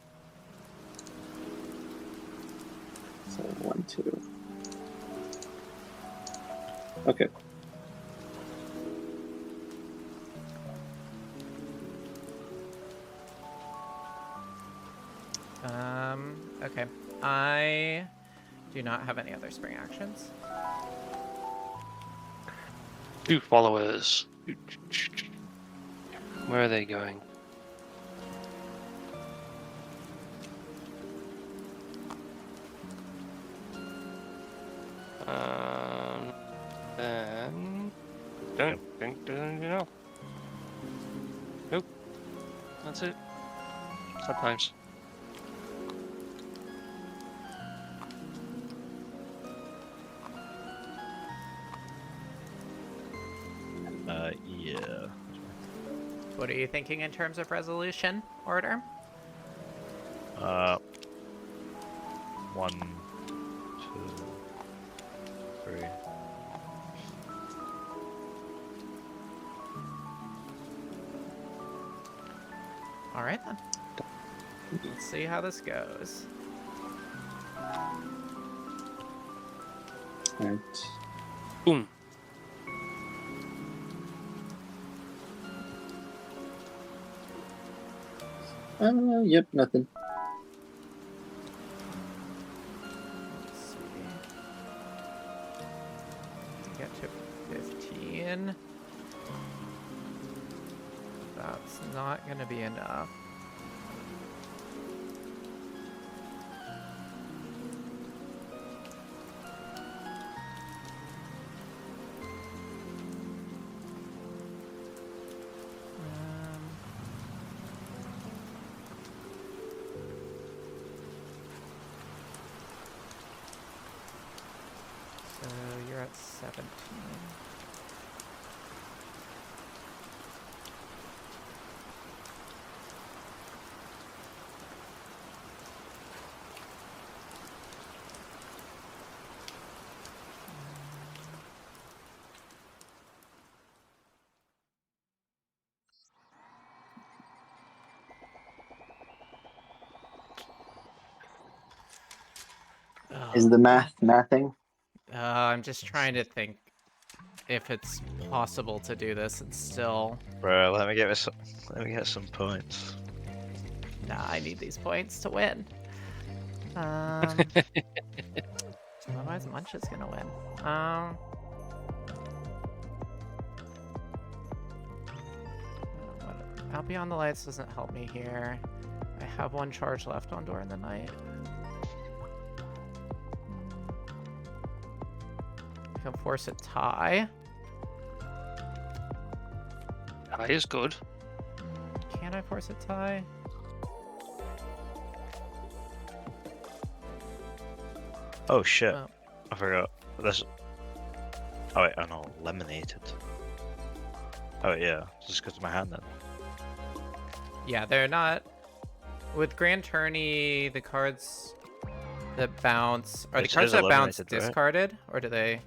So 1, 2. Okay. Okay. I do not have any other spring actions. 2 followers. Where are they going? Um, there. Don't you know? Nope. That's it. Sometimes. Yeah. What are you thinking in terms of resolution order? 1, 2, 3. All right then. Let's see how this goes. Alright. Boom. Yep, nothing. Let's see. Get to 15. That's not gonna be enough. So you're at 17. Is the mathing? I'm just trying to think if it's possible to do this and still. Bro, let me get some points. Nah, I need these points to win. Otherwise, Munch is gonna win. Out Beyond the Lights doesn't help me here. I have 1 charge left on During the Night. I can force a tie. Tie is good. Can I force a tie? Oh shit! Oh. I forgot. This. Oh wait, I'm not eliminated. Oh yeah, just because of my hand then. Yeah, they're not. With Grand Tourney, the cards that bounce are the It cards says that bounce eliminated, right? discarded, or do they?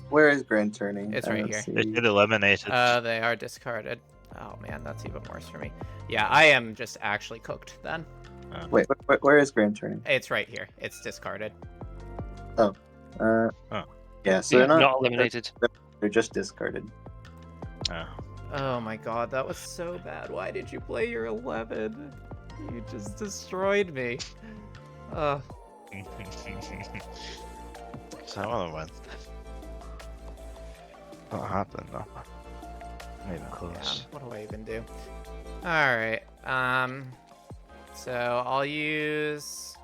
Where is Grand Turning? It's I right don't here. see. It did eliminated. They are discarded. Oh man, that's even worse for me. Yeah, I am just actually cooked then. Wait, where is Grand Turning? It's right here. It's discarded. Oh. Yeah, so Yeah, they're not eliminated. They're just discarded. Oh my god, that was so bad. Why did you play your 11? You just destroyed me. So I want to win. Not happening though. Not even Yeah, close. what do I even do? Alright, so I'll use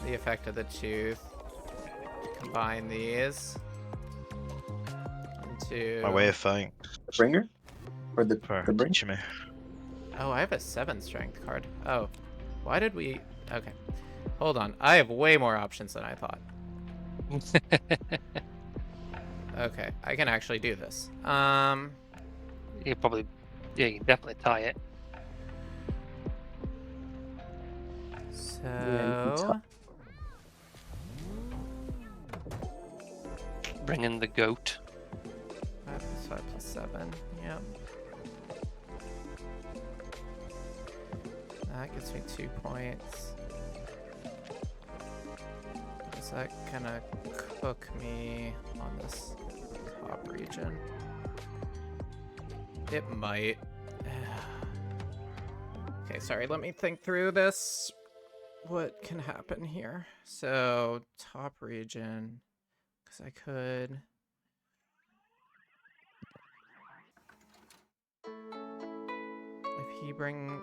the Effect of the Tooth. Combine these into... My way of fighting The bringer? Or the for bringer? teaching me. Oh, I have a 7 strength card. Oh, why did we... Okay, hold on. I have way more options than I thought. Okay, I can actually do this. You probably, yeah, you can definitely tie it. So... Bring in the goat. 5 plus 5 plus 7, yep. That gets me 2 points. Is that gonna cook me on this top region? It might. Okay, sorry, let me think through this. What can happen here? So, top region, because I could...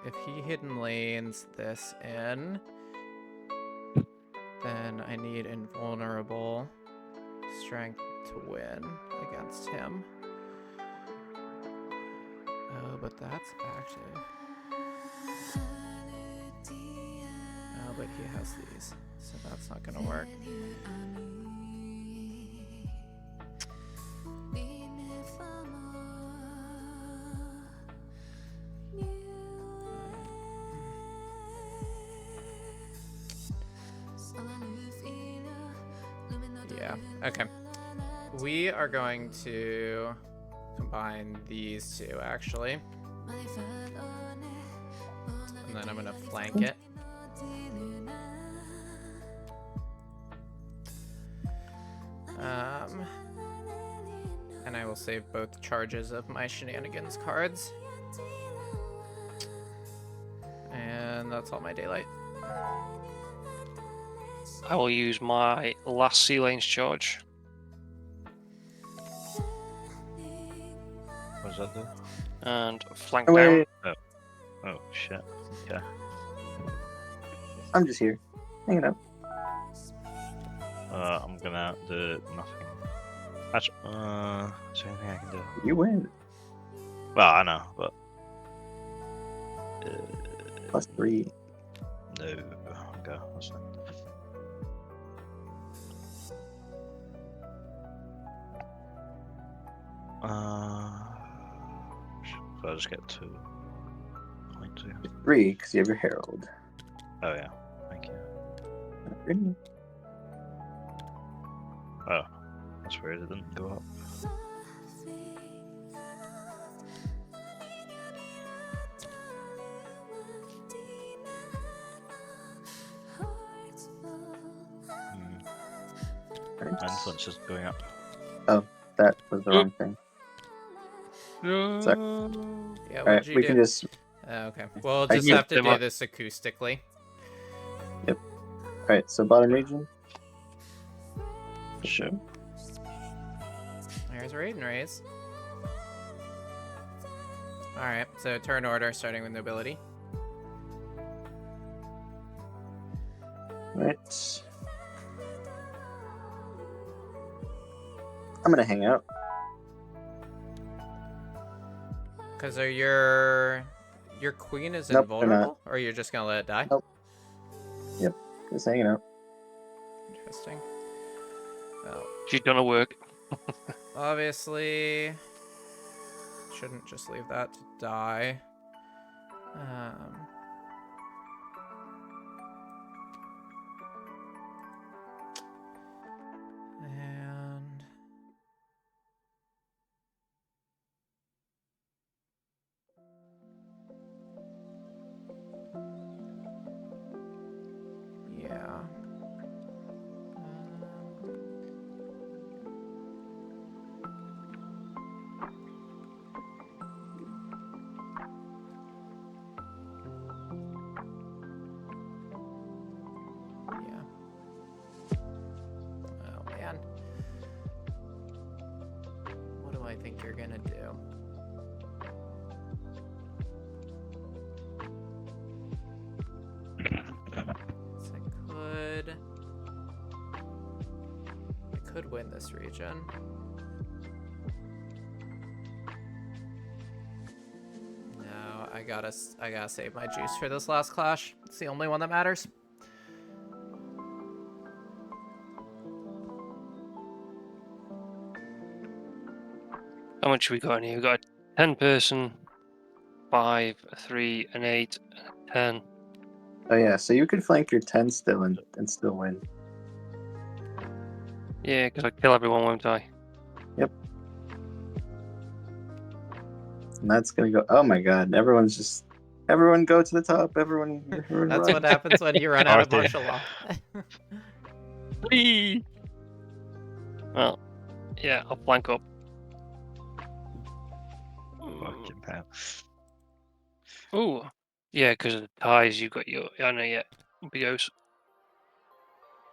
If he hidden lanes this in, then I need invulnerable strength to win against him. but that's actually. Oh, but he has these, so that's not gonna work. Yeah, okay. We are going to combine these two, actually. And then I'm gonna flank it. And I will save both charges of my shenanigans cards. And that's all my daylight. I will use my last sea lanes charge. What does that do? And flank Oh, down. wait, Oh shit. Okay. I'm just here. Hanging out. I'm gonna do nothing. Actually, is there anything I can do? You win. Well, I know, but +3. no. Okay, that's fine. So I just get 2 points here. 3, because you have your Herald. Oh yeah, thank you. Really? Oh, that's weird. It didn't go up. Right. My influence is going up. That was the wrong thing. No. Yeah, Alright, what'd you we do? can just. Okay, we'll I just can have to get do them this acoustically. Alright, so bottom region. Shit. There's Raiden Rays. Alright, so turn order starting with nobility. Right. I'm gonna hang out. Because your queen is Nope, they're not. invulnerable, or you're just gonna let it die? Nope. Just hanging out. Interesting. Well, She's gonna work. obviously, shouldn't just leave that to die. And yeah. Yeah. Oh man. What do I think you're gonna do? So I could win this region. No, I gotta save my juice for this last clash. It's the only one that matters. How much we got in here? We got a 10-person, 5, a 3, an 8, and a 10. Oh yeah, so you could flank your 10 still and still win. Yeah, because I kill everyone, won't I? Yep. And that's gonna go. Oh my god, everyone go to the top. Everyone That's run. what happens when you run out of Arthur. martial law. Whee! Well, yeah, I'll flank up. Fucking hell. Ooh. Yeah, because of the ties, you've got your. I know, yeah. Bios.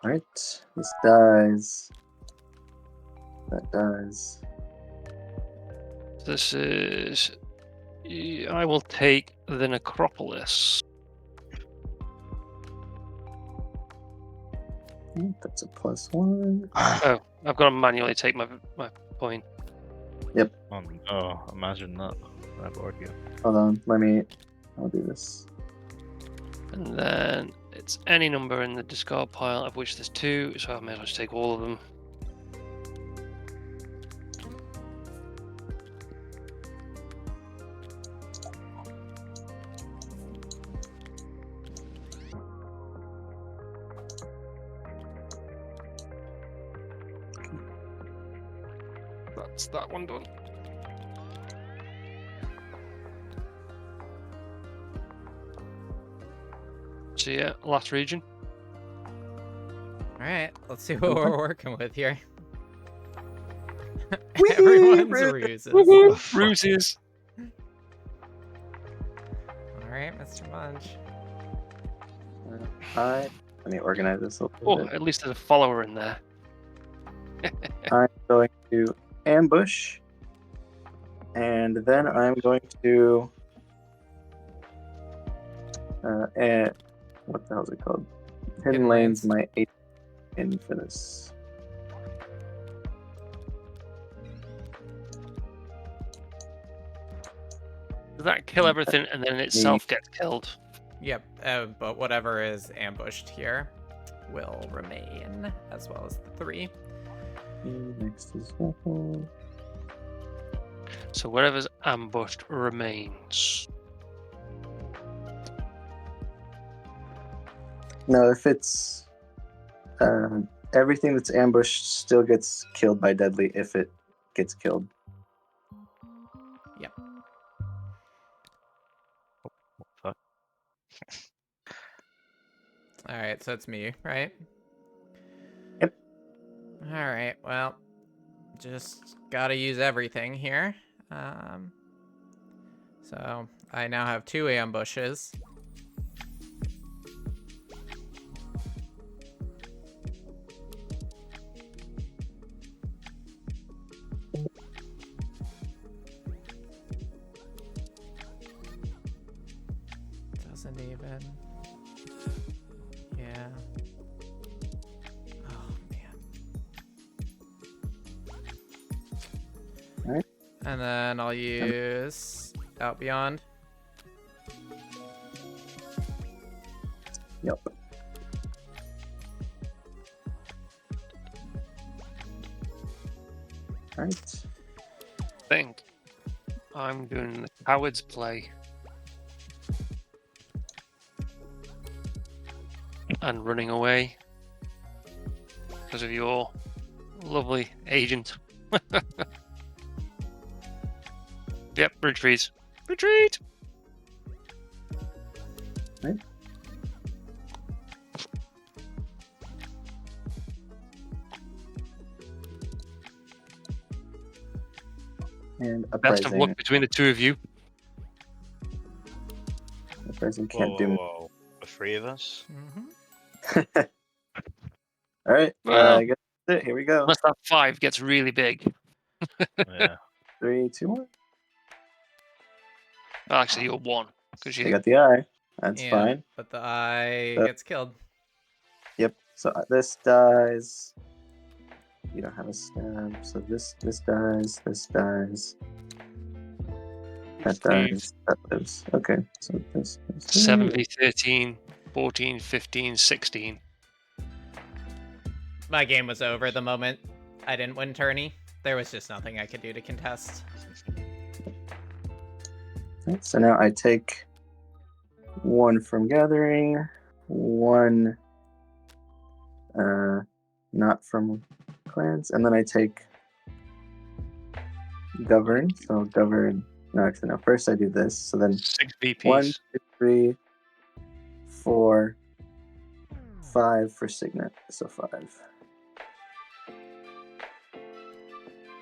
Alright, this dies. That dies. This is. I will take the Necropolis. That's a +1. Oh, I've got to manually take my point. Oh, imagine that. That board game. Hold on, I'll do this. And then it's any number in the discard pile, of which there's 2, so I may as well just take all of them. That's that one done. So yeah, last region. All right, let's see what we're working with here. Whee! Everyone's Ruses! ruses. Ruses. All right, Mr. Munch. Let me organize this a little Oh, bit. at least there's a follower in there. I'm going to ambush, and then I'm going to and what the hell is it called? Hidden Lanes, my 8 in for this. Does that kill everything and then itself gets killed? Yep, but whatever is ambushed here will remain, as well as the 3. Next is Jaffles. So whatever's ambushed remains. No, if it's everything that's ambushed still gets killed by deadly if it gets killed. Yep. Fuck. All right, so it's me, right? Yep. All right, well, just gotta use everything here. So I now have 2 ambushes. Doesn't even. Yeah. Oh man. Alright. And then I'll use Out Beyond. Yep. Alright. Think I'm doing the coward's play and running away because of your lovely agent. Yep, retreat. Retreat! Right. And Best of Uprising. luck between the 2 of you. Uprising Whoa, can't whoa, do whoa. The 3 of us? Mm-hmm. Alright, Well- I guess that's it. Here we go. Unless that 5 gets really big. Yeah. 3, 2, 1. Well, actually, you're 1. Because I you got the eye. That's Yeah. fine. But the eye Yep. gets killed. Yep. So this dies. You don't have a stab. So this dies. This dies. That dies. That lives. Okay. So this. 7v13, 14, 15, 16. My game was over the moment I didn't win tourney. There was just nothing I could do to contest. Right, so now I take 1 from gathering, 1 not from clans, and then I take govern. So govern. No, actually, no. First I do this. So then 6 VPs. 1, 2, 3, 4, 5 for Signet. So 5.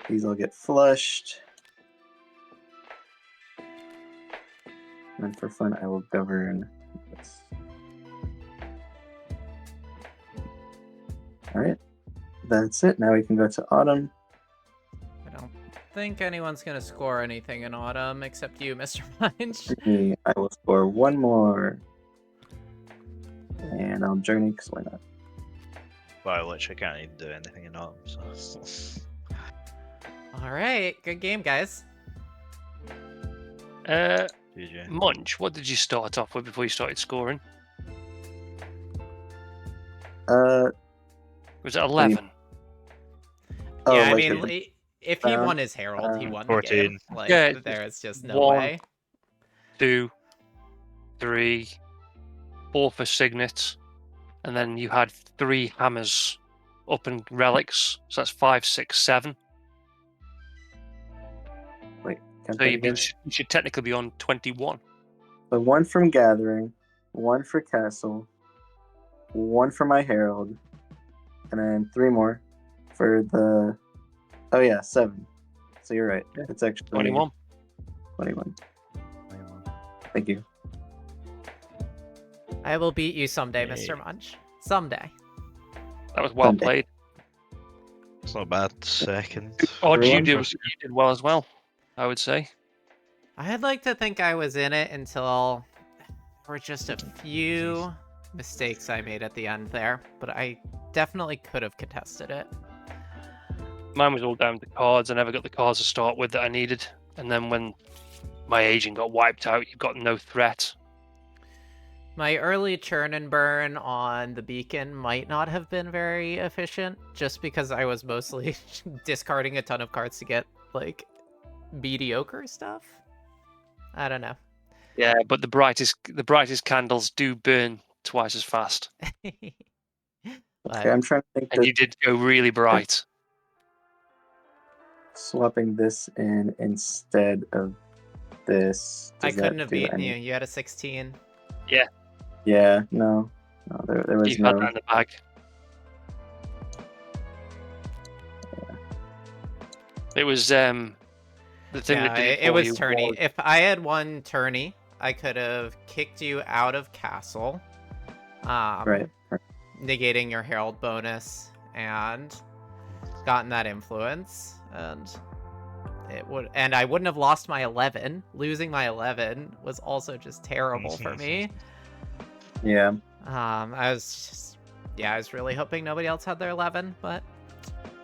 These all get flushed. And for fun, I will govern this. Alright. That's it. Now we can go to Autumn. I don't think anyone's gonna score anything in Autumn except you, Mr. Munch. Me, I will score 1 more. And I'll journey, because why not? Well, I literally can't even do anything in autumn, so. All right, good game, guys. GG. Munch, what did you start off with before you started scoring? Was it 11? Oh, Yeah, I like mean, the if he round? won his Herald, he won the 14. game. Like, Yeah, there is just no one. way. 2, 3, 4 for Signet, and then you had 3 hammers up in relics, so that's 5, 6, 7. Wait, can So I you again? should technically be on 21. So 1 from Gathering, 1 for Castle, 1 for my Herald, and then 3 more for the. Oh yeah, 7. So you're right. It's actually 21. 21. Thank you. I will beat you someday, Yay. Mr. Munch. Someday. That was well Sunday. played. It's not bad. Second. Odd, you Everyone? did well as well, I would say. I'd like to think I was in it until there were just a few mistakes I made at the end there, but I definitely could have contested it. Mine was all down to cards. I never got the cards to start with that I needed. And then when my agent got wiped out, you got no threat. My early churn and burn on the beacon might not have been very efficient, just because I was mostly discarding a ton of cards to get, like, mediocre stuff. I don't know. Yeah, but the brightest candles do burn twice as fast. Okay, But I'm trying to think And that you did go really bright. swapping this in instead of this. I does that couldn't have do beaten any- you. You had a 16. Yeah, no, there was You've had no. that in the bag. It was the thing Yeah, that did it for was you tourney. was- If I had won tourney, I could have kicked you out of castle, Right. negating your herald bonus and gotten that influence, and I wouldn't have lost my 11. Losing my 11 was also just terrible for me. Yeah. I was really hoping nobody else had their 11, but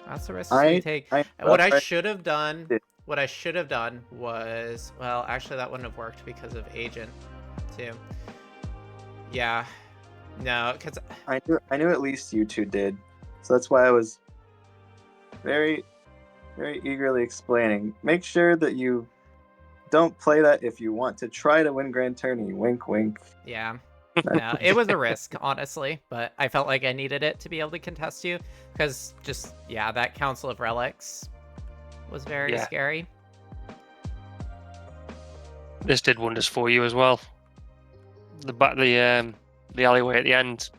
that's the risk I- we take. I- What I I- should have done, did. was, well, actually that wouldn't have worked because of agent too. Yeah, no, because I knew at least you two did, so that's why I was very, very eagerly explaining. Make sure that you don't play that if you want to try to win Grand Tourney. Wink, wink. yeah, no, it was a risk, honestly, but I felt like I needed it to be able to contest you because just that Council of Relics was very Yeah. scary. This did wonders for you as well. The alleyway at the end.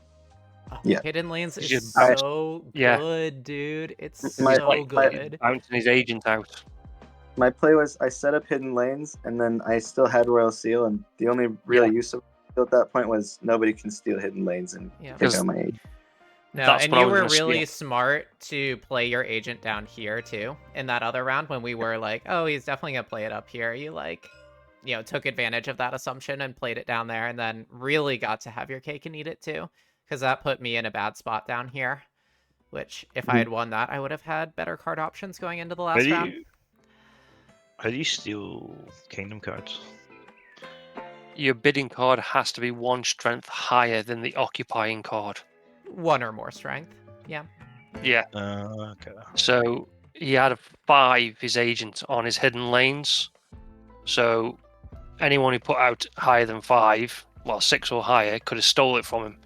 Oh, Yeah. Hidden Lanes is Just so yeah. good, dude. It's My- so my- good. Bouncing his agent out. My play was I set up Hidden Lanes, and then I still had Royal Seal, and the only real use of Seal at that point was nobody can steal Hidden Lanes and Yeah. take out my age. No, That's and what I you was were gonna really steal. smart to play your agent down here too. In that other round, when we were like, "Oh, he's definitely gonna play it up here," you took advantage of that assumption and played it down there, and then really got to have your cake and eat it too, because that put me in a bad spot down here. Which, if I had won that, I would have had better card options going into the How last do round. you steal kingdom cards? Your bidding card has to be 1 strength higher than the occupying card. 1 or more strength. Yeah. Yeah. Okay. So he had a 5, his agent, on his hidden lanes. So anyone who put out higher than 5, well, 6 or higher, could have stole it from him.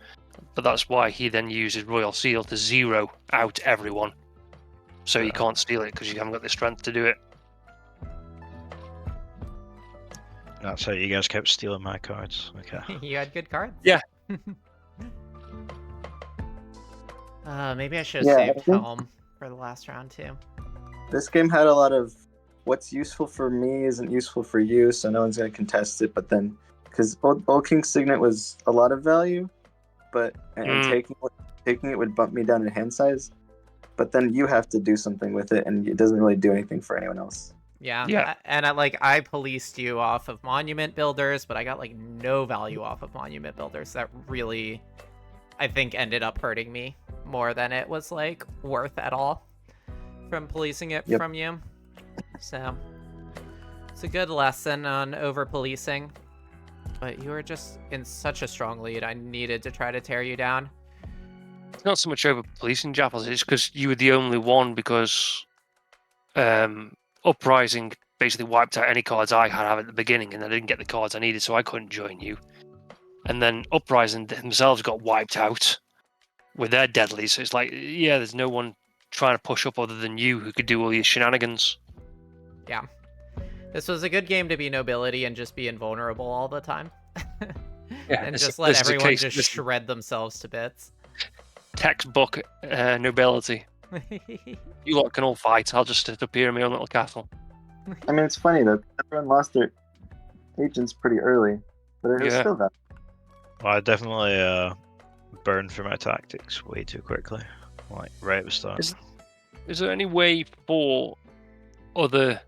But that's why he then used his Royal Seal to 0 out everyone. So you can't steal it because you haven't got the strength to do it. That's how you guys kept stealing my cards. Okay. You had good cards. Yeah. Maybe I should have Yeah, I saved think- Helm for the last round too. This game had a lot of what's useful for me isn't useful for you, so no one's going to contest it. But then, because Old King's Signet was a lot of value, but and taking it would bump me down in hand size. But then you have to do something with it, and it doesn't really do anything for anyone else. Yeah. And I policed you off of monument builders, but I got like no value off of monument builders. That really, I think, ended up hurting me more than it was like worth at all from policing it Yep. from you. So it's a good lesson on over-policing. But you were just in such a strong lead. I needed to try to tear you down. It's not so much over policing Jaffles, it's because you were the only one, because Uprising basically wiped out any cards I had at the beginning, and I didn't get the cards I needed, so I couldn't join you. And then Uprising themselves got wiped out with their deadlies, so it's like, yeah, there's no one trying to push up other than you who could do all these shenanigans. Yeah. This was a good game to be nobility and just be invulnerable all the time. Yeah, And this- just let this is a everyone case- just this- shred themselves to bits. Textbook nobility. You lot can all fight, I'll just sit up here in my own little castle. I mean, it's funny that everyone lost their agents pretty early, but it was Yeah. still that. Well, I definitely burned through my tactics way too quickly, like right at the start. Is there any way for other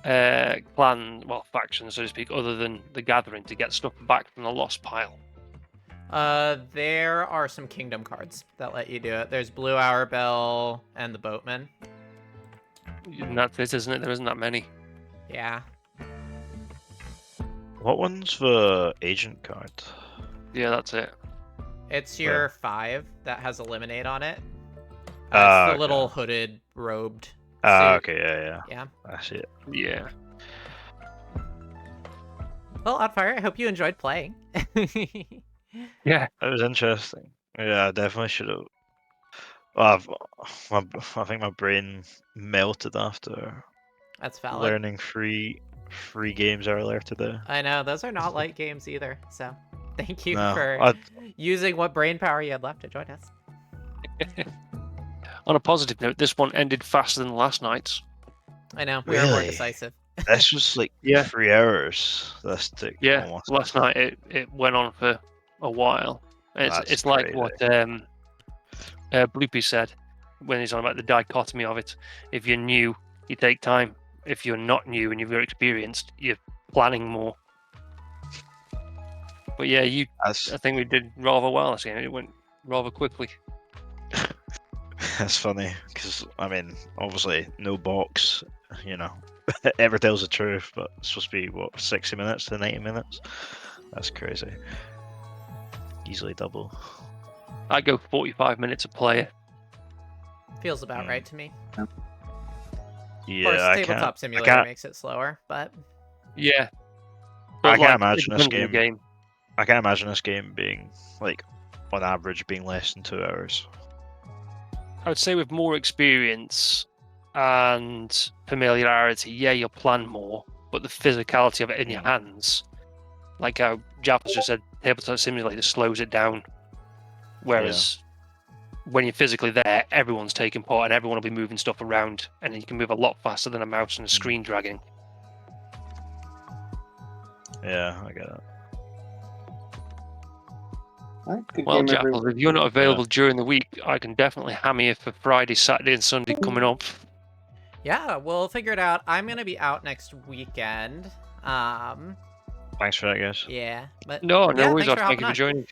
factions, so to speak, other than the Gathering, to get stuff back from the lost pile? There are some kingdom cards that let you do it. There's Blue Hour Bell and the Boatman. And that's it, isn't it? There isn't that many. Yeah. What one's the agent card? Yeah, that's it. It's your 5 that has Eliminate on it. Ah, It's the okay. little hooded, robed Ah, suit. okay, yeah, Yeah. I see it. Yeah. Well, Oddfire, I hope you enjoyed playing. Yeah. That was interesting. Yeah, I definitely should have. Well, I think my brain melted after That's valid. learning three games earlier today. I know, those are not light games either, so thank you No, for using what brain power you had left to join us. On a positive note, this one ended faster than last night's. I know, we were more Really? decisive. This was like Yeah. 3 hours. This took Yeah, almost. last night it went on for a while. That's It's like crazy. what Bloopy said when he's on about the dichotomy of it. If you're new, you take time. If you're not new and you're very experienced, you're planning more. But yeah, I think we did rather well this game. It went rather quickly. That's funny because I mean, obviously, no box. You know, ever tells the truth, but it's supposed to be what 60 minutes to 90 minutes. That's crazy. Easily double. I go 45 minutes a player. Feels about right to me. Yeah, Of course, I Tabletop can't. Simulator makes it slower, but Yeah. I But, can't like, imagine it this depends on the game. I can't imagine this game being like, on average, being less than 2 hours. I would say with more experience and familiarity, yeah, you'll plan more, but the physicality of it in your hands, like how Jaffles just said, Tabletop Simulator slows it down. Whereas when you're physically there, everyone's taking part and everyone will be moving stuff around, and you can move a lot faster than a mouse and a screen dragging. Yeah, I get it. Alright, good Well, game, Jaffles, everyone. if you're not available during the week, I can definitely hammer you for Friday, Saturday, and Sunday coming up. yeah, we'll figure it out. I'm gonna be out next weekend. Thanks for that, guys. Yeah, but No yeah, worries. thanks for Thank hopping you for on. joining.